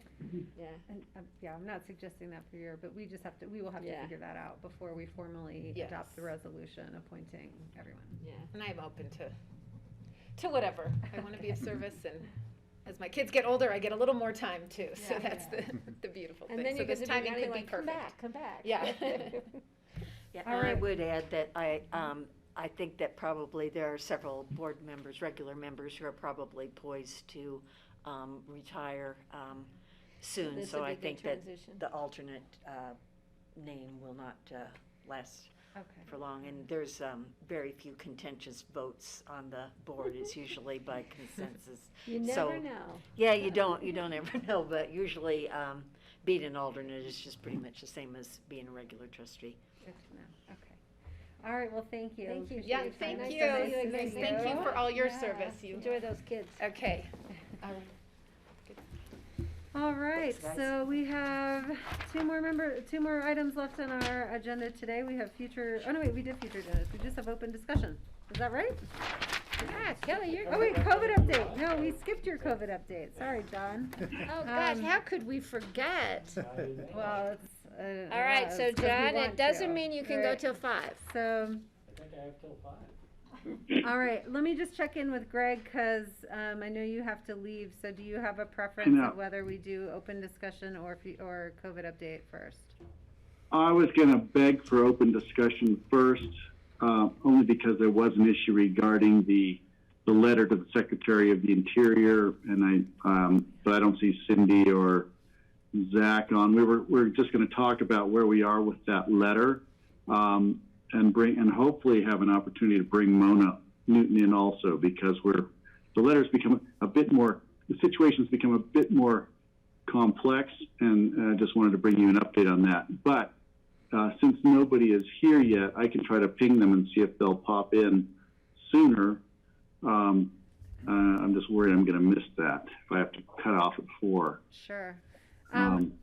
Yeah. And, I'm not suggesting that for your, but we will have to Yeah. figure that out before we formally Yes. adopt the resolution appointing everyone. Yeah. And I'm open to whatever. I want to be of service, and as my kids get older, I get a little more time too. So that's the beautiful thing. And then so you get this to be timing could be like, come perfect. back, come back. Yeah. Yeah, All and I right. would add that I think that probably there are several board members, regular members, who are probably poised to retire soon. This So would be I a good think that transition. the alternate name will not last Okay. for long. And there's very few contentious votes on the board. It's usually by consensus. You So- never know. Yeah, you don't ever know, but usually being an alternate is just pretty much the same as being a regular trustee. Good to know. Okay. All right, well, thank you. Thank you. Appreciate Yeah, your time. thank Nice you. to meet you again. Thank you for all your Yeah. service. You Enjoy those kids. Okay. All right, Thanks, guys. so we have two more items left on our agenda today. We have we did future agendas. We just have open discussion. Is that right? Ah, Kelly, you're. Oh wait, COVID update. No, we skipped your COVID update. Sorry, John. Oh, gosh, how could we forget? Well, it's. All right, so it's 'cause we John, want it doesn't to. mean you can go Right. till 5. So, I think I have till 5. all right, let me just check in with Greg, because I know you have to leave. So do you have a preference No. of whether we do open discussion or COVID update first? I was going to beg for open discussion first, only because there was an issue regarding the letter to the Secretary of the Interior, and but I don't see Cindy or Zach on. We're just going to talk about where we are with that letter, and hopefully have an opportunity to bring Mona Newton in also, because the letter's become the situation's become a bit more complex, and I just wanted to bring you an update on that. But since nobody is here yet, I can try to ping them and see if they'll pop in sooner. I'm just worried I'm going to miss that if I have to cut off at 4. Sure.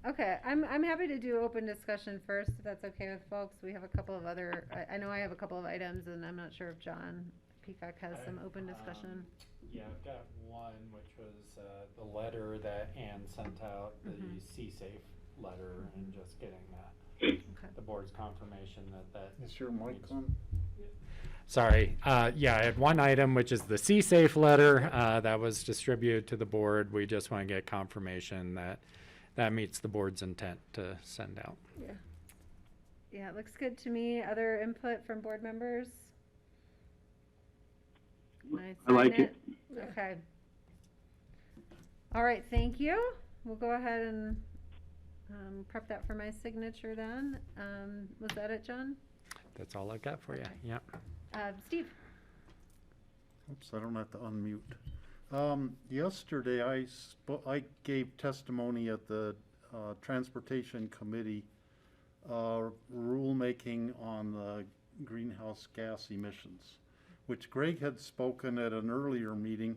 Okay, I'm happy to do open discussion first, if that's okay with folks. We have a couple of other, I know I have a couple of items, and I'm not sure if John Peacock has some open discussion. Yeah, I've got one, which was the letter that Ann sent out, the C-Safe letter, and just getting the board's confirmation that. Is your mic needs- on? Sorry, I had one item, which is the C-Safe letter that was distributed to the board. We just want to get confirmation that meets the board's intent to send out. Yeah. Yeah, it looks good to me. Other input from board members? I like it. Okay. All right, thank you. We'll go ahead and prep that for my signature then. Was that it, John? That's all I've got for you. Yeah. Steve? Oops, I don't have to unmute. Yesterday, I gave testimony at the Transportation Committee rulemaking on the greenhouse gas emissions, which Greg had spoken at an earlier meeting.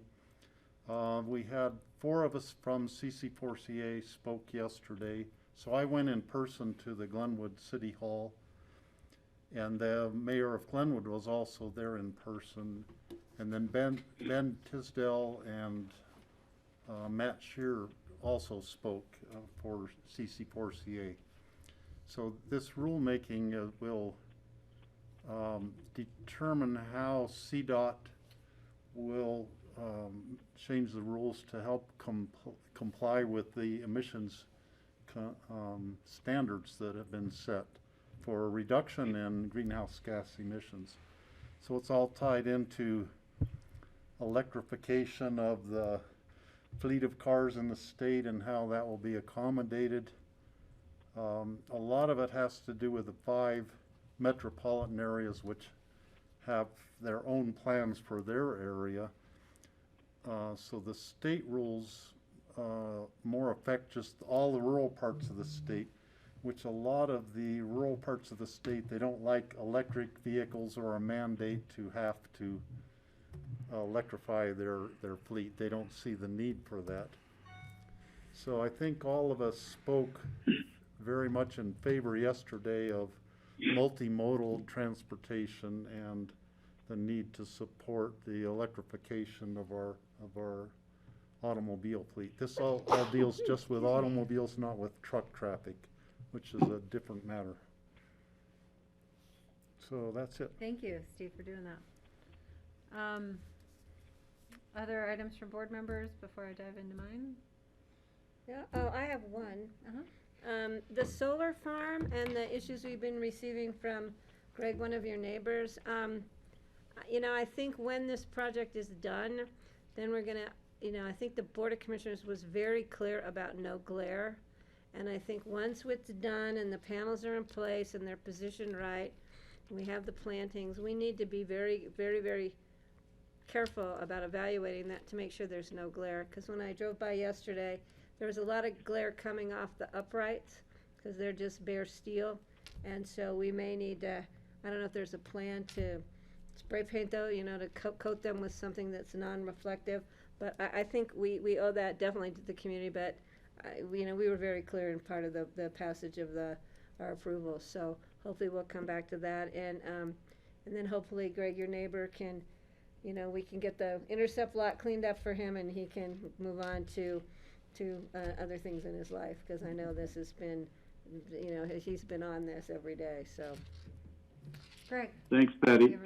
We had 4 of us from CC4CA spoke yesterday, so I went in person to the Glenwood City Hall, and the mayor of Glenwood was also there in person. And then Ben Tisdale and Matt Shear also spoke for CC4CA. So this rulemaking will determine how CDOT will change the rules to help comply with the emissions standards that have been set for a reduction in greenhouse gas emissions. So it's all tied into electrification of the fleet of cars in the state and how that will be accommodated. A lot of it has to do with the 5 metropolitan areas which have their own plans for their area. So the state rules more affect just all the rural parts of the state, which a lot of the rural parts of the state, they don't like electric vehicles or a mandate to have to electrify their fleet. They don't see the need for that. So I think all of us spoke very much in favor yesterday of multimodal transportation and the need to support the electrification of our automobile fleet. This all deals just with automobiles, not with truck traffic, which is a different matter. So that's it. Thank you, Steve, for doing that. Other items from board members before I dive into mine? Yeah, oh, I have one. The solar farm and the issues we've been receiving from Greg, one of your neighbors. You know, I think when this project is done, then we're gonna, you know, I think the Board of Commissioners was very clear about no glare. And I think once it's done and the panels are in place and they're positioned right, we have the plantings, we need to be very, very, very careful about evaluating that to make sure there's no glare. Because when I drove by yesterday, there was a lot of glare coming off the uprights because they're just bare steel. And so we may need to, I don't know if there's a plan to spray paint though, you know, to coat them with something that's non-reflective. But I think we owe that definitely to the community. But, you know, we were very clear in part of the passage of our approval. So hopefully we'll come back to that. And then hopefully, Greg, your neighbor can, you know, we can get the intercept lot cleaned up for him and he can move on to other things in his life. Because I know this has been, you know, he's been on this every day, so. Greg. Thanks, Patty.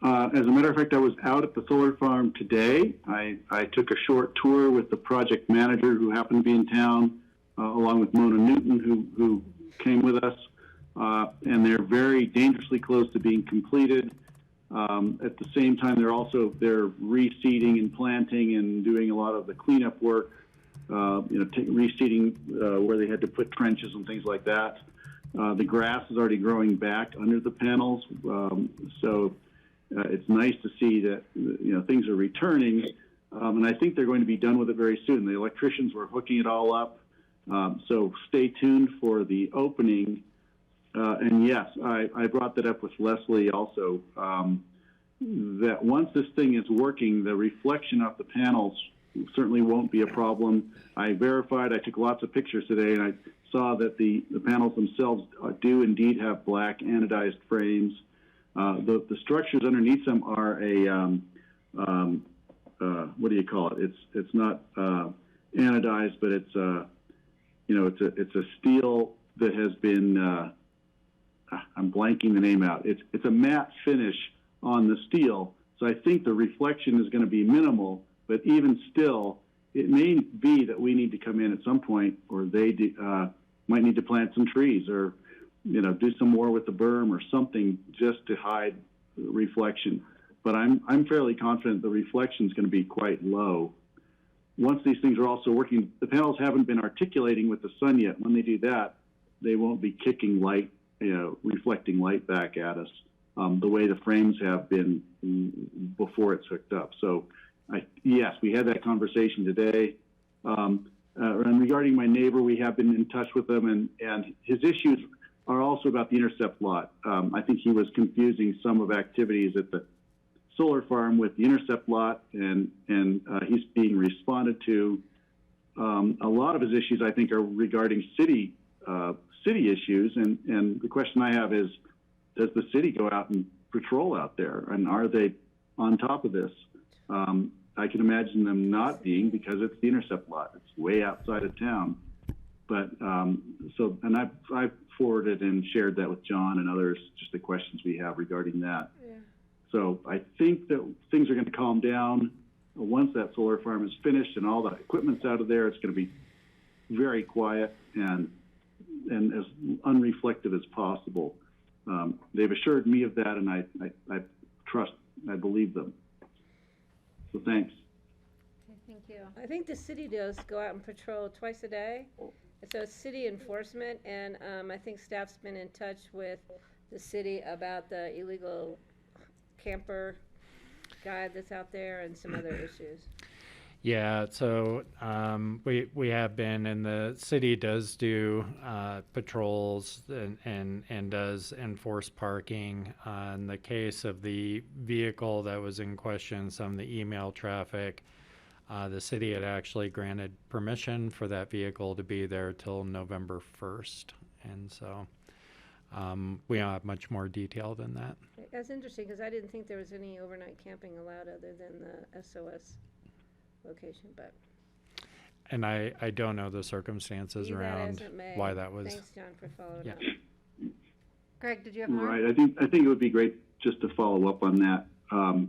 As a matter of fact, I was out at the solar farm today. I took a short tour with the project manager who happened to be in town, along with Mona Newton, who came with us. And they're very dangerously close to being completed. At the same time, they're reseeding and planting and doing a lot of the cleanup work, you know, reseeding where they had to put trenches and things like that. The grass is already growing back under the panels, so it's nice to see that, you know, things are returning, and I think they're going to be done with it very soon. The electricians were hooking it all up, so stay tuned for the opening. And yes, I brought that up with Leslie also, that once this thing is working, the reflection off the panels certainly won't be a problem. I verified, I took lots of pictures today, and I saw that the panels themselves do indeed have black anodized frames. The structures underneath them are what do you call it? It's not anodized, but it's you know, it's a steel that has been I'm blanking the name out. It's a matte finish on the steel, so I think the reflection is going to be minimal. But even still, it may be that we need to come in at some point, or they might need to plant some trees, or, you know, do some more with the berm or something just to hide reflection. But I'm fairly confident the reflection is going to be quite low. Once these things are also working, the panels haven't been articulating with the sun yet. When they do that, they won't be kicking light, you know, reflecting light back at us the way the frames have been before it's hooked up. So, yes, we had that conversation today. And regarding my neighbor, we have been in touch with him, and his issues are also about the intercept lot. I think he was confusing some of activities at the solar farm with the intercept lot, and he's being responded to. A lot of his issues, I think, are regarding city issues, and the question I have is, does the city go out and patrol out there, and are they on top of this? I can imagine them not being, because it's the intercept lot. It's way outside of town. But and I've forwarded and shared that with John and others, just the questions we have regarding that. Yeah. So I think that things are going to calm down. once that solar farm is finished and all the equipment's out of there, it's going to be very quiet and as unreflective as possible. They've assured me of that, and I trust, I believe them. So thanks. Okay, thank you. I think the city does go out and patrol twice a day. So it's city enforcement, and I think staff's been in touch with the city about the illegal camper guide that's out there and some other issues. Yeah, so we have been, and the city does do patrols and does enforce parking. In the case of the vehicle that was in question, some of the email traffic, the city had actually granted permission for that vehicle to be there till November 1st. And so we don't have much more detail than that. That's interesting, because I didn't think there was any overnight camping allowed other than the SOS location, but. And I don't know the circumstances around why that was. Thanks, John, for following up. Greg, did you have more? Right. I think it would be great just to follow up on that,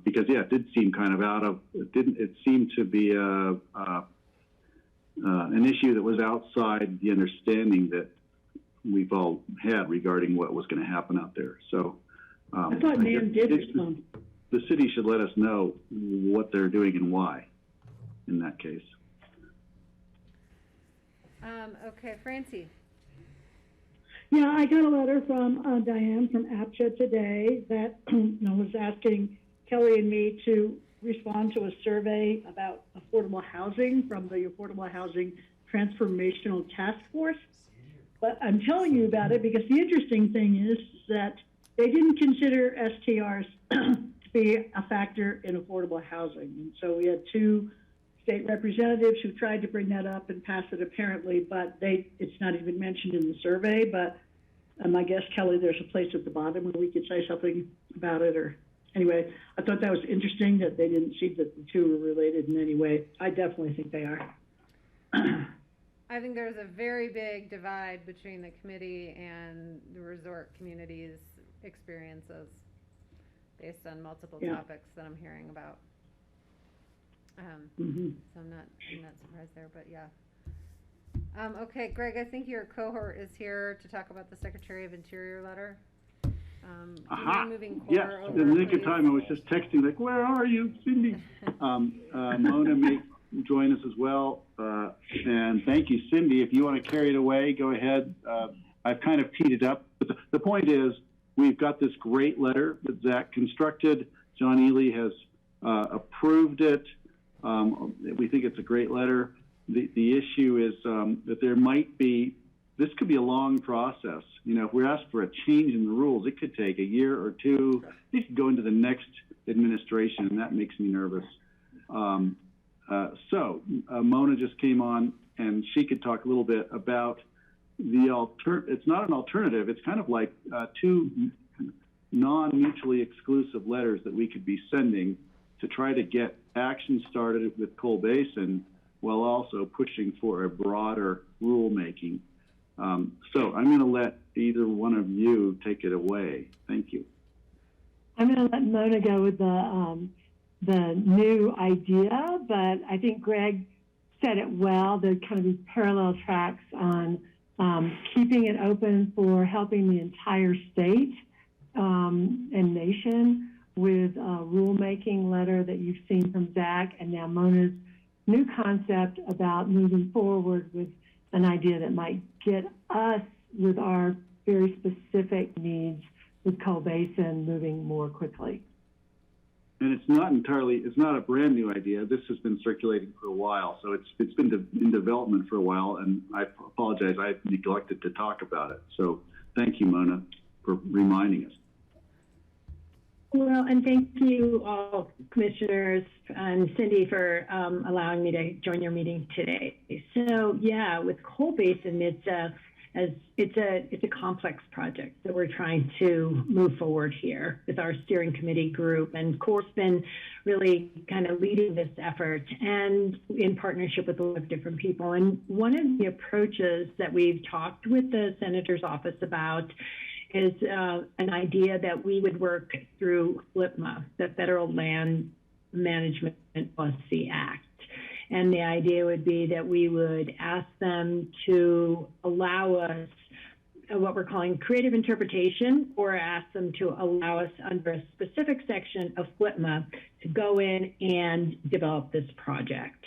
because yeah, it did seem kind of it seemed to be an issue that was outside the understanding that we've all had regarding what was going to happen out there. So I thought Nan did respond. The city should let us know what they're doing and why in that case. Okay, Francie. Yeah, I got a letter from Diane from APCHA today that was asking Kelly and me to respond to a survey about affordable housing from the Affordable Housing Transformational Task Force. But I'm telling you about it because the interesting thing is that they didn't consider STRs to be a factor in affordable housing. And so we had two state representatives who tried to bring that up and pass it apparently, but it's not even mentioned in the survey. But I guess, Kelly, there's a place at the bottom where we could say something about it. Or anyway, I thought that was interesting that they didn't see that the two were related in any way. I definitely think they are. I think there's a very big divide between the committee and the resort community's experiences based on multiple topics that I'm hearing about. So I'm not surprised there, but yeah. Okay, Greg, I think your cohort is here to talk about the Secretary of Interior letter. Moving yes, over, in the nick of please. time, I was just texting like, where are you, Cindy? Mona may join us as well. And thank you, Cindy. If you want to carry it away, go ahead. I've kind of teed it up. But the point is, we've got this great letter that Zach constructed. John Ely has approved it. We think it's a great letter. The issue is that there might be, this could be a long process. You know, if we're asked for a change in the rules, it could take a year or two. It could go into the next administration, and that makes me nervous. So Mona just came on, and she could talk a little bit about it's not an alternative. It's kind of like two non-mutually exclusive letters that we could be sending to try to get action started with Coal Basin while also pushing for a broader rulemaking. So I'm going to let either one of you take it away. Thank you. I'm going to let Mona go with the new idea, but I think Greg said it well. There's kind of these parallel tracks on keeping it open for helping the entire state and nation with a rulemaking letter that you've seen from Zach, and now Mona's new concept about moving forward with an idea that might get us with our very specific needs with Coal Basin moving more quickly. And it's not a brand new idea. This has been circulating for a while. So it's been in development for a while, and I apologize, I neglected to talk about it. So thank you, Mona, for reminding us. Well, and thank you all, commissioners, and Cindy for allowing me to join your meeting today. So yeah, with Coal Basin, it's a complex project that we're trying to move forward here with our steering committee group, and Coal's been really kind of leading this effort and in partnership with a lot of different people. And one of the approaches that we've talked with the senator's office about is an idea that we would work through FLPMA, the Federal Land Management Policy Act. And the idea would be that we would ask them to allow us what we're calling creative interpretation, or ask them to allow us under a specific section of FLTMA to go in and develop this project.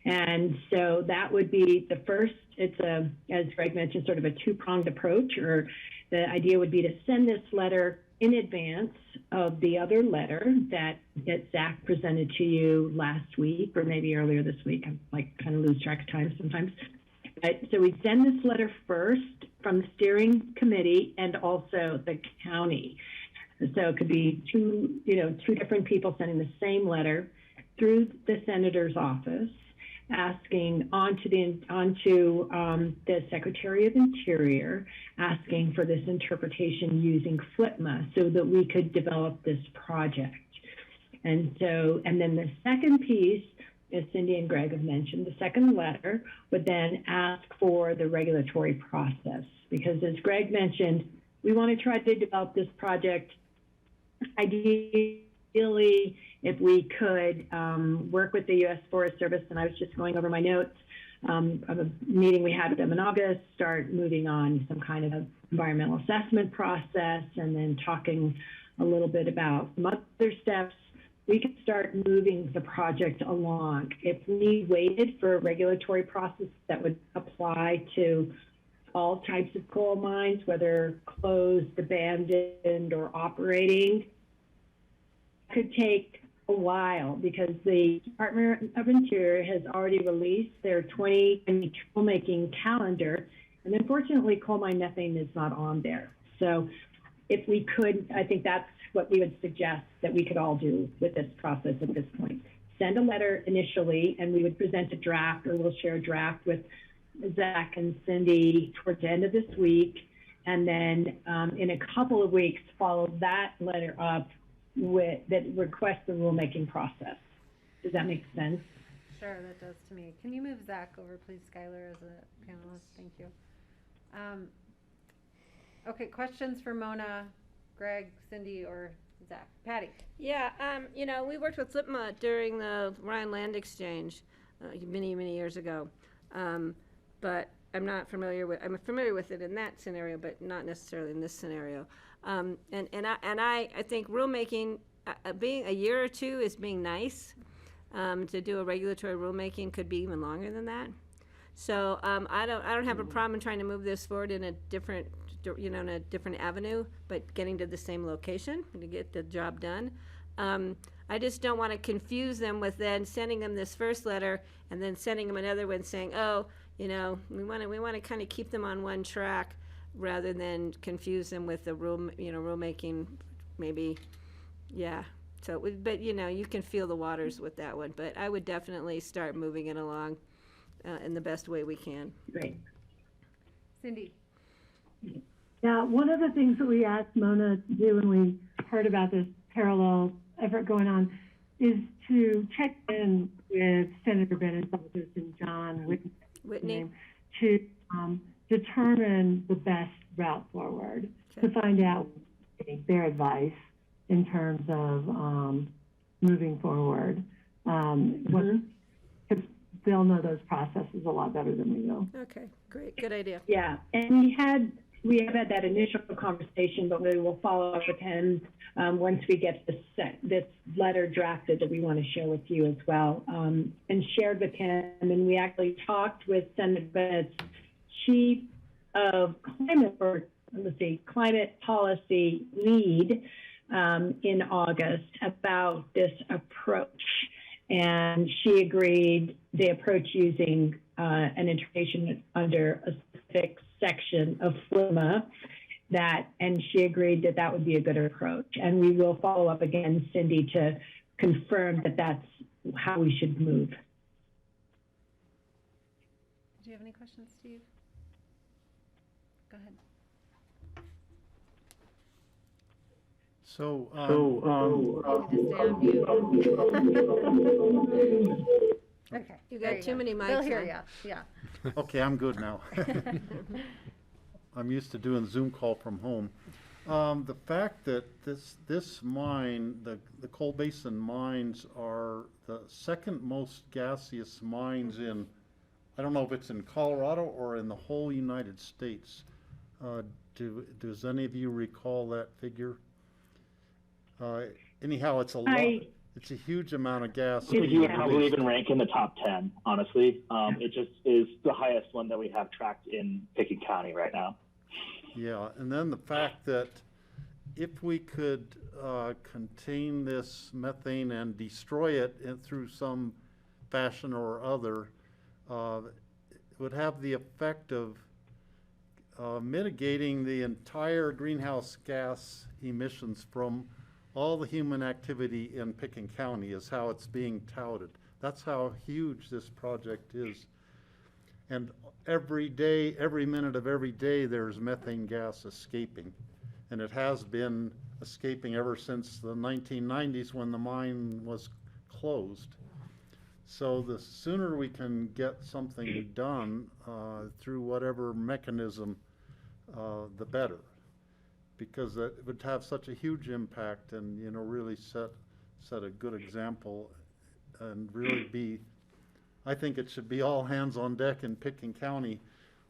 And so that would be the first. It's a, as Greg mentioned, sort of a two-pronged approach, or the idea would be to send this letter in advance of the other letter that Zach presented to you last week, or maybe earlier this week. I like kind of lose track of time sometimes. So we send this letter first from the steering committee and also the county. So it could be two different people sending the same letter through the senator's office, asking onto the Secretary of Interior, asking for this interpretation using FLTMA so that we could develop this project. And then the second piece, as Cindy and Greg have mentioned, the second letter would then ask for the regulatory process. Because as Greg mentioned, we want to try to develop this project ideally if we could work with the U.S. Forest Service, and I was just going over my notes of a meeting we had with them in August, start moving on some kind of environmental assessment process, and then talking a little bit about some other steps. We could start moving the project along. If we waited for a regulatory process that would apply to all types of coal mines, whether closed, abandoned, or operating, it could take a while because the Department of Interior has already released their 2020 rulemaking calendar, and unfortunately, coal mine methane is not on there. So if we could, I think that's what we would suggest that we could all do with this process at this point. Send a letter initially, and we would present a draft, or we'll share a draft with Zach and Cindy towards the end of this week, and then in a couple of weeks, follow that letter up with that requests the rulemaking process. Does that make sense? Sure, that does to me. Can you move Zach over, please, Skylar, as a panelist? Thank you. Okay, questions for Mona, Greg, Cindy, or Zach? Patty? Yeah, we worked with FLTMA during the Rhine Land Exchange many, many years ago. But I'm familiar with it in that scenario, but not necessarily in this scenario. And I think rulemaking, being a year or two is being nice. To do a regulatory rulemaking could be even longer than that. So I don't have a problem in trying to move this forward in a different avenue, but getting to the same location to get the job done. I just don't want to confuse them with then sending them this first letter and then sending them another one saying, oh, we want to kind of keep them on one track rather than confuse them with the rulemaking, maybe, yeah. So, but you can feel the waters with that one. But I would definitely start moving it along in the best way we can. Great. Cindy? Yeah, one of the things that we asked Mona to do when we heard about this parallel effort going on is to check in with Senator Bennett's office and John Whitney to determine the best route forward, to find out their advice in terms of moving forward. Because they'll know those processes a lot better than we will. Okay, great, good idea. Yeah, and we have had that initial conversation, but we will follow up with him once we get this letter drafted that we want to share with you as well, and shared with him. And we actually talked with Senator Bennett's chief of climate policy lead in August about this approach. And she agreed the approach using an interpretation under a specific section of FLTMA, and she agreed that that would be a good approach. And we will follow up again, Cindy, to confirm that that's how we should move. Do you have any questions, Steve? Go ahead. So, Okay. You got too many mics. They'll hear you. Yeah. okay, I'm good now. I'm used to doing Zoom call from home. The fact that this mine, the Coal Basin mines are the second most gaseous mines in, I don't know if it's in Colorado or in the whole United States. Does any of you recall that figure? Anyhow, it's a lot. It's a huge amount of gas. I think you would probably even rank in the top 10, honestly. It just is the highest one that we have tracked in Pickett County right now. Yeah, and then the fact that if we could contain this methane and destroy it through some fashion or other, it would have the effect of mitigating the entire greenhouse gas emissions from all the human activity in Pickett County is how it's being touted. That's how huge this project is. And every day, every minute of every day, there's methane gas escaping. And it has been escaping ever since the 1990s when the mine was closed. So the sooner we can get something done through whatever mechanism, the better. Because it would have such a huge impact and, you know, really set a good example and really be, I think it should be all hands on deck in Pickett County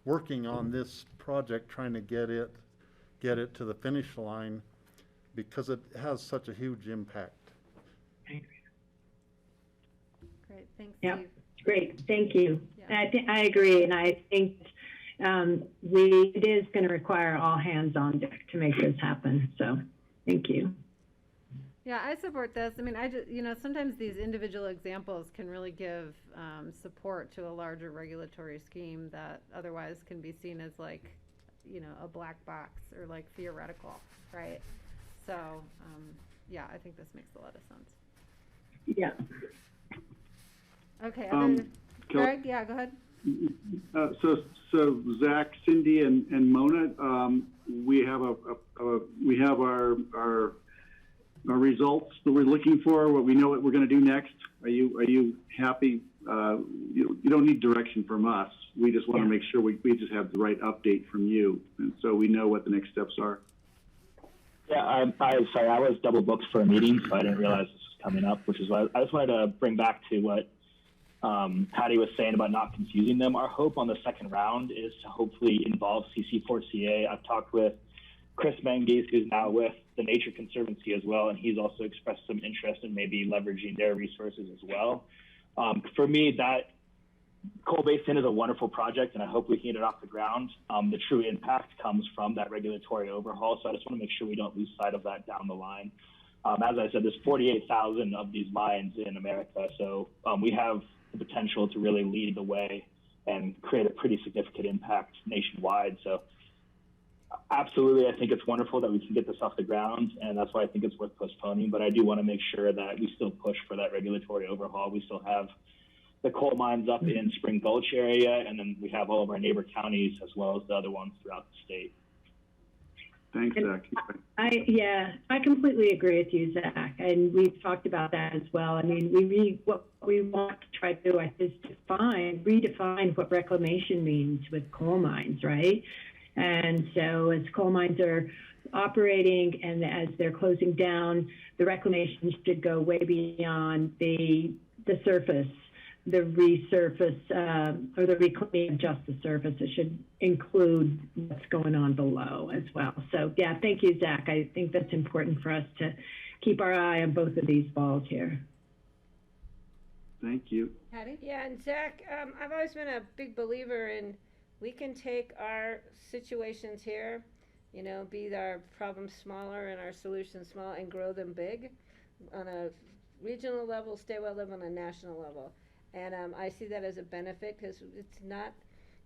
working on this project, trying to get it to the finish line because it has such a huge impact. Great, thanks, Yeah, Steve. great, thank you. Yeah. I agree, and I think it is going to require all hands on deck to make this happen. So, thank you. Yeah, I support this. I mean, sometimes these individual examples can really give support to a larger regulatory scheme that otherwise can be seen as like, a black box or like theoretical, right? So, yeah, I think this makes a lot of sense. Yeah. Okay, Greg, yeah, go ahead. So Zach, Cindy, and Mona, we have our results that we're looking for. What we know what we're going to do next. Are you happy? You don't need direction from us. We just want to make sure we just have the right update from you, and so we know what the next steps are. Yeah, I'm sorry, I was double booked for a meeting, so I didn't realize this was coming up, which is why I just wanted to bring back to what Patty was saying about not confusing them. Our hope on the second round is to hopefully involve CC4CA. I've talked with Chris Menges, who's now with the Nature Conservancy as well, and he's also expressed some interest in maybe leveraging their resources as well. For me, that Coal Basin is a wonderful project, and I hope we can get it off the ground. The true impact comes from that regulatory overhaul, so I just want to make sure we don't lose sight of that down the line. As I said, there's 48,000 of these mines in America, so we have the potential to really lead the way and create a pretty significant impact nationwide. So absolutely, I think it's wonderful that we can get this off the ground, and that's why I think it's worth postponing. But I do want to make sure that we still push for that regulatory overhaul. We still have the coal mines up in Spring Gulch area, and then we have all of our neighbor counties as well as the other ones throughout the state. Thanks, Zach. I completely agree with you, Zach, and we've talked about that as well. I mean, what we want to try to do is redefine what reclamation means with coal mines, right? And so as coal mines are operating and as they're closing down, the reclamation should go way beyond the surface, the resurface, or the reclaiming of just the surface. It should include what's going on below as well. So yeah, thank you, Zach. I think that's important for us to keep our eye on both of these balls here. Thank you. Patty? Yeah, and Zach, I've always been a big believer in we can take our situations here, be our problems smaller and our solutions small and grow them big on a regional level, statewide level, and a national level. And I see that as a benefit because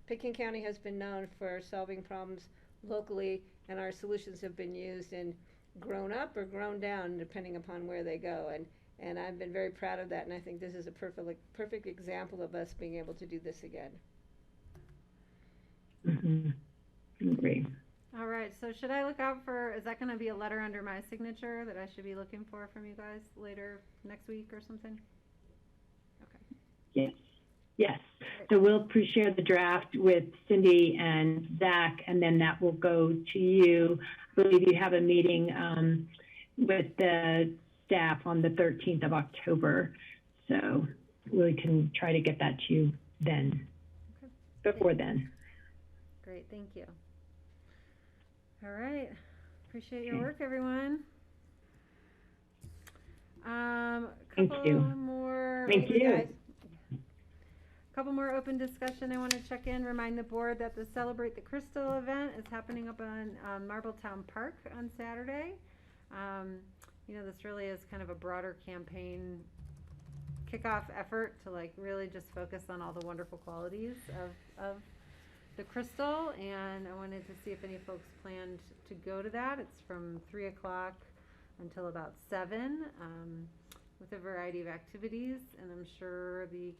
Pickett County has been known for solving problems locally, and our solutions have been used and grown up or grown down depending upon where they go. And I've been very proud of that, and I think this is a perfect example of us being able to do this again. Mm-hmm. Agree. All right, so should I look out is that going to be a letter under my signature that I should be looking for from you guys later next week or something? Okay. Yes. Yes. So we'll pre-share the draft with Cindy and Zach, and then that will go to you. I believe you have a meeting with the staff on the 13th of October. So we can try to get that to you then, before then. Great, thank you. All right, appreciate your work, everyone. Thank you. More. Thank you. Couple more open discussion. I want to check in, remind the board that the Celebrate the Crystal event is happening up on Marbletown Park on Saturday. You know, this really is kind of a broader campaign kickoff effort to like really just focus on all the wonderful qualities of the crystal, and I wanted to see if any folks planned to go to that. It's from 3 o'clock until about 7, with a variety of activities, and I'm sure the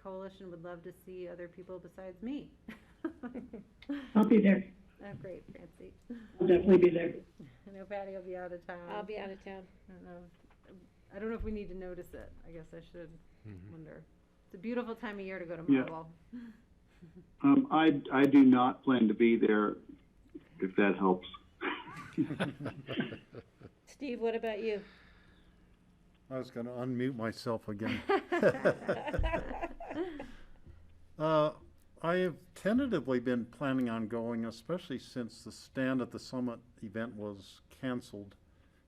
coalition would love to see other people besides me. I'll be there. Oh, great, Francie. I'll definitely be there. I know Patty will be out of town. I'll be out of town. I don't know if we need to notice it. I guess I should wonder. It's a beautiful time of year to go to Yeah. Marble. I do not plan to be there, if that helps. Steve, what about you? I was going to unmute myself again. I have tentatively been planning on going, especially since the Stand at the Summit event was canceled.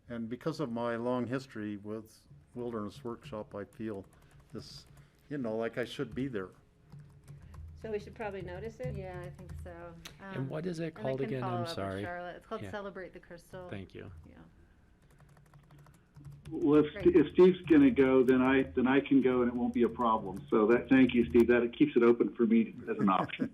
And because of my long history with Wilderness Workshop, I feel this, you know, like I should be there. So we should probably notice it? Yeah, I think so. And what is it and I called can again? follow I'm up with sorry. Charlotte. It's called Yeah. Celebrate the Crystal. Thank you. Yeah. Well, if Steve's going to go, then I can go, and it won't be a problem. So thank you, Steve. That keeps it open for me as an option.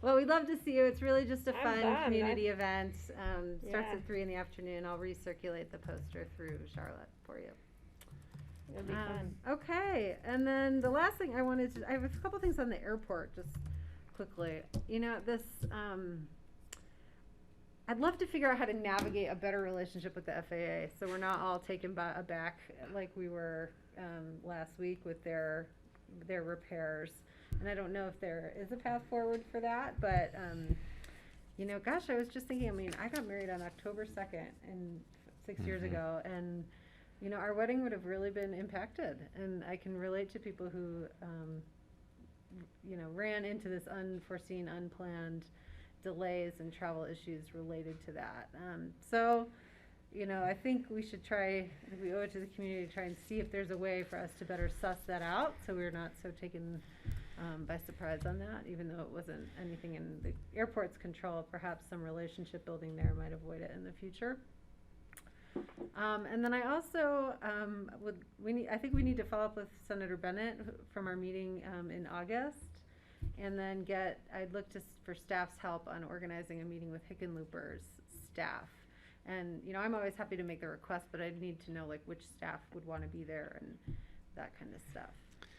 Well, we'd love to see you. It's really just a I'm fun done. community event. Starts Yeah. at 3 in the afternoon. I'll recirculate the poster through Charlotte for you. It'll be fun. Okay, and then the last thing I have a couple things on the airport, just quickly. You know, this, I'd love to figure out how to navigate a better relationship with the FAA, so we're not all taken aback like we were last week with their repairs. And I don't know if there is a path forward for that, but you know, gosh, I was just thinking. I mean, I got married on October 2nd, and 6 years ago, and you know, our wedding would have really been impacted, and I can relate to people who, you know, ran into this unforeseen, unplanned delays and travel issues related to that. So, you know, I think we should try, we owe it to the community to try and see if there's a way for us to better suss that out, so we're not so taken by surprise on that, even though it wasn't anything in the airport's control. Perhaps some relationship building there might avoid it in the future. And then I also I think we need to follow up with Senator Bennett from our meeting in August, and then I'd look for staff's help on organizing a meeting with Hickenlooper's staff. And you know, I'm always happy to make the request, but I'd need to know like which staff would want to be there and that kind of stuff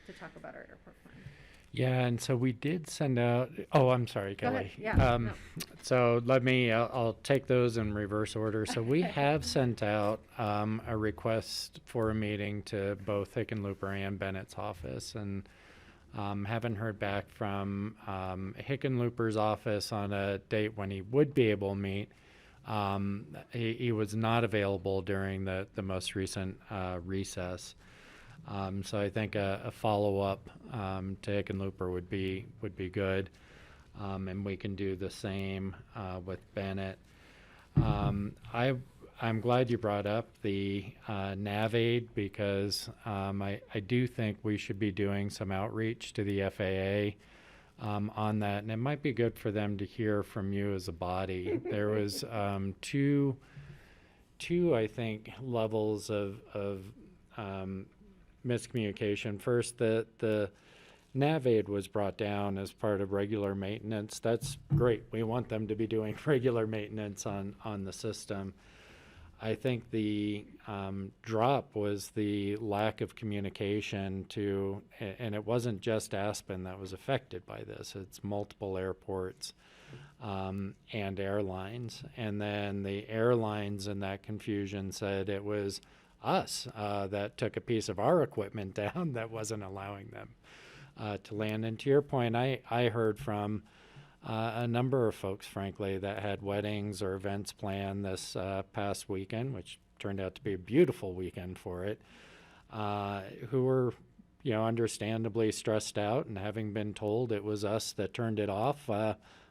to talk about our airport plan. Yeah, and so we did send out, oh, I'm sorry, Go Kelly. ahead. Yeah, no. So I'll take those in reverse order. So we have sent out a request for a meeting to both Hickenlooper and Bennett's office, and haven't heard back from Hickenlooper's office on a date when he would be able to meet. He was not available during the most recent recess. So I think a follow-up to Hickenlooper would be good, and we can do the same with Bennett. I'm glad you brought up the NavAid, because I do think we should be doing some outreach to the FAA on that, and it might be good for them to hear from you as a body. There was two I think levels of miscommunication. First, the NavAid was brought down as part of regular maintenance. That's great. We want them to be doing regular maintenance on the system. I think the drop was the lack of communication and it wasn't just Aspen that was affected by this. It's multiple airports and airlines. And then the airlines in that confusion said it was us that took a piece of our equipment down that wasn't allowing them to land. And to your point, I heard from a number of folks, frankly, that had weddings or events planned this past weekend, which turned out to be a beautiful weekend for it, who were, understandably stressed out, and having been told it was us that turned it off,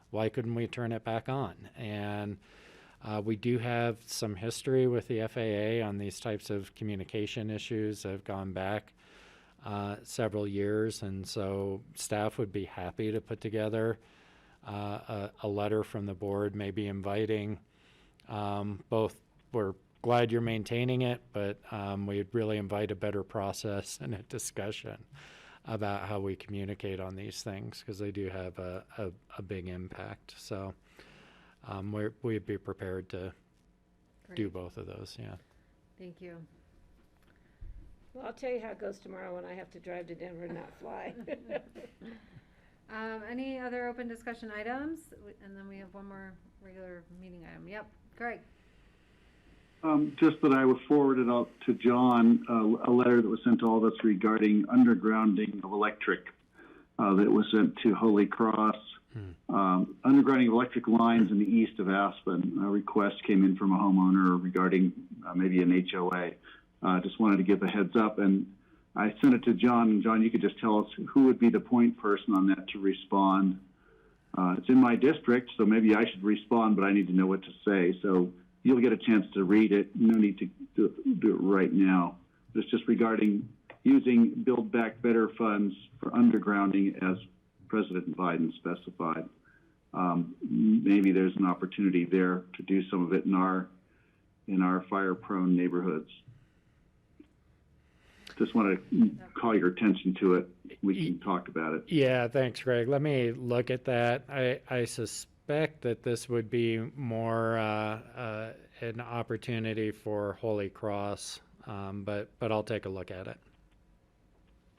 why couldn't we turn it back on? And we do have some history with the FAA on these types of communication issues that have gone back several years, and so staff would be happy to put together a letter from the board, maybe inviting both. We're glad you're maintaining it, but we'd really invite a better process and a discussion about how we communicate on these things, because they do have a big impact. So we'd be prepared to do both of those. Yeah. Thank you. Well, I'll tell you how it goes tomorrow when I have to drive to Denver and not fly. Any other open discussion items? And then we have one more regular meeting item. Yep, Greg. Just that I forwarded out to John a letter that was sent to all of us regarding undergrounding of electric that was sent to Holy Cross. Undergrounding of electric lines in the east of Aspen. A request came in from a homeowner regarding maybe an HOA. Just wanted to give a heads up, and I sent it to John. And John, you could just tell us who would be the point person on that to respond. It's in my district, so maybe I should respond, but I need to know what to say. So you'll get a chance to read it. No need to do it right now. It's just regarding using Build Back Better funds for undergrounding as President Biden specified. Maybe there's an opportunity there to do some of it in our fire-prone neighborhoods. Just want to call your attention to it. We can talk about it. Yeah, thanks, Greg. Let me look at that. I suspect that this would be more an opportunity for Holy Cross, but I'll take a look at it.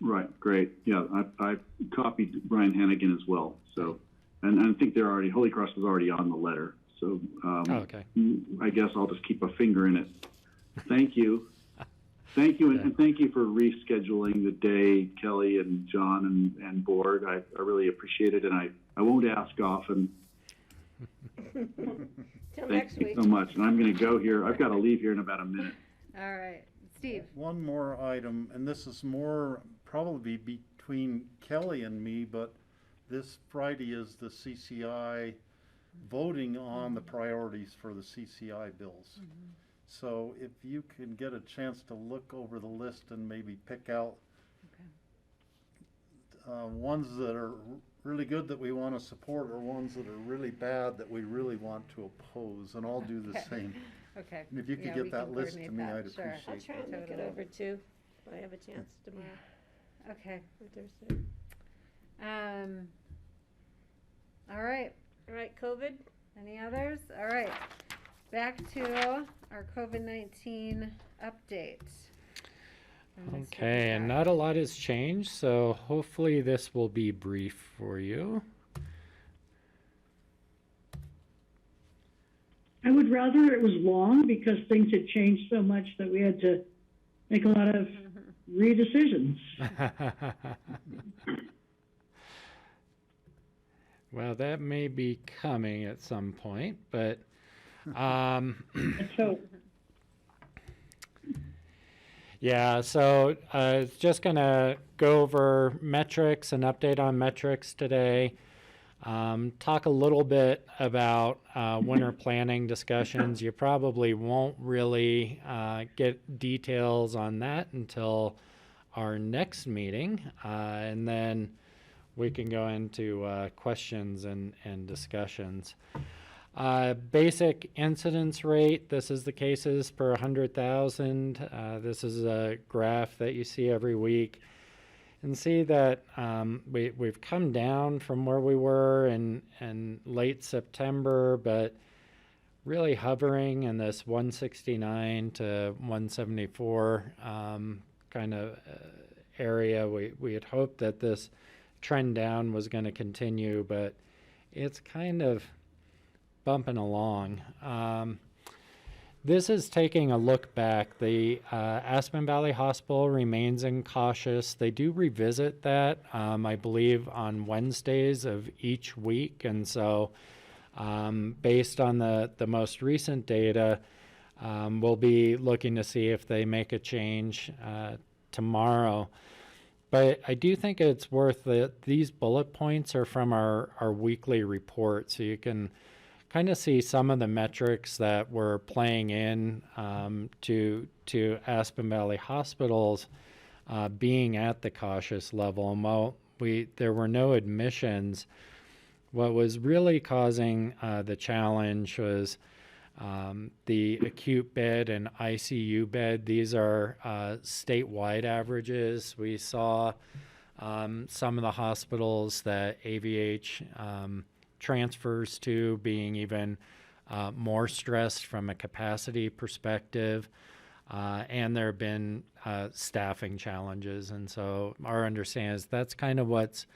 Right, great. Yeah, I copied Brian Hannigan as well. So, and I think Holy Cross is already on the letter. So, okay. I guess I'll just keep a finger in it. Thank you. Thank you, and thank you for rescheduling the day, Kelly and John and board. I really appreciate it, and I won't ask often. Till Thank next you week. so much. And I'm going to go here. I've got to leave here in about a minute. All right, Steve. One more item, and this is more probably between Kelly and me, but this Friday is the CCI voting on the priorities for the CCI bills. So if you can get a chance to look over the list and maybe pick out ones that are really good that we want to support, or ones that are really bad that we really want to oppose, and I'll do the same. Okay. And if you could get that list to me, I'd Sure. appreciate I'll try and make it over too, if I have a chance tomorrow Okay. or Thursday. All right. All right, COVID? Any others? All right. Back to our COVID-19 update. Okay, and not a lot has changed, so hopefully this will be brief for you. I would rather it was long, because things had changed so much that we had to make a lot of re-decisions. Well, that may be coming at some point, but Let's hope. yeah, so just going to go over metrics, an update on metrics today. Talk a little bit about winter planning discussions. You probably won't really get details on that until our next meeting, and then we can go into questions and discussions. Basic incidence rate, this is the cases per 100,000. This is a graph that you see every week. And see that we've come down from where we were in late September, but really hovering in this 169 to 174 kind of area. We had hoped that this trend down was going to continue, but it's kind of bumping along. This is taking a look back. The Aspen Valley Hospital remains in cautious. They do revisit that, I believe, on Wednesdays of each week. And so based on the most recent data, we'll be looking to see if they make a change tomorrow. But I do think it's worth it. These bullet points are from our weekly report, so you can kind of see some of the metrics that we're playing in to Aspen Valley Hospitals being at the cautious level. And while there were no admissions, what was really causing the challenge was the acute bed and ICU bed. These are statewide averages. We saw some of the hospitals that AVH transfers to being even more stressed from a capacity perspective, and there have been staffing challenges. And so our understanding is that's kind of what's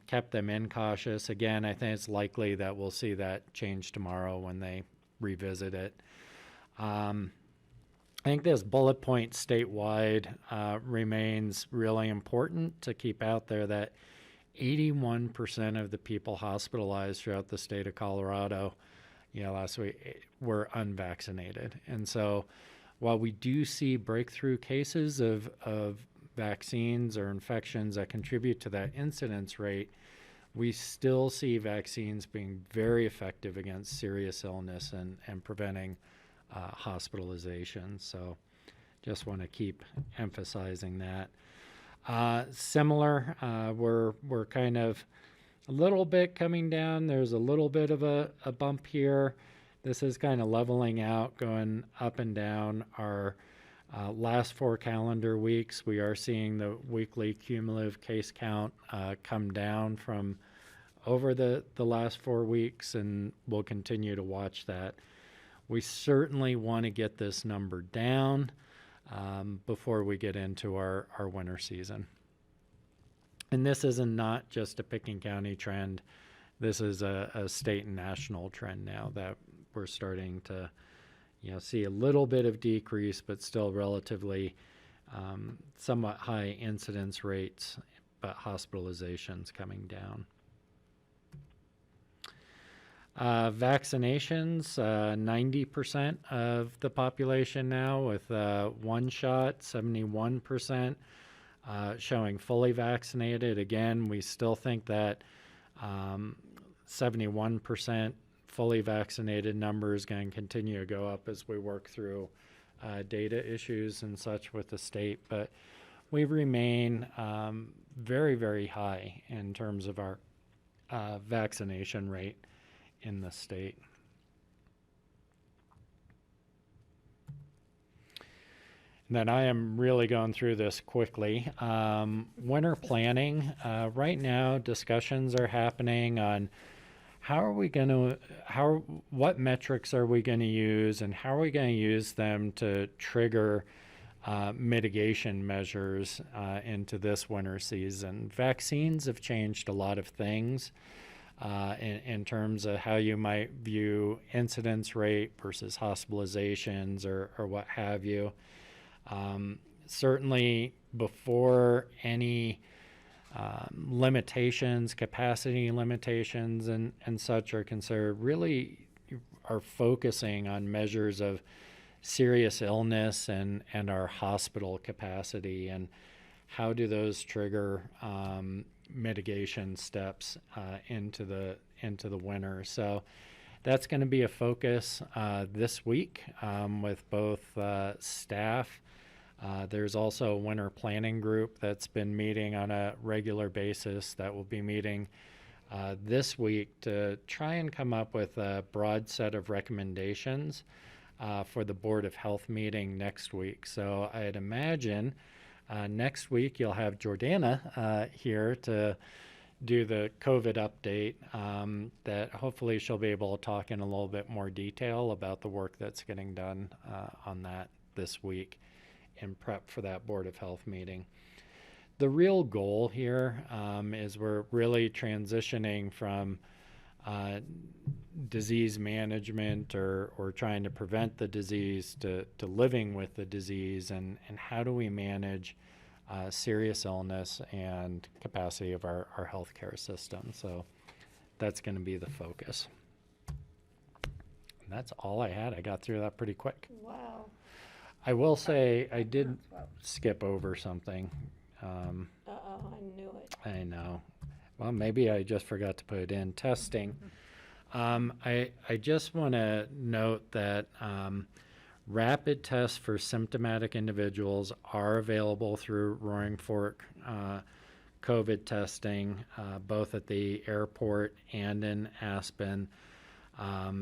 kept them in cautious. Again, I think it's likely that we'll see that change tomorrow when they revisit it. I think this bullet point statewide remains really important to keep out there, that 81% of the people hospitalized throughout the state of Colorado, last week were unvaccinated. And so while we do see breakthrough cases of vaccines or infections that contribute to that incidence rate, we still see vaccines being very effective against serious illness and preventing hospitalization. So just want to keep emphasizing that. Similar, we're kind of a little bit coming down. There's a little bit of a bump here. This is kind of leveling out, going up and down. Our last 4 calendar weeks, we are seeing the weekly cumulative case count come down from over the last 4 weeks, and we'll continue to watch that. We certainly want to get this number down before we get into our winter season. And this is not just a Pickens County trend. This is a state and national trend now that we're starting to see a little bit of decrease, but still relatively somewhat high incidence rates, but hospitalizations coming down. Vaccinations, 90% of the population now with one shot, 71% showing fully vaccinated. Again, we still think that 71% fully vaccinated number is going to continue to go up as we work through data issues and such with the state. But we remain very, very high in terms of our vaccination rate in the state. And then I am really going through this quickly. Winter planning. Right now, discussions are happening on what metrics are we going to use, and how are we going to use them to trigger mitigation measures into this winter season. Vaccines have changed a lot of things in terms of how you might view incidence rate versus hospitalizations or what have you. Certainly before any limitations, capacity limitations and such are considered, really are focusing on measures of serious illness and our hospital capacity, and how do those trigger mitigation steps into the winter. So that's going to be a focus this week with both staff. There's also a winter planning group that's been meeting on a regular basis that will be meeting this week to try and come up with a broad set of recommendations for the Board of Health meeting next week. So I'd imagine next week you'll have Jordana here to do the COVID update, that hopefully she'll be able to talk in a little bit more detail about the work that's getting done on that this week in prep for that Board of Health meeting. The real goal here is we're really transitioning from disease management or trying to prevent the disease to living with the disease, and how do we manage serious illness and capacity of our healthcare system. So that's going to be the focus. And that's all I had. I got through that pretty quick. Wow. I will say I did skip over something. Uh-oh, I knew it. I know. Well, maybe I just forgot to put it in. Testing. I just want to note that rapid tests for symptomatic individuals are available through Roaring Fork COVID testing, both at the airport and in Aspen.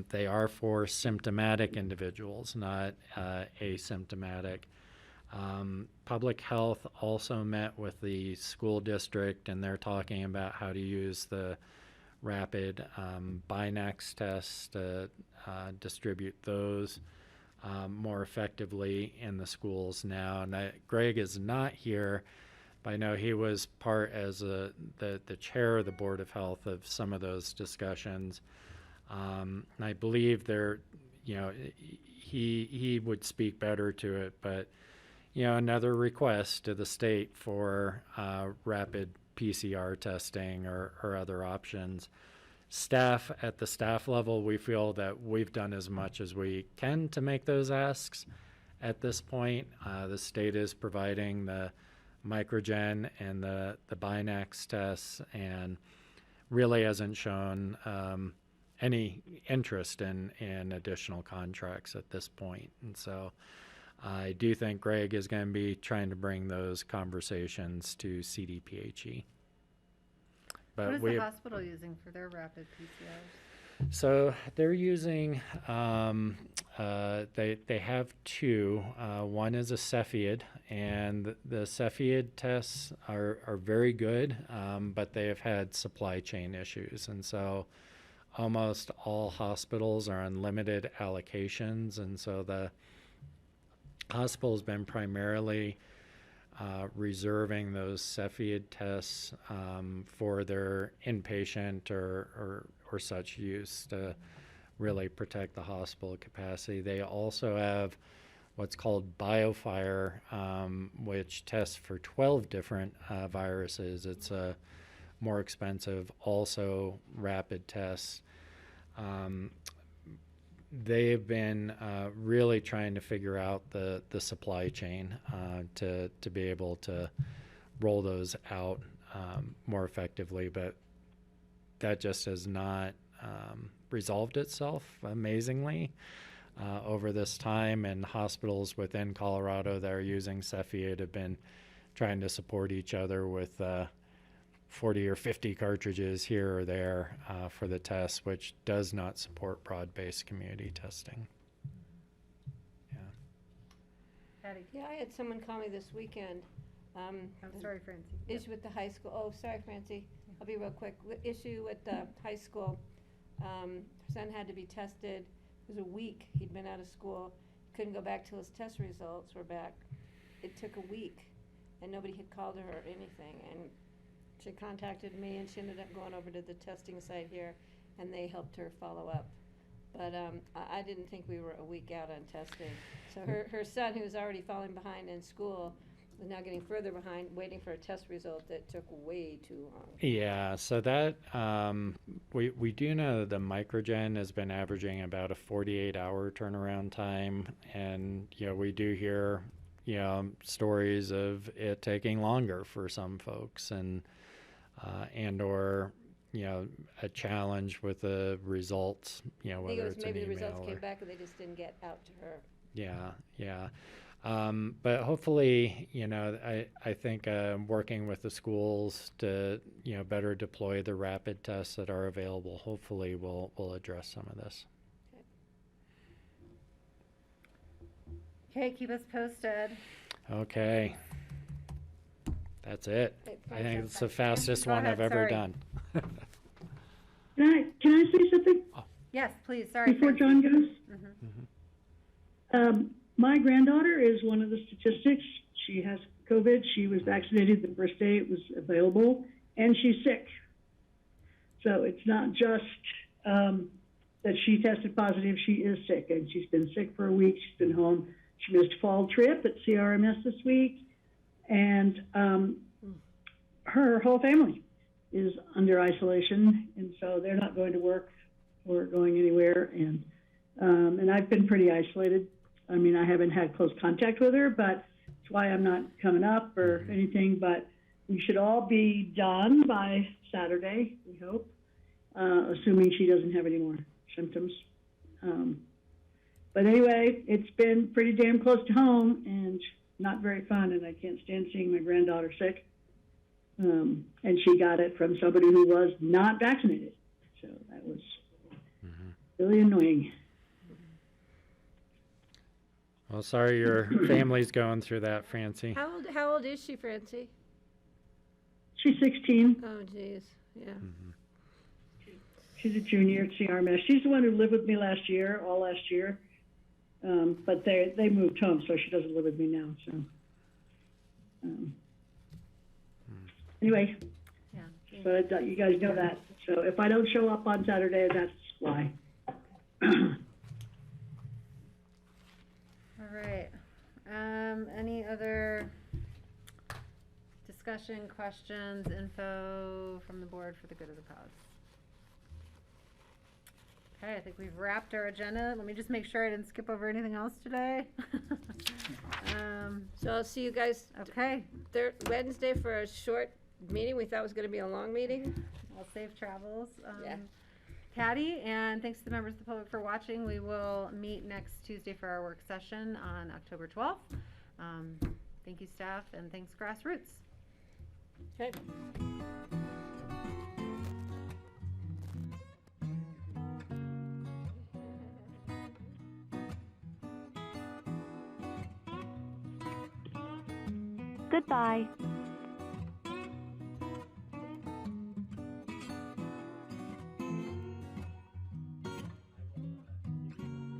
They are for symptomatic individuals, not asymptomatic. Public Health also met with the school district, and they're talking about how to use the rapid Binax tests to distribute those more effectively in the schools now. And Greg is not here, but I know he was part as the chair of the Board of Health of some of those discussions. And I believe he would speak better to it, but another request to the state for rapid PCR testing or other options. Staff, at the staff level, we feel that we've done as much as we can to make those asks at this point. The state is providing the microgen and the Binax tests, and really hasn't shown any interest in additional contracts at this point. And so I do think Greg is going to be trying to bring those conversations to CDPHE. But what is the hospital using for their rapid PCRs? So they're using, they have two. One is a Cepheid, and the Cepheid tests are very good, but they have had supply chain issues. And so almost all hospitals are on limited allocations, and so the hospital has been primarily reserving those Cepheid tests for their inpatient or such use to really protect the hospital capacity. They also have what's called BioFire, which tests for 12 different viruses. It's a more expensive, also rapid test. They've been really trying to figure out the supply chain to be able to roll those out more effectively, but that just has not resolved itself amazingly over this time, and hospitals within Colorado that are using Cepheid have been trying to support each other with 40 or 50 cartridges here or there for the test, which does not support broad-based community testing. Patty. Yeah, I had someone call me this weekend. I'm sorry, Francie. Issue with the high school. Oh, sorry, Francie. I'll be real quick. Issue with the high school. Her son had to be tested. It was a week he'd been out of school. Couldn't go back till his test results were back. It took a week, and nobody had called her or anything. And she contacted me, and she ended up going over to the testing site here, and they helped her follow up. But I didn't think we were a week out on testing. So her son, who was already falling behind in school, was now getting further behind, waiting for a test result that took way too long. Yeah, so that we do know the microgen has been averaging about a 48-hour turnaround time, and we do hear stories of it taking longer for some folks, and or a challenge with the results, whether it's maybe an the email results or, came back and they just didn't get out to her. Yeah. But hopefully, I think working with the schools to, better deploy the rapid tests that are available, hopefully we'll address some of this. Okay, keep us posted. Okay. That's it. I think it's the fastest Go one ahead, I've ever sorry. done. Can I say something Yes, please, sorry. before Francie. John goes? My granddaughter is one of the statistics. She has COVID. She was vaccinated the first day it was available, and she's sick. So it's not just that she tested positive. She is sick, and she's been sick for a week. She's been home. She missed fall trip at CRMS this week, and her whole family is under isolation, and so they're not going to work or going anywhere. And I've been pretty isolated. I mean, I haven't had close contact with her, but that's why I'm not coming up or anything. But we should all be done by Saturday, we hope, assuming she doesn't have any more symptoms. But anyway, it's been pretty damn close to home and not very fun, and I can't stand seeing my granddaughter sick. And she got it from somebody who was not vaccinated. So that was really annoying. Well, sorry your family's going through that, Francie. How old is she, Francie? She's 16. Oh, geez, yeah. She's a junior at CRMS. She's the one who lived with me all last year. But they moved home, so she doesn't live with me now. So anyway, yeah. So you guys know that. So if I don't show up on Saturday, that's why. All right. Any other discussion, questions, info from the board for the good of the cause? Okay, I think we've wrapped our agenda. Let me just make sure I didn't skip over anything else today. So I'll see you guys. Okay. Wednesday for a short meeting. We thought it was going to be a long meeting. Well, safe travels. Yeah. Patty, and thanks to the members of the public for watching. We will meet next Tuesday for our work session on October 12th. Thank you, staff, and thanks, Grassroots. Okay. Goodbye.